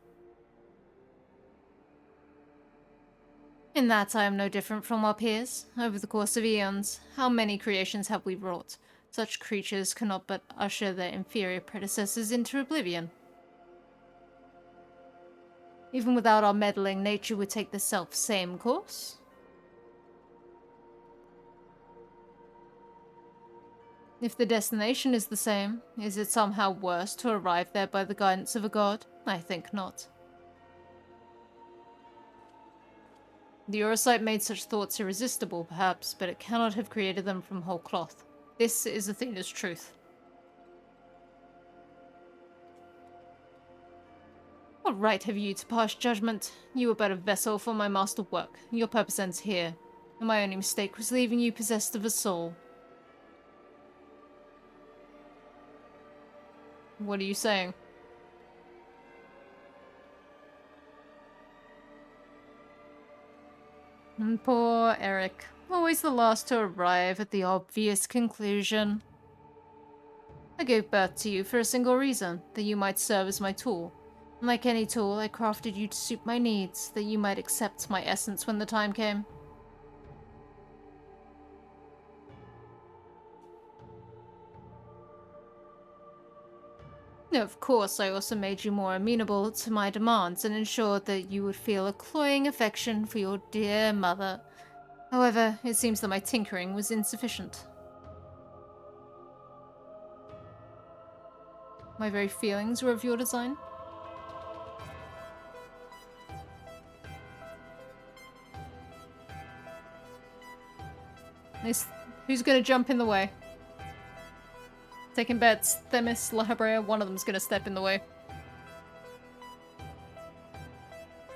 In that I am no different from our peers. Over the course of eons, how many creations have we wrought? Such creatures cannot but usher their inferior predecessors into oblivion. Even without our meddling, nature would take the self-same course. If the destination is the same, is it somehow worse to arrive there by the guidance of a god? I think not. The Orosite made such thoughts irresistible, perhaps, but it cannot have created them from whole cloth. This is Athena's truth. What right have you to pass judgment? You are but a vessel for my master work. Your purpose ends here, and my only mistake was leaving you possessed of a soul. What are you saying? And poor Eric, always the last to arrive at the obvious conclusion. I gave birth to you for a single reason, that you might serve as my tool. And like any tool, I crafted you to suit my needs, that you might accept my essence when the time came. Of course, I also made you more amenable to my demands and ensured that you would feel a cloying affection for your dear mother. However, it seems that my tinkering was insufficient. My very feelings were of your design? Who's gonna jump in the way? Taking bets. Themis, Lahabrea, one of them's gonna step in the way.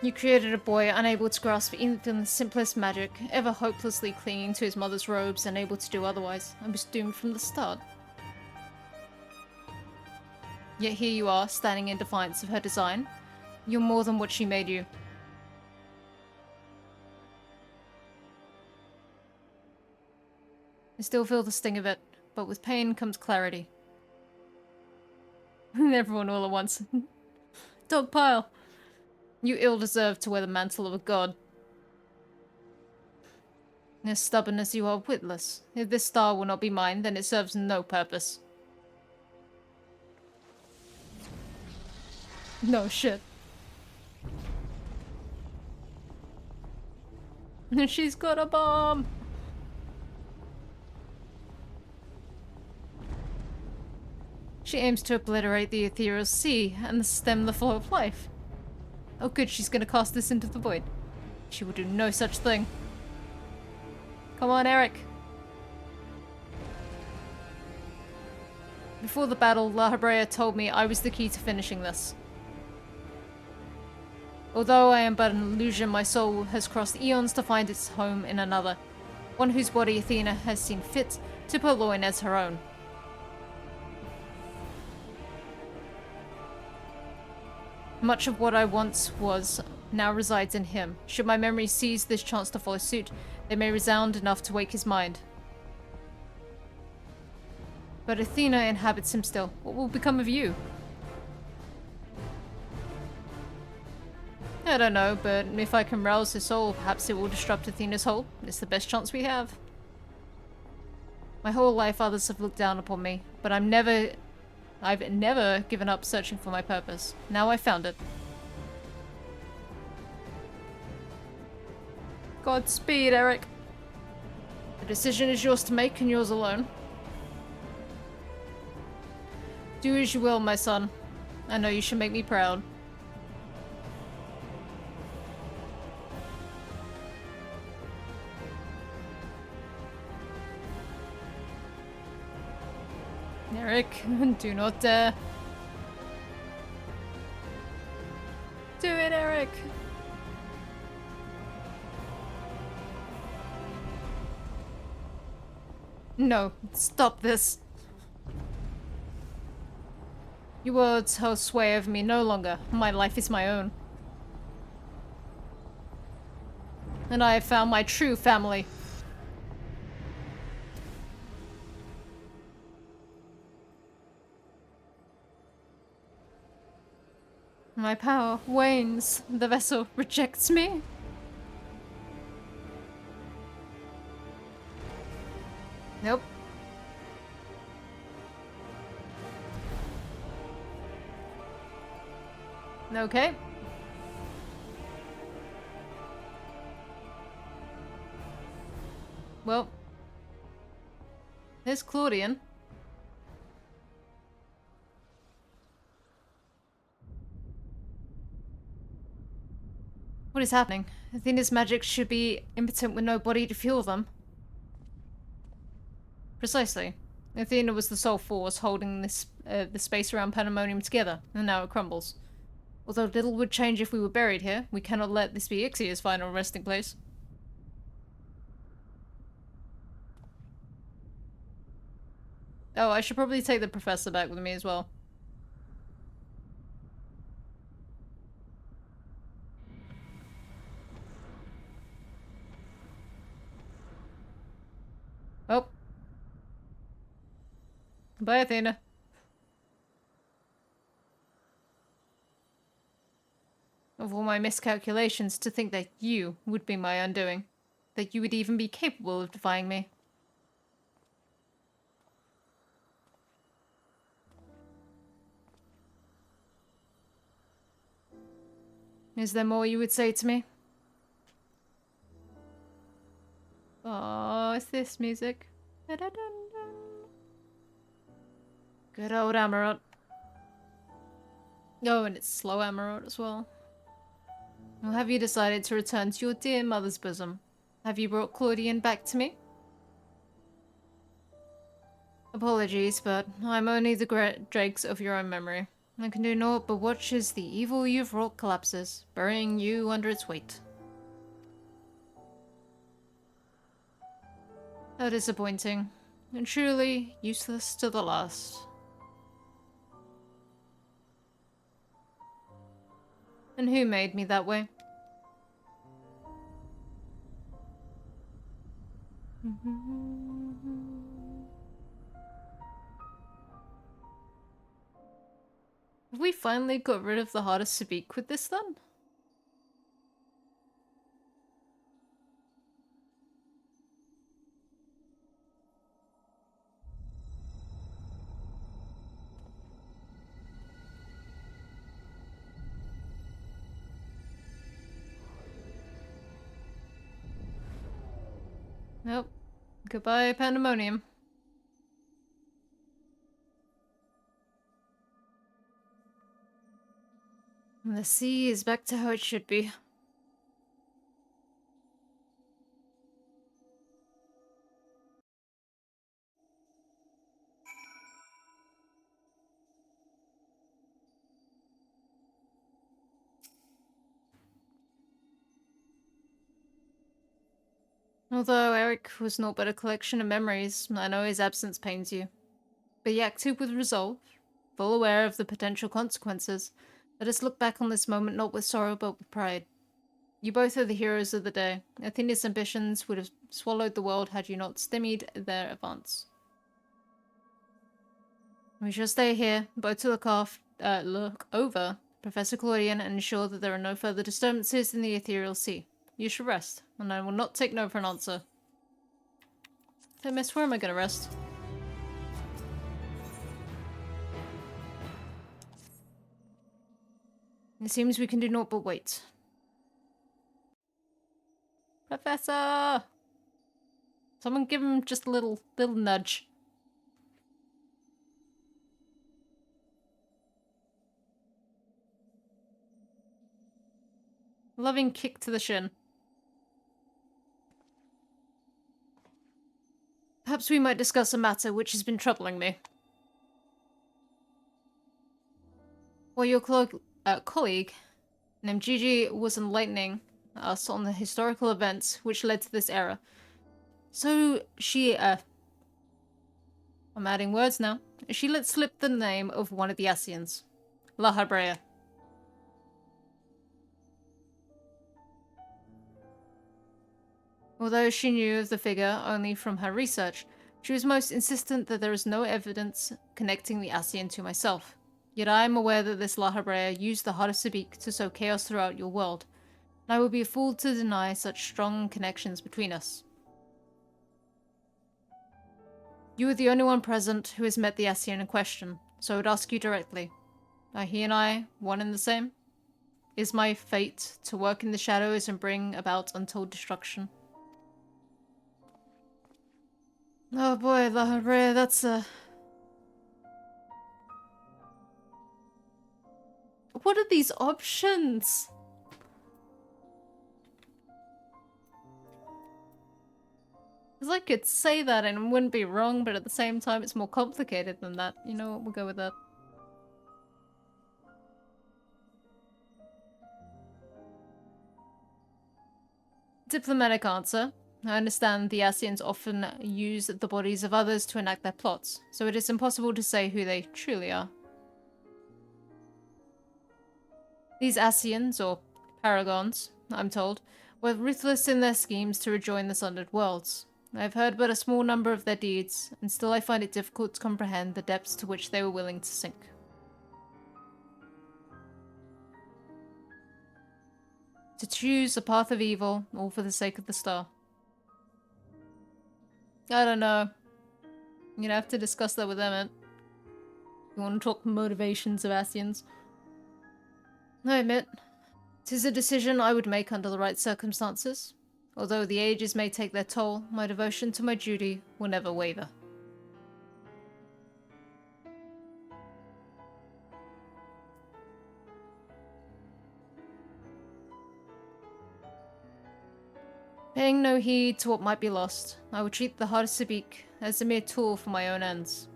You created a boy unable to grasp even the simplest magic, ever hopelessly clinging to his mother's robes, unable to do otherwise. I was doomed from the start. Yet here you are, standing in defiance of her design. You're more than what she made you. I still feel the sting of it, but with pain comes clarity. Everyone all at once. Dogpile! You ill deserve to wear the mantle of a god. As stubborn as you are witless. If this star will not be mine, then it serves no purpose. No shit. She's got a bomb! She aims to obliterate the ethereal sea and stem the flow of life. Oh good, she's gonna cast this into the void. She will do no such thing. Come on, Eric. Before the battle, Lahabrea told me I was the key to finishing this. Although I am but an illusion, my soul has crossed eons to find its home in another. One whose body Athena has seen fit to purloin as her own. Much of what I once was now resides in him. Should my memory seize this chance to follow suit, they may resound enough to wake his mind. But Athena inhabits him still. What will become of you? I don't know, but if I can rouse his soul, perhaps it will disrupt Athena's hold. It's the best chance we have. My whole life others have looked down upon me, but I've never given up searching for my purpose. Now I found it. Godspeed, Eric. The decision is yours to make and yours alone. Do as you will, my son. I know you should make me proud. Eric, do not dare. Do it, Eric. No, stop this. Your words hold sway over me no longer. My life is my own. And I have found my true family. My power wanes. The vessel rejects me. Nope. Okay. Well. There's Claudian. What is happening? Athena's magic should be impotent with no body to fuel them. Precisely. Athena was the sole force holding this the space around Pandemonium together, and now it crumbles. Although little would change if we were buried here, we cannot let this be Ixia's final resting place. Oh, I should probably take the professor back with me as well. Oh. Bye, Athena. Of all my miscalculations, to think that you would be my undoing. That you would even be capable of defying me. Is there more you would say to me? Oh, it's this music. Da-da-dun-dun. Good old Amarot. Oh, and it's slow Amarot as well. Or have you decided to return to your dear mother's bosom? Have you brought Claudian back to me? Apologies, but I'm only the dregs of your own memory. I can do naught but watch as the evil you've wrought collapses, burying you under its weight. How disappointing, and truly useless to the last. And who made me that way? Have we finally got rid of the hardest to beat with this then? Nope. Goodbye, Pandemonium. And the sea is back to how it should be. Although Eric was naught but a collection of memories, I know his absence pains you. But he acted with resolve, full aware of the potential consequences. Let us look back on this moment not with sorrow but with pride. You both are the heroes of the day. Athena's ambitions would have swallowed the world had you not stymied their advance. We shall stay here, both to look over Professor Claudian and ensure that there are no further disturbances in the ethereal sea. You should rest, and I will not take no for an answer. So, miss, where am I gonna rest? It seems we can do naught but wait. Professor! Someone give him just a little nudge. Loving kick to the shin. Perhaps we might discuss a matter which has been troubling me. Well, your colleague named Gigi was enlightening us on the historical events which led to this era. So she I'm adding words now. She let slip the name of one of the Asians. La Habrea. Although she knew of the figure only from her research, she was most insistent that there is no evidence connecting the Asian to myself. Yet I am aware that this La Habrea used the Heart of Sabik to sow chaos throughout your world, and I would be a fool to deny such strong connections between us. You are the only one present who has met the Asian in question, so I would ask you directly. Are he and I one and the same? Is my fate to work in the shadows and bring about untold destruction? Oh boy, La Habrea, that's What are these options? Because I could say that and it wouldn't be wrong, but at the same time it's more complicated than that. You know what, we'll go with that. Diplomatic answer. I understand the Asians often use the bodies of others to enact their plots, so it is impossible to say who they truly are. These Asians, or paragons, I'm told, were ruthless in their schemes to rejoin the Sundered Worlds. I have heard but a small number of their deeds, and still I find it difficult to comprehend the depths to which they were willing to sink. To choose a path of evil, all for the sake of the star. I don't know. You're gonna have to discuss that with Emmett. You want to talk motivations of Asians? I admit, 'tis a decision I would make under the right circumstances. Although the ages may take their toll, my devotion to my duty will never waver. Paying no heed to what might be lost, I will treat the Heart of Sabik as a mere tool for my own ends.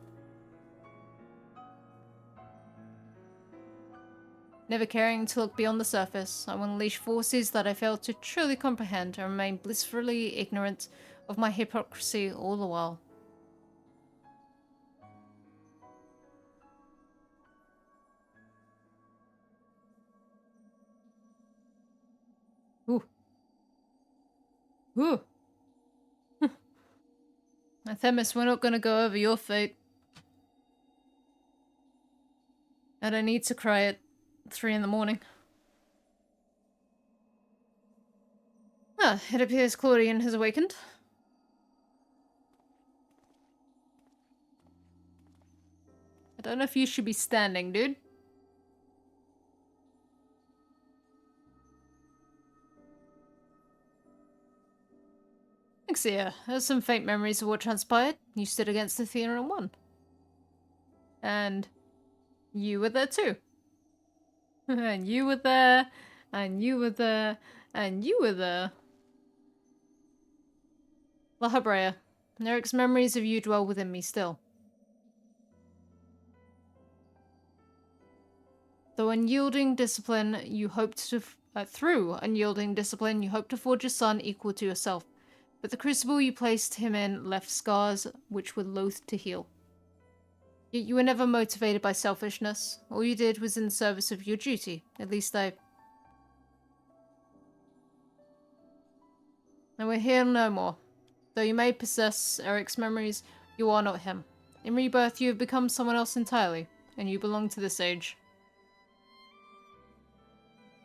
Never caring to look beyond the surface, I will unleash forces that I fail to truly comprehend and remain blissfully ignorant of my hypocrisy all the while. Ooh. Ooh. Themis, we're not gonna go over your fate. I don't need to cry at 3 in the morning. Ah, it appears Claudian has awakened. I don't know if you should be standing, dude. Exia, there's some faint memories of what transpired. You stood against Athena and won. And you were there too. And you were there, and you were there, and you were there. La Habrea, Eric's memories of you dwell within me still. Through unyielding discipline, you hoped to forge a son equal to yourself. But the crucible you placed him in left scars which were loath to heal. Yet you were never motivated by selfishness. All you did was in service of your duty. At least I... And we're here no more. Though you may possess Eric's memories, you are not him. In rebirth, you have become someone else entirely, and you belong to this age.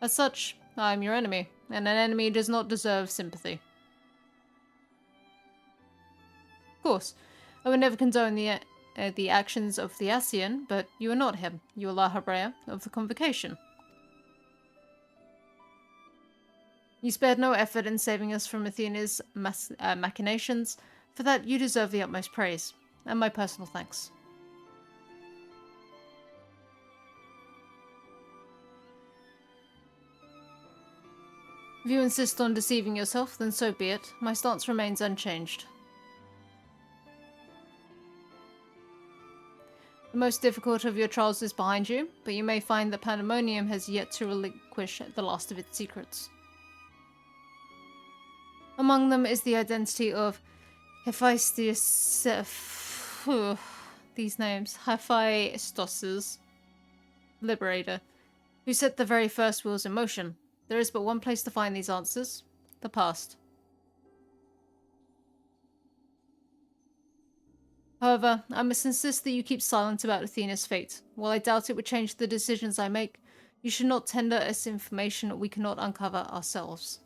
As such, I am your enemy, and an enemy does not deserve sympathy. Of course, I would never condone the actions of the Asian, but you are not him. You are La Habrea of the Convocation. You spared no effort in saving us from Athena's machinations. For that, you deserve the utmost praise, and my personal thanks. If you insist on deceiving yourself, then so be it. My stance remains unchanged. The most difficult of your trials is behind you, but you may find that Pandemonium has yet to relinquish the last of its secrets. Among them is the identity of Hephaestus. these names. Hephaestus's liberator, who set the very first wheels in motion. There is but one place to find these answers. The past. However, I must insist that you keep silent about Athena's fate. While I doubt it would change the decisions I make, you should not tender us information we cannot uncover ourselves.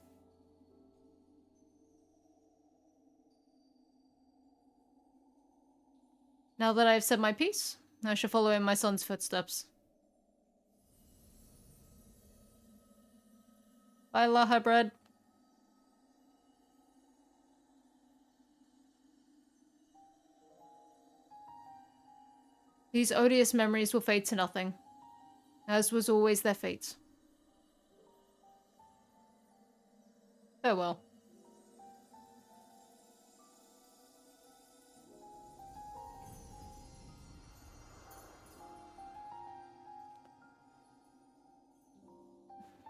Now that I have said my piece, I shall follow in my son's footsteps. Bye, Laha bread. These odious memories will fade to nothing, as was always their fate. Farewell.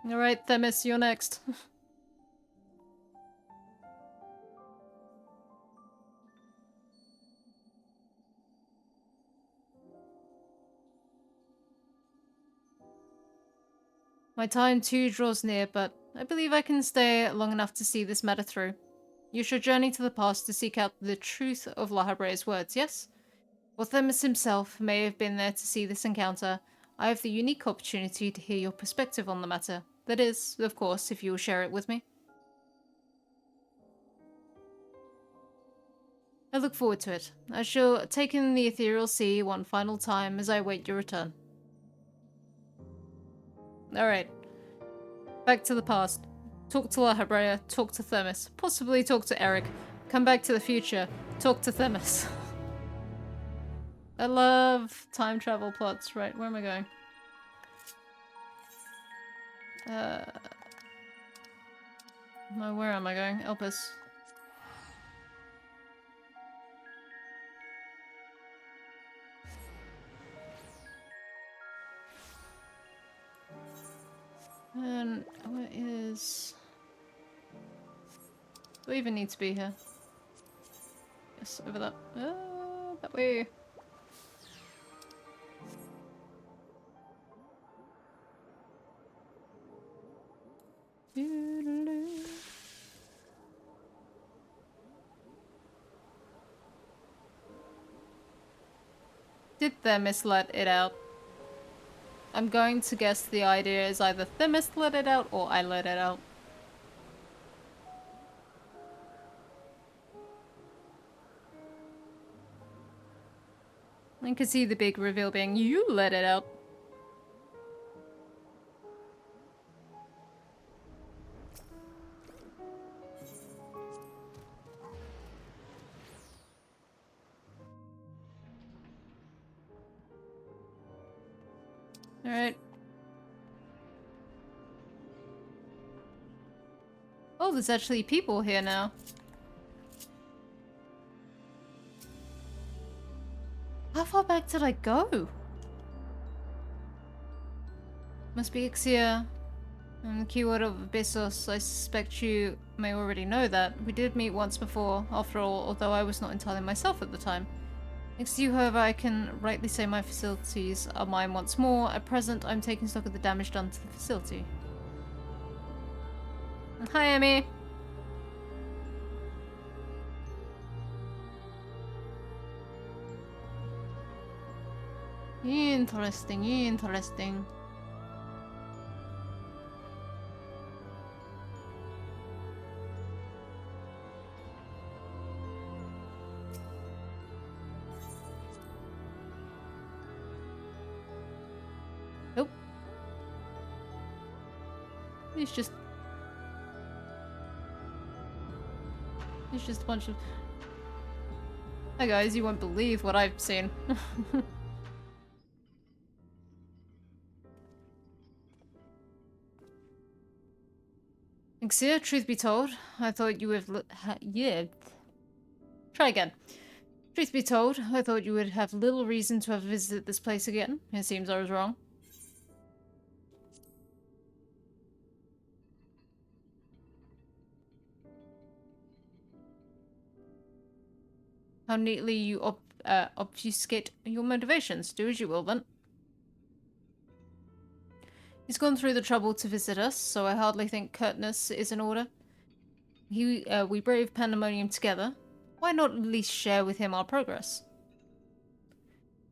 Alright, Themis, you're next. My time too draws near, but I believe I can stay long enough to see this matter through. You should journey to the past to seek out the truth of Lahabre's words, yes? While Themis himself may have been there to see this encounter, I have the unique opportunity to hear your perspective on the matter. That is, of course, if you will share it with me. I look forward to it. I shall take in the ethereal sea one final time as I await your return. Alright. Back to the past. Talk to Lahabrea, talk to Themis. Possibly talk to Eric. Come back to the future. Talk to Themis. I love time travel plots. Right, where am I going? No, where am I going? Elpis. And where is... Do I even need to be here? Yes, over that. That way. Did Themis let it out? I'm going to guess the idea is either Themis let it out or I let it out. I can see the big reveal being you let it out. Alright. Oh, there's actually people here now. How far back did I go? Must be Ixia. And the keyword of Abyssos. I suspect you may already know that. We did meet once before, after all, although I was not entirely myself at the time. Next to you, however, I can rightly say my facilities are mine once more. At present, I'm taking stock of the damage done to the facility. Hi, Emmy. Interesting, interesting. Nope. It's just a bunch of... Hi guys, you won't believe what I've seen. Xia, truth be told, I thought you would yeah. Try again. Truth be told, I thought you would have little reason to have visited this place again. It seems I was wrong. How neatly you obfuscate your motivations. Do as you will, then. He's gone through the trouble to visit us, so I hardly think curtness is in order. We braved Pandemonium together. Why not at least share with him our progress?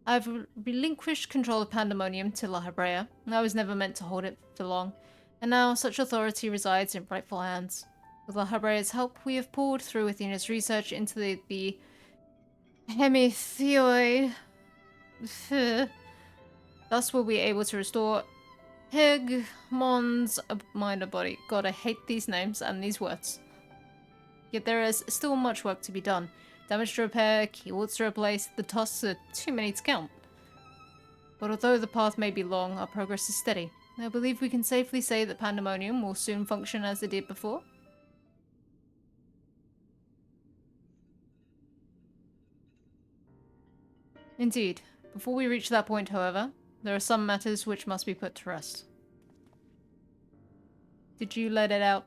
I've relinquished control of Pandemonium to La Habrea. I was never meant to hold it for long, and now such authority resides in rightful hands. With La Habrea's help, we have poured through Athena's research into the Hemitheoi. Thus we'll be able to restore Hegemon's mind and body. God, I hate these names and these words. Yet there is still much work to be done. Damage to repair, keywords to replace, the tasks are too many to count. But although the path may be long, our progress is steady. I believe we can safely say that Pandemonium will soon function as it did before. Indeed. Before we reach that point, however, there are some matters which must be put to rest. Did you let it out?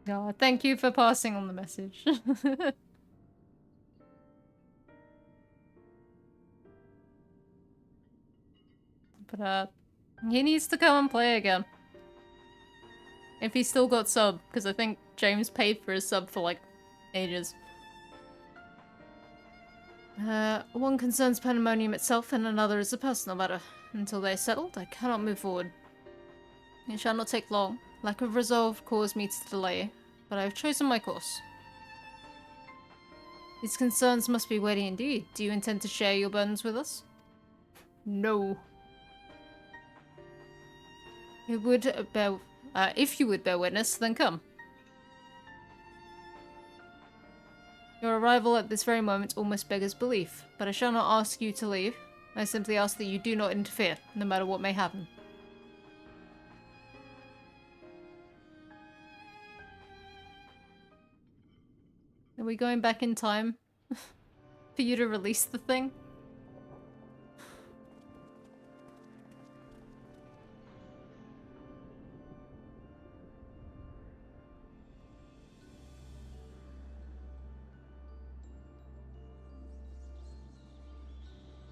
God, thank you for passing on the message. But, he needs to come and play again. If he's still got sub, because I think James paid for his sub for, like, ages. One concerns Pandemonium itself, and another is a personal matter. Until they are settled, I cannot move forward. It shall not take long. Lack of resolve caused me to delay, but I have chosen my course. These concerns must be weighty indeed. Do you intend to share your burdens with us? No. You would bear, if you would bear witness, then come. Your arrival at this very moment almost beggars belief, but I shall not ask you to leave. I simply ask that you do not interfere, no matter what may happen. Are we going back in time for you to release the thing?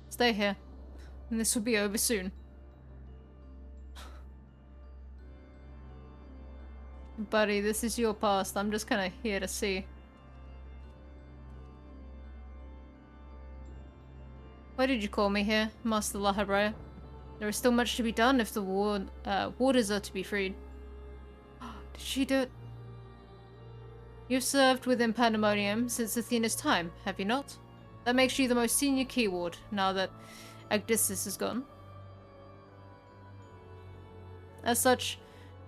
Stay here, and this will be over soon. Buddy, this is your past. I'm just kind of here to see. Why did you call me here, Master La Habrea? There is still much to be done if the warders are to be freed. Did she do it? You've served within Pandemonium since Athena's time, have you not? That makes you the most senior key ward, now that Agdistis is gone. As such,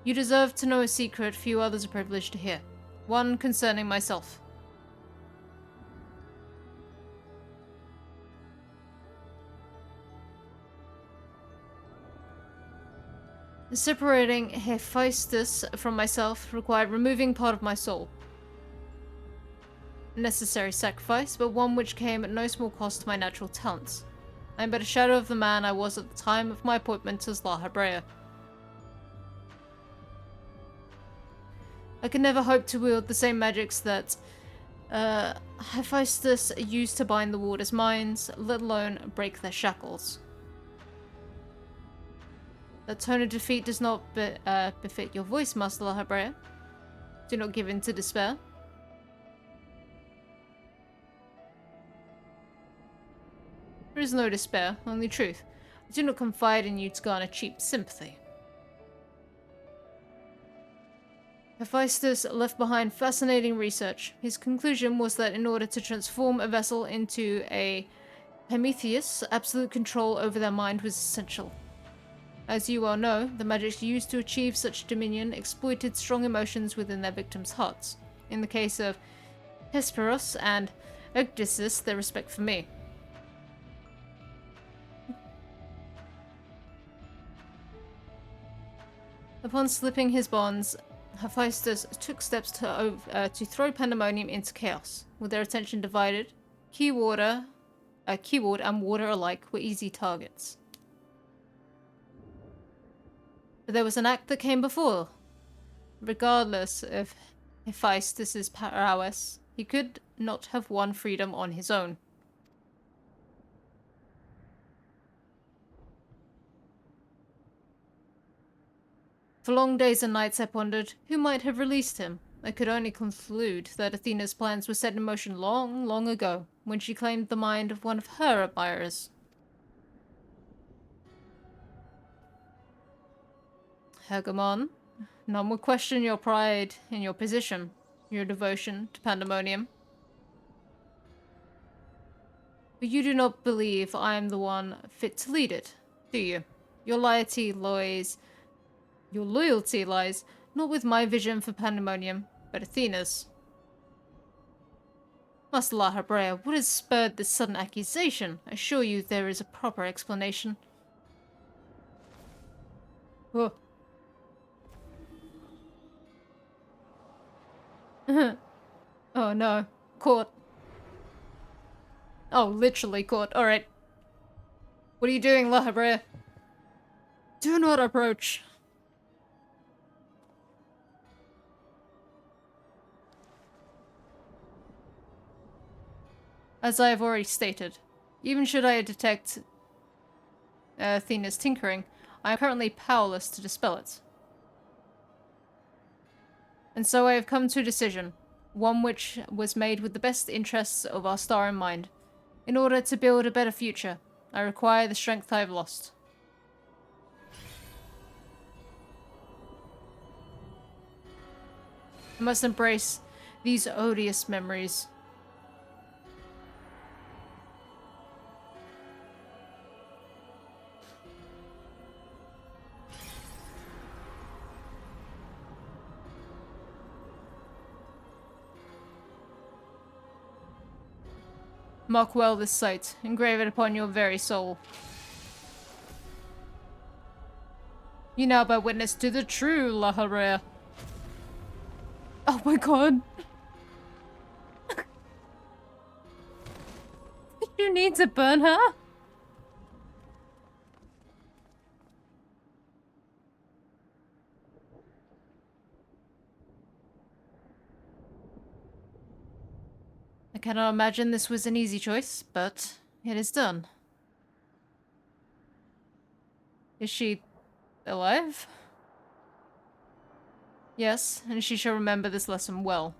you deserve to know a secret few others are privileged to hear. One concerning myself. Separating Hephaestus from myself required removing part of my soul. Necessary sacrifice, but one which came at no small cost to my natural talents. I am but a shadow of the man I was at the time of my appointment as La Habrea. I could never hope to wield the same magics that Hephaestus used to bind the warders' minds, let alone break their shackles. That tone of defeat does not befit your voice, Master La Habrea. Do not give in to despair. There is no despair, only truth. I do not confide in you to garner cheap sympathy. Hephaestus left behind fascinating research. His conclusion was that in order to transform a vessel into a Prometheus, absolute control over their mind was essential. As you well know, the magics used to achieve such dominion exploited strong emotions within their victims' hearts. In the case of Hesperos and Agdistis, their respect for me. Upon slipping his bonds, Hephaestus took steps to throw Pandemonium into chaos. With their attention divided, Keyword and Warder alike were easy targets. But there was an act that came before. Regardless of Hephaestus's prowess, he could not have won freedom on his own. For long days and nights I pondered who might have released him. I could only conclude that Athena's plans were set in motion long, long ago, when she claimed the mind of one of her admirers. Hegemon, none will question your pride in your position, your devotion to Pandemonium. But you do not believe I am the one fit to lead it, do you? Your loyalty lies not with my vision for Pandemonium, but Athena's. Master La Habrea, what has spurred this sudden accusation? I assure you there is a proper explanation. Oh. Oh no. Caught. Oh, literally caught. Alright. What are you doing, La Habrea? Do not approach. As I have already stated, even should I detect Athena's tinkering, I am currently powerless to dispel it. And so I have come to a decision, one which was made with the best interests of our star in mind. In order to build a better future, I require the strength I have lost. I must embrace these odious memories. Mark well this sight, engrave it upon your very soul. You now bear witness to the true La Habrea. Oh my god. You need to burn her? I cannot imagine this was an easy choice, but it is done. Is she alive? Yes, and she shall remember this lesson well.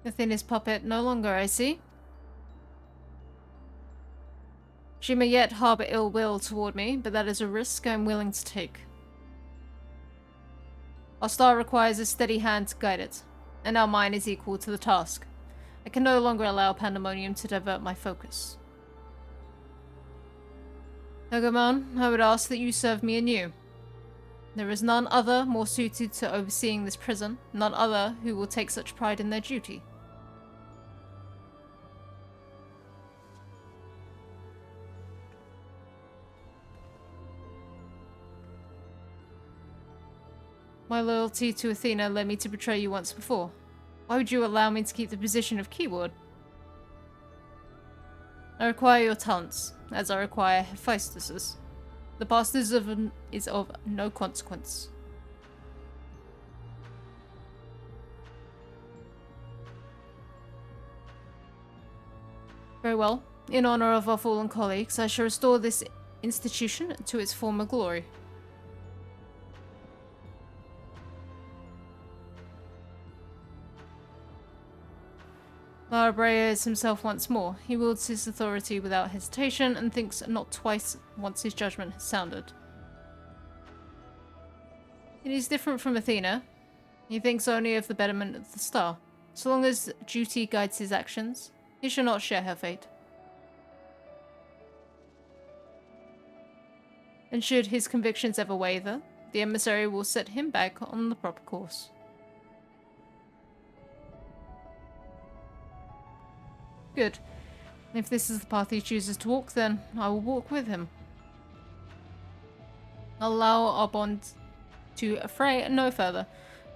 Athena's puppet no longer, I see. She may yet harbor ill will toward me, but that is a risk I'm willing to take. Our star requires a steady hand to guide it, and now mine is equal to the task. I can no longer allow Pandemonium to divert my focus. Hegemon, I would ask that you serve me anew. There is none other more suited to overseeing this prison, none other who will take such pride in their duty. My loyalty to Athena led me to betray you once before. Why would you allow me to keep the position of keyword? I require your talents, as I require Hephaestus's. The past is of no consequence. Very well. In honor of our fallen colleagues, I shall restore this institution to its former glory. La Habrea is himself once more. He wields his authority without hesitation and thinks not twice once his judgment has sounded. It is different from Athena. He thinks only of the betterment of the star. So long as duty guides his actions, he shall not share her fate. And should his convictions ever waver, the emissary will set him back on the proper course. Good. If this is the path he chooses to walk, then I will walk with him. I'll allow our bond to affray no further.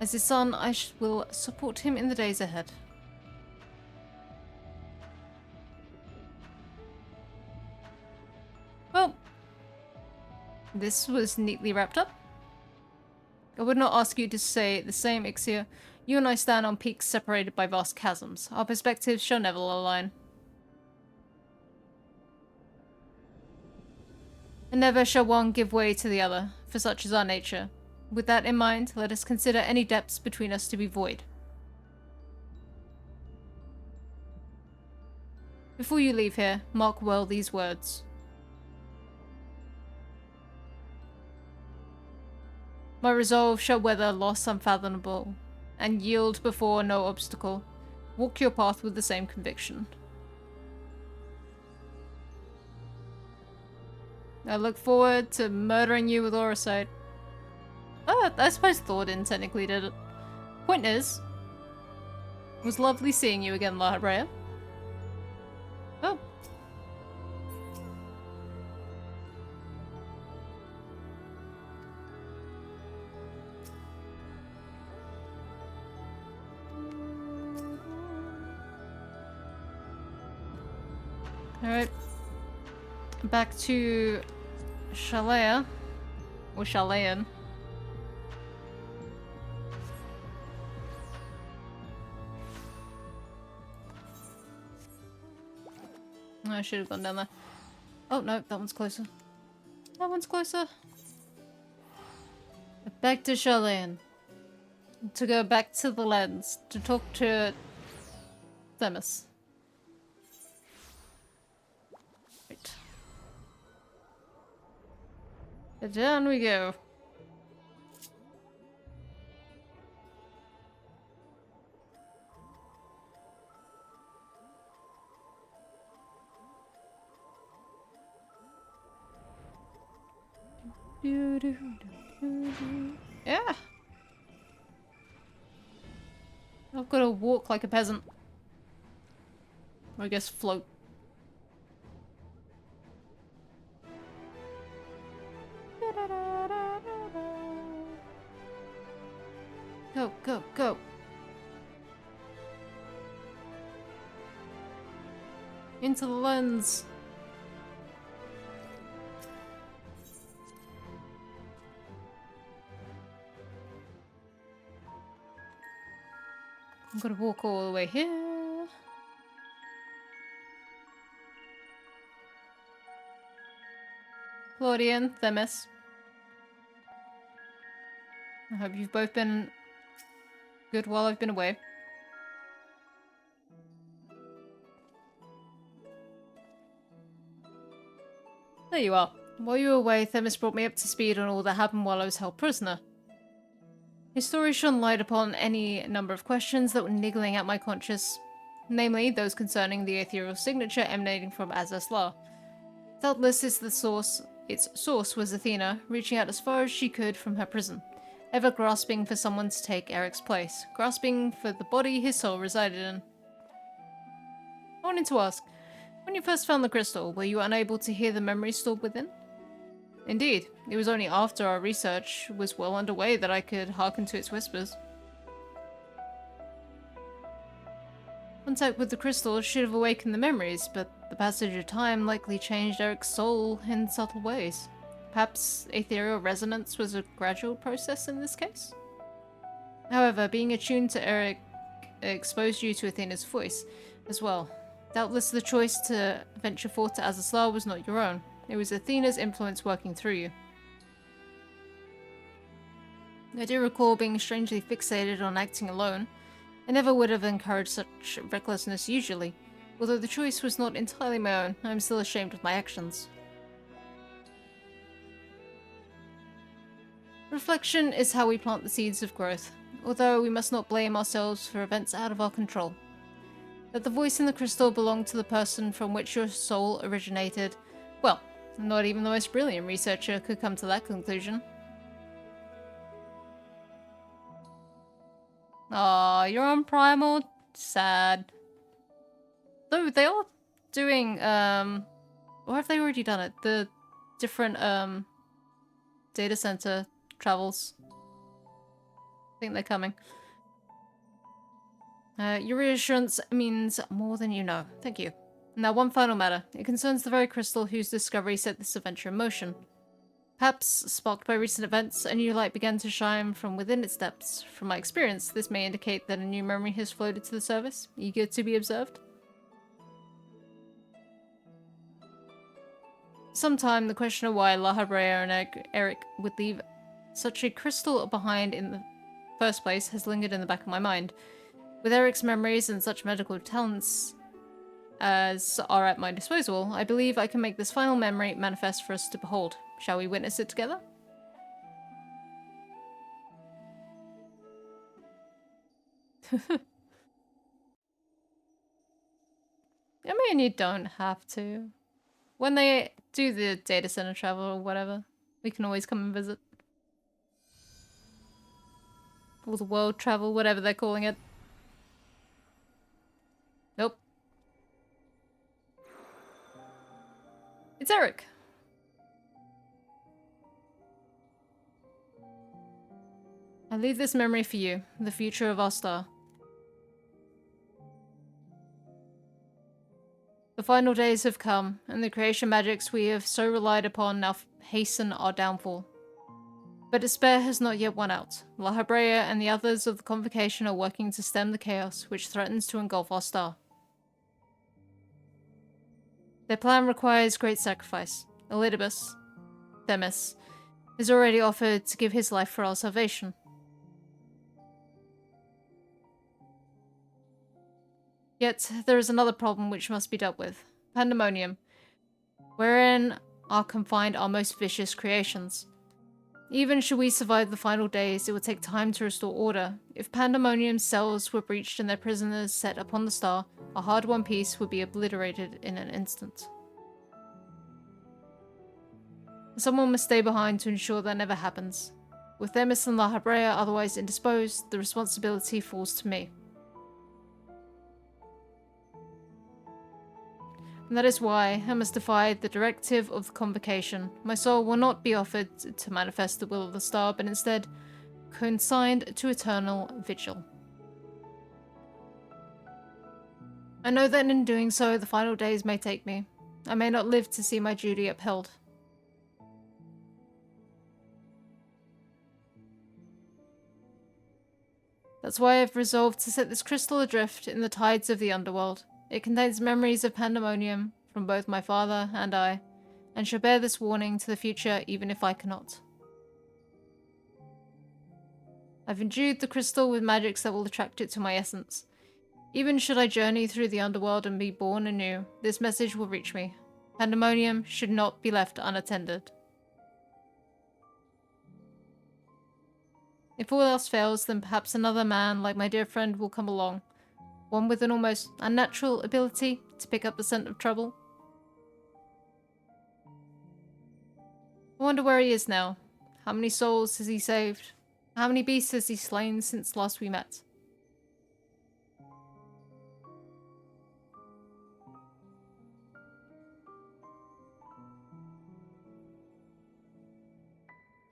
As his son, I will support him in the days ahead. Well, this was neatly wrapped up. I would not ask you to say the same, Ixia. You and I stand on peaks separated by vast chasms. Our perspectives shall never align. And never shall one give way to the other, for such is our nature. With that in mind, let us consider any depths between us to be void. Before you leave here, mark well these words. My resolve shall weather loss unfathomable, and yield before no obstacle. Walk your path with the same conviction. I look forward to murdering you with Orosight. Oh, I suppose Thordin technically did it. Point is, it was lovely seeing you again, La Habrea. Oh. Alright. Back to Shalea. Or Shalayan. I should have gone down there. Oh no, that one's closer. That one's closer. Back to Shalayan. To go back to the lens. To talk to Themis. Right. And down we go. Yeah. I've got to walk like a peasant. Or I guess float. Go, go, go. Into the lens. I'm gonna walk all the way here. Claudian, Themis. I hope you've both been good while I've been away. There you are. While you were away, Themis brought me up to speed on all that happened while I was held prisoner. His story shone light upon any number of questions that were niggling at my conscience, namely those concerning the ethereal signature emanating from Azazla. Doubtless its source was Athena, reaching out as far as she could from her prison, ever grasping for someone to take Eric's place, grasping for the body his soul resided in. I wanted to ask, when you first found the crystal, were you unable to hear the memories stored within? Indeed, it was only after our research was well underway that I could hearken to its whispers. Contact with the crystal should have awakened the memories, but the passage of time likely changed Eric's soul in subtle ways. Perhaps ethereal resonance was a gradual process in this case? However, being attuned to Eric exposed you to Athena's voice as well. Doubtless the choice to venture forth to Azazla was not your own. It was Athena's influence working through you. I do recall being strangely fixated on acting alone. I never would have encouraged such recklessness usually. Although the choice was not entirely my own, I am still ashamed of my actions. Reflection is how we plant the seeds of growth, although we must not blame ourselves for events out of our control. That the voice in the crystal belonged to the person from which your soul originated, well, not even the most brilliant researcher could come to that conclusion. Aw, you're on Primal? Sad. Though they are doing, or have they already done it? The different, data center travels. think they're coming. Your reassurance means more than you know. Thank you. Now, one final matter. It concerns the very crystal whose discovery set this adventure in motion. Perhaps, sparked by recent events, a new light began to shine from within its depths. From my experience, this may indicate that a new memory has floated to the surface, eager to be observed. Sometime, the question of why La Habrea and Eric would leave such a crystal behind in the first place has lingered in the back of my mind. With Eric's memories and such medical talents as are at my disposal, I believe I can make this final memory manifest for us to behold. Shall we witness it together? I mean, you don't have to. When they do the data center travel or whatever, we can always come and visit. Or the world travel, whatever they're calling it. Nope. It's Eric. I leave this memory for you, the future of our star. The final days have come, and the creation magics we have so relied upon now hasten our downfall. But despair has not yet won out. La Habrea and the others of the Convocation are working to stem the chaos which threatens to engulf our star. Their plan requires great sacrifice. Elidibus, Themis, has already offered to give his life for our salvation. Yet, there is another problem which must be dealt with. Pandemonium, wherein are confined our most vicious creations. Even should we survive the final days, it will take time to restore order. If Pandemonium's cells were breached and their prisoners set upon the star, our hard-won peace would be obliterated in an instant. Someone must stay behind to ensure that never happens. With Themis and La Habrea otherwise indisposed, the responsibility falls to me. And that is why I must defy the directive of the Convocation. My soul will not be offered to manifest the will of the star, but instead consigned to eternal vigil. I know that in doing so, the final days may take me. I may not live to see my duty upheld. That's why I've resolved to set this crystal adrift in the tides of the underworld. It contains memories of Pandemonium from both my father and I, and shall bear this warning to the future even if I cannot. I've endued the crystal with magics that will attract it to my essence. Even should I journey through the underworld and be born anew, this message will reach me. Pandemonium should not be left unattended. If all else fails, then perhaps another man like my dear friend will come along. One with an almost unnatural ability to pick up the scent of trouble. I wonder where he is now. How many souls has he saved? How many beasts has he slain since last we met?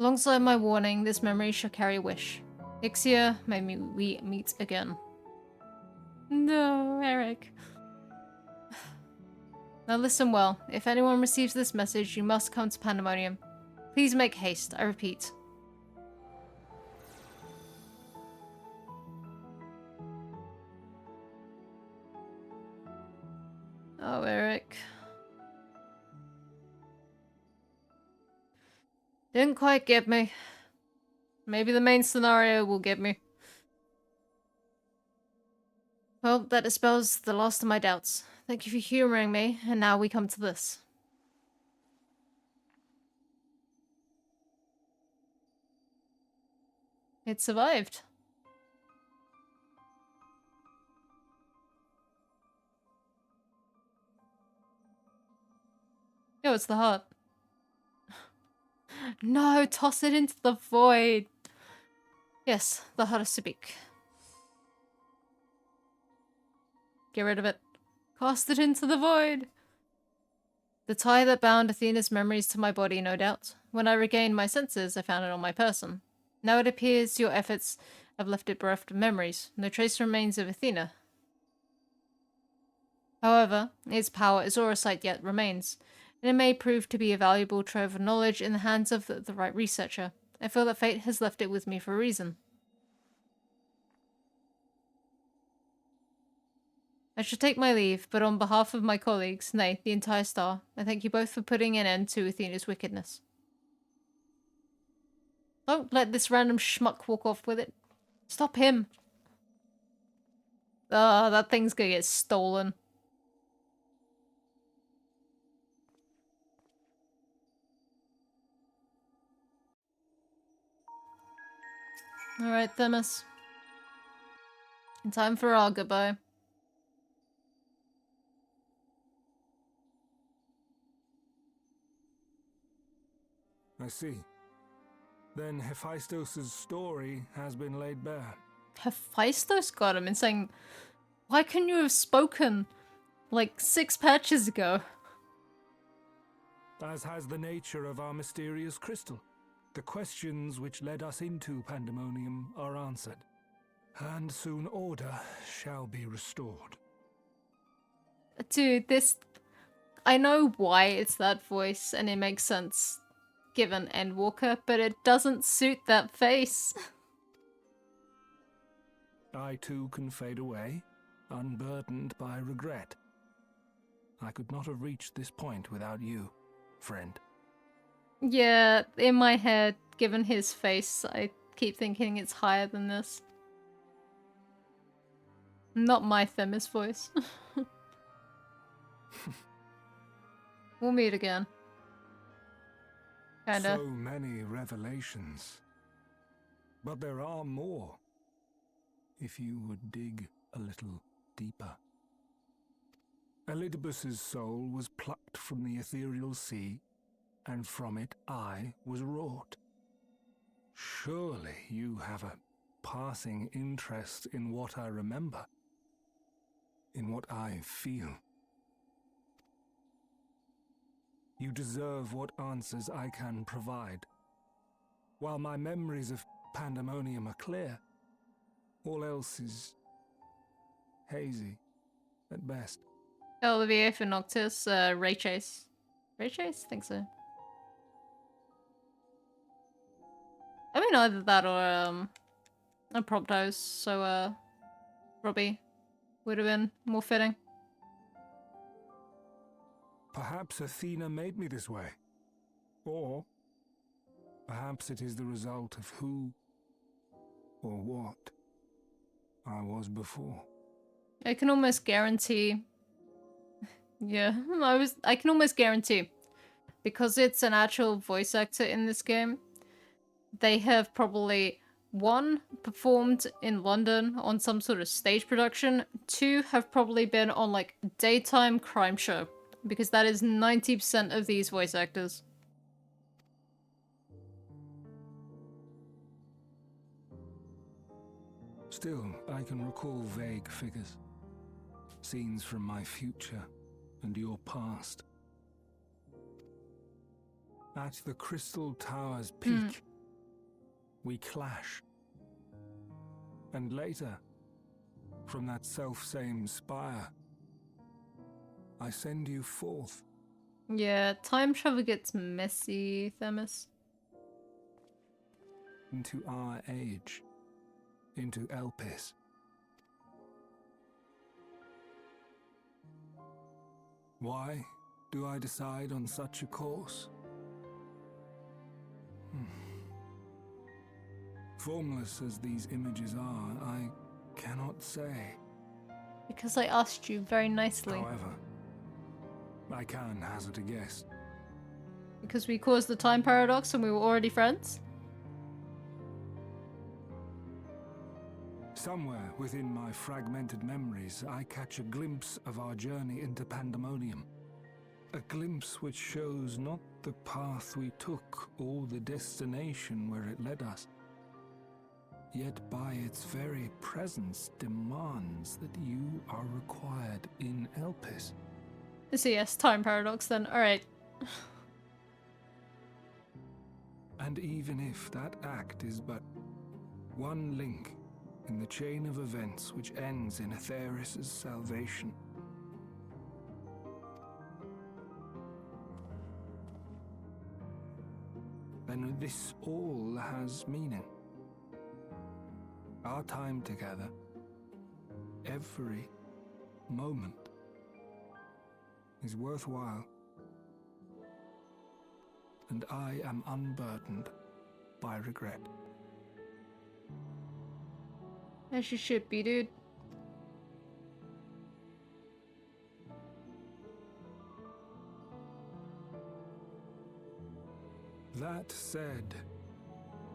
Alongside my warning, this memory shall carry a wish. Ixia, may we meet again. No, Eric. Now listen well. If anyone receives this message, you must come to Pandemonium. Please make haste, I repeat. Oh, Eric. Didn't quite get me. Maybe the main scenario will get me. Well, that dispels the last of my doubts. Thank you for humoring me, and now we come to this. It survived. Oh, it's the heart. No, toss it into the void. Yes, the heart of Sabik. Get rid of it. Cast it into the void. The tie that bound Athena's memories to my body, no doubt. When I regained my senses, I found it on my person. Now it appears your efforts have left it bereft of memories. No trace remains of Athena. However, its power as Aurosite yet remains, and it may prove to be a valuable trove of knowledge in the hands of the right researcher. I feel that fate has left it with me for a reason. I should take my leave, but on behalf of my colleagues, nay, the entire Star, I thank you both for putting an end to Athena's wickedness. Don't let this random schmuck walk off with it. Stop him. Ah, that thing's gonna get stolen. Alright, Themis. Time for our goodbye. I see. Then Hephaestus' story has been laid bare. Hephaestus got him and saying, why couldn't you have spoken like 6 patches ago? As has the nature of our mysterious crystal. The questions which led us into Pandemonium are answered, and soon order shall be restored. Dude, this... I know why it's that voice, and it makes sense given Endwalker, but it doesn't suit that face. I too can fade away, unburdened by regret. I could not have reached this point without you, friend. Yeah, in my head, given his face, I keep thinking it's higher than this. Not my Themis voice. We'll meet again. Kinda. So many revelations. But there are more, if you would dig a little deeper. Elidibus's soul was plucked from the ethereal sea, and from it I was wrought. Surely you have a passing interest in what I remember, in what I feel. You deserve what answers I can provide. While my memories of Pandemonium are clear, all else is hazy at best. Olivier for Noctis, Ray Chase. Ray Chase? Think so. I mean either that or a Promptos, so Robbie would have been more fitting. Perhaps Athena made me this way. Or perhaps it is the result of who or what I was before. I can almost guarantee... yeah, I can almost guarantee, because it's an actual voice actor in this game, they have probably 1, performed in London on some sort of stage production, 2, have probably been on like daytime crime show, because that is 90% of these voice actors. Still, I can recall vague figures. Scenes from my future and your past. At the Crystal Tower's peak, we clash. And later, from that self-same spire, I send you forth. Yeah, time travel gets messy, Themis. Into our age. Into Elpis. Why do I decide on such a course? Formless as these images are, I cannot say. Because I asked you very nicely. However, I can hazard a guess. Because we caused the time paradox and we were already friends? Somewhere within my fragmented memories, I catch a glimpse of our journey into Pandemonium. A glimpse which shows not the path we took or the destination where it led us. Yet by its very presence demands that you are required in Elpis. So yes, time paradox then. Alright. And even if that act is but one link in the chain of events which ends in Atheris' salvation. Then this all has meaning. Our time together, every moment, is worthwhile. And I am unburdened by regret. As you should be, dude. That said,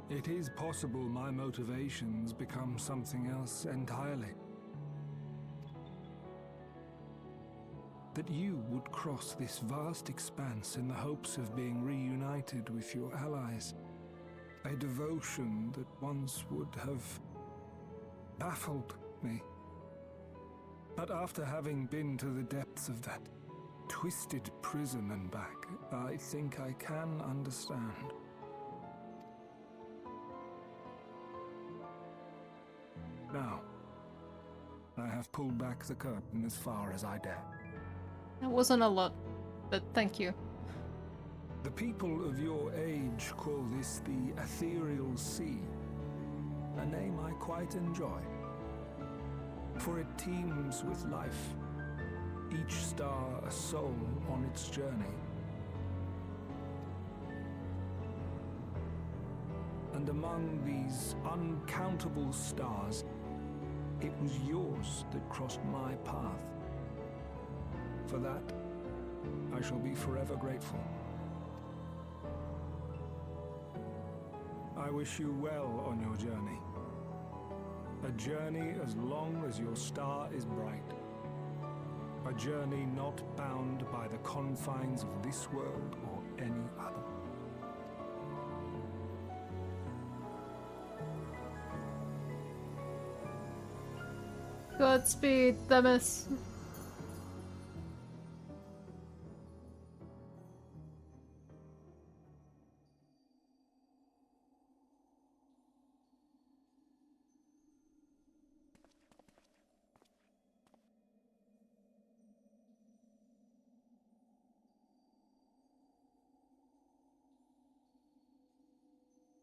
it is possible my motivations become something else entirely. That you would cross this vast expanse in the hopes of being reunited with your allies. A devotion that once would have baffled me. But after having been to the depths of that twisted prison and back, I think I can understand. Now, I have pulled back the curtain as far as I dare. That wasn't a lot, but thank you. The people of your age call this the Ethereal Sea, a name I quite enjoy, for it teems with life, each star a soul on its journey. And among these uncountable stars, it was yours that crossed my path. For that, I shall be forever grateful. I wish you well on your journey. A journey as long as your star is bright. A journey not bound by the confines of this world or any other. Godspeed, Themis.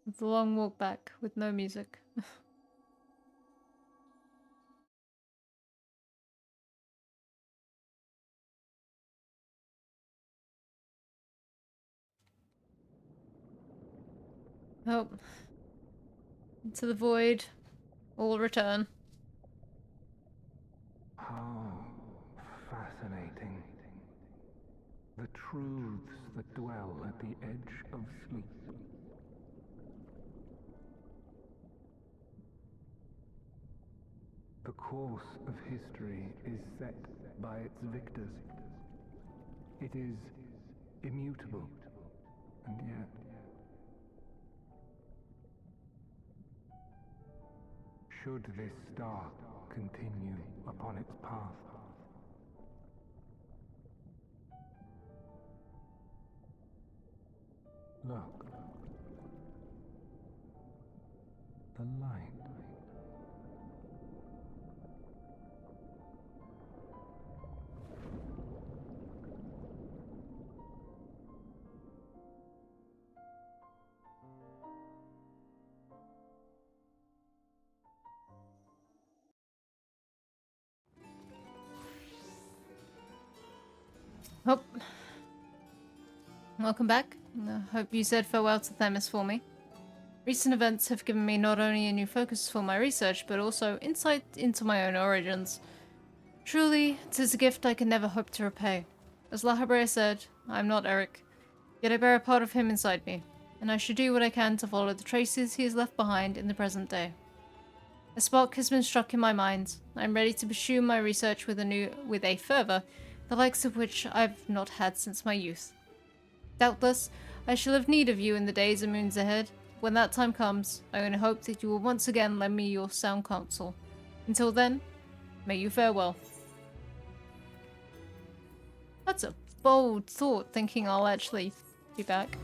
It's a long walk back with no music. Oh. Into the void. All return. How fascinating. The truths that dwell at the edge of sleep. The course of history is set by its victors. It is immutable, and yet should this star continue upon its path, look, the light. Oh. Welcome back. I hope you said farewell to Themis for me. Recent events have given me not only a new focus for my research, but also insight into my own origins. Truly, 'tis a gift I can never hope to repay. As La Habrea said, I am not Eric, yet I bear a part of him inside me, and I should do what I can to follow the traces he has left behind in the present day. A spark has been struck in my mind. I am ready to pursue my research with a fervor, the likes of which I've not had since my youth. Doubtless, I shall have need of you in the days and moons ahead. When that time comes, I only hope that you will once again lend me your sound counsel. Until then, may you fare well. That's a bold thought, thinking I'll actually be back.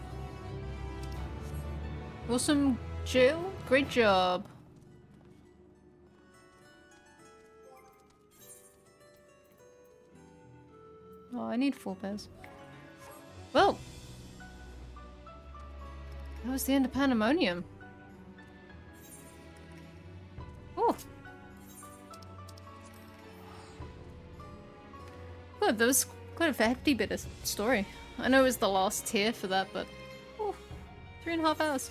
Awesome, Jill. Great job. Oh, I need 4 bears. Well, that was the end of Pandemonium. Oh. Good, that was quite a hefty bit of story. I know it was the last tier for that, but... Oh, 3.5 hours.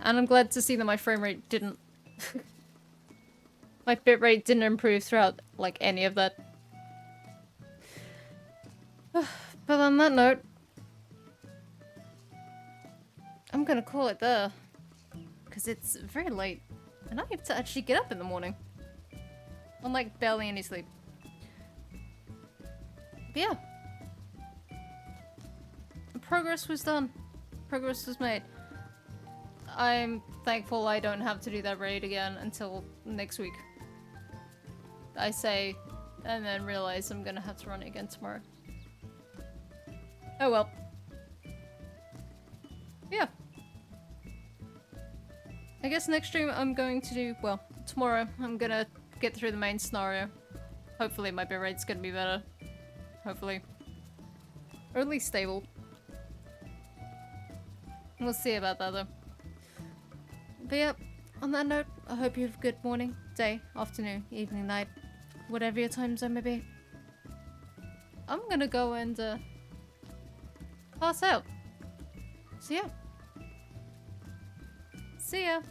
And I'm glad to see that my frame rate didn't... my bitrate didn't improve throughout, like, any of that. But on that note... I'm gonna call it there. Because it's very late. And I have to actually get up in the morning. I'm like barely any sleep. But yeah. Progress was done. Progress was made. I'm thankful I don't have to do that raid again until next week. I say, and then realize I'm gonna have to run it again tomorrow. Oh well. Yeah. I guess next stream I'm going to do, well, tomorrow I'm gonna get through the main scenario. Hopefully my bitrate's gonna be better. Hopefully. Or at least stable. We'll see about that though. But yeah, on that note, I hope you have a good morning, day, afternoon, evening, night, whatever your time zone may be. I'm gonna go and pass out. So yeah. See ya.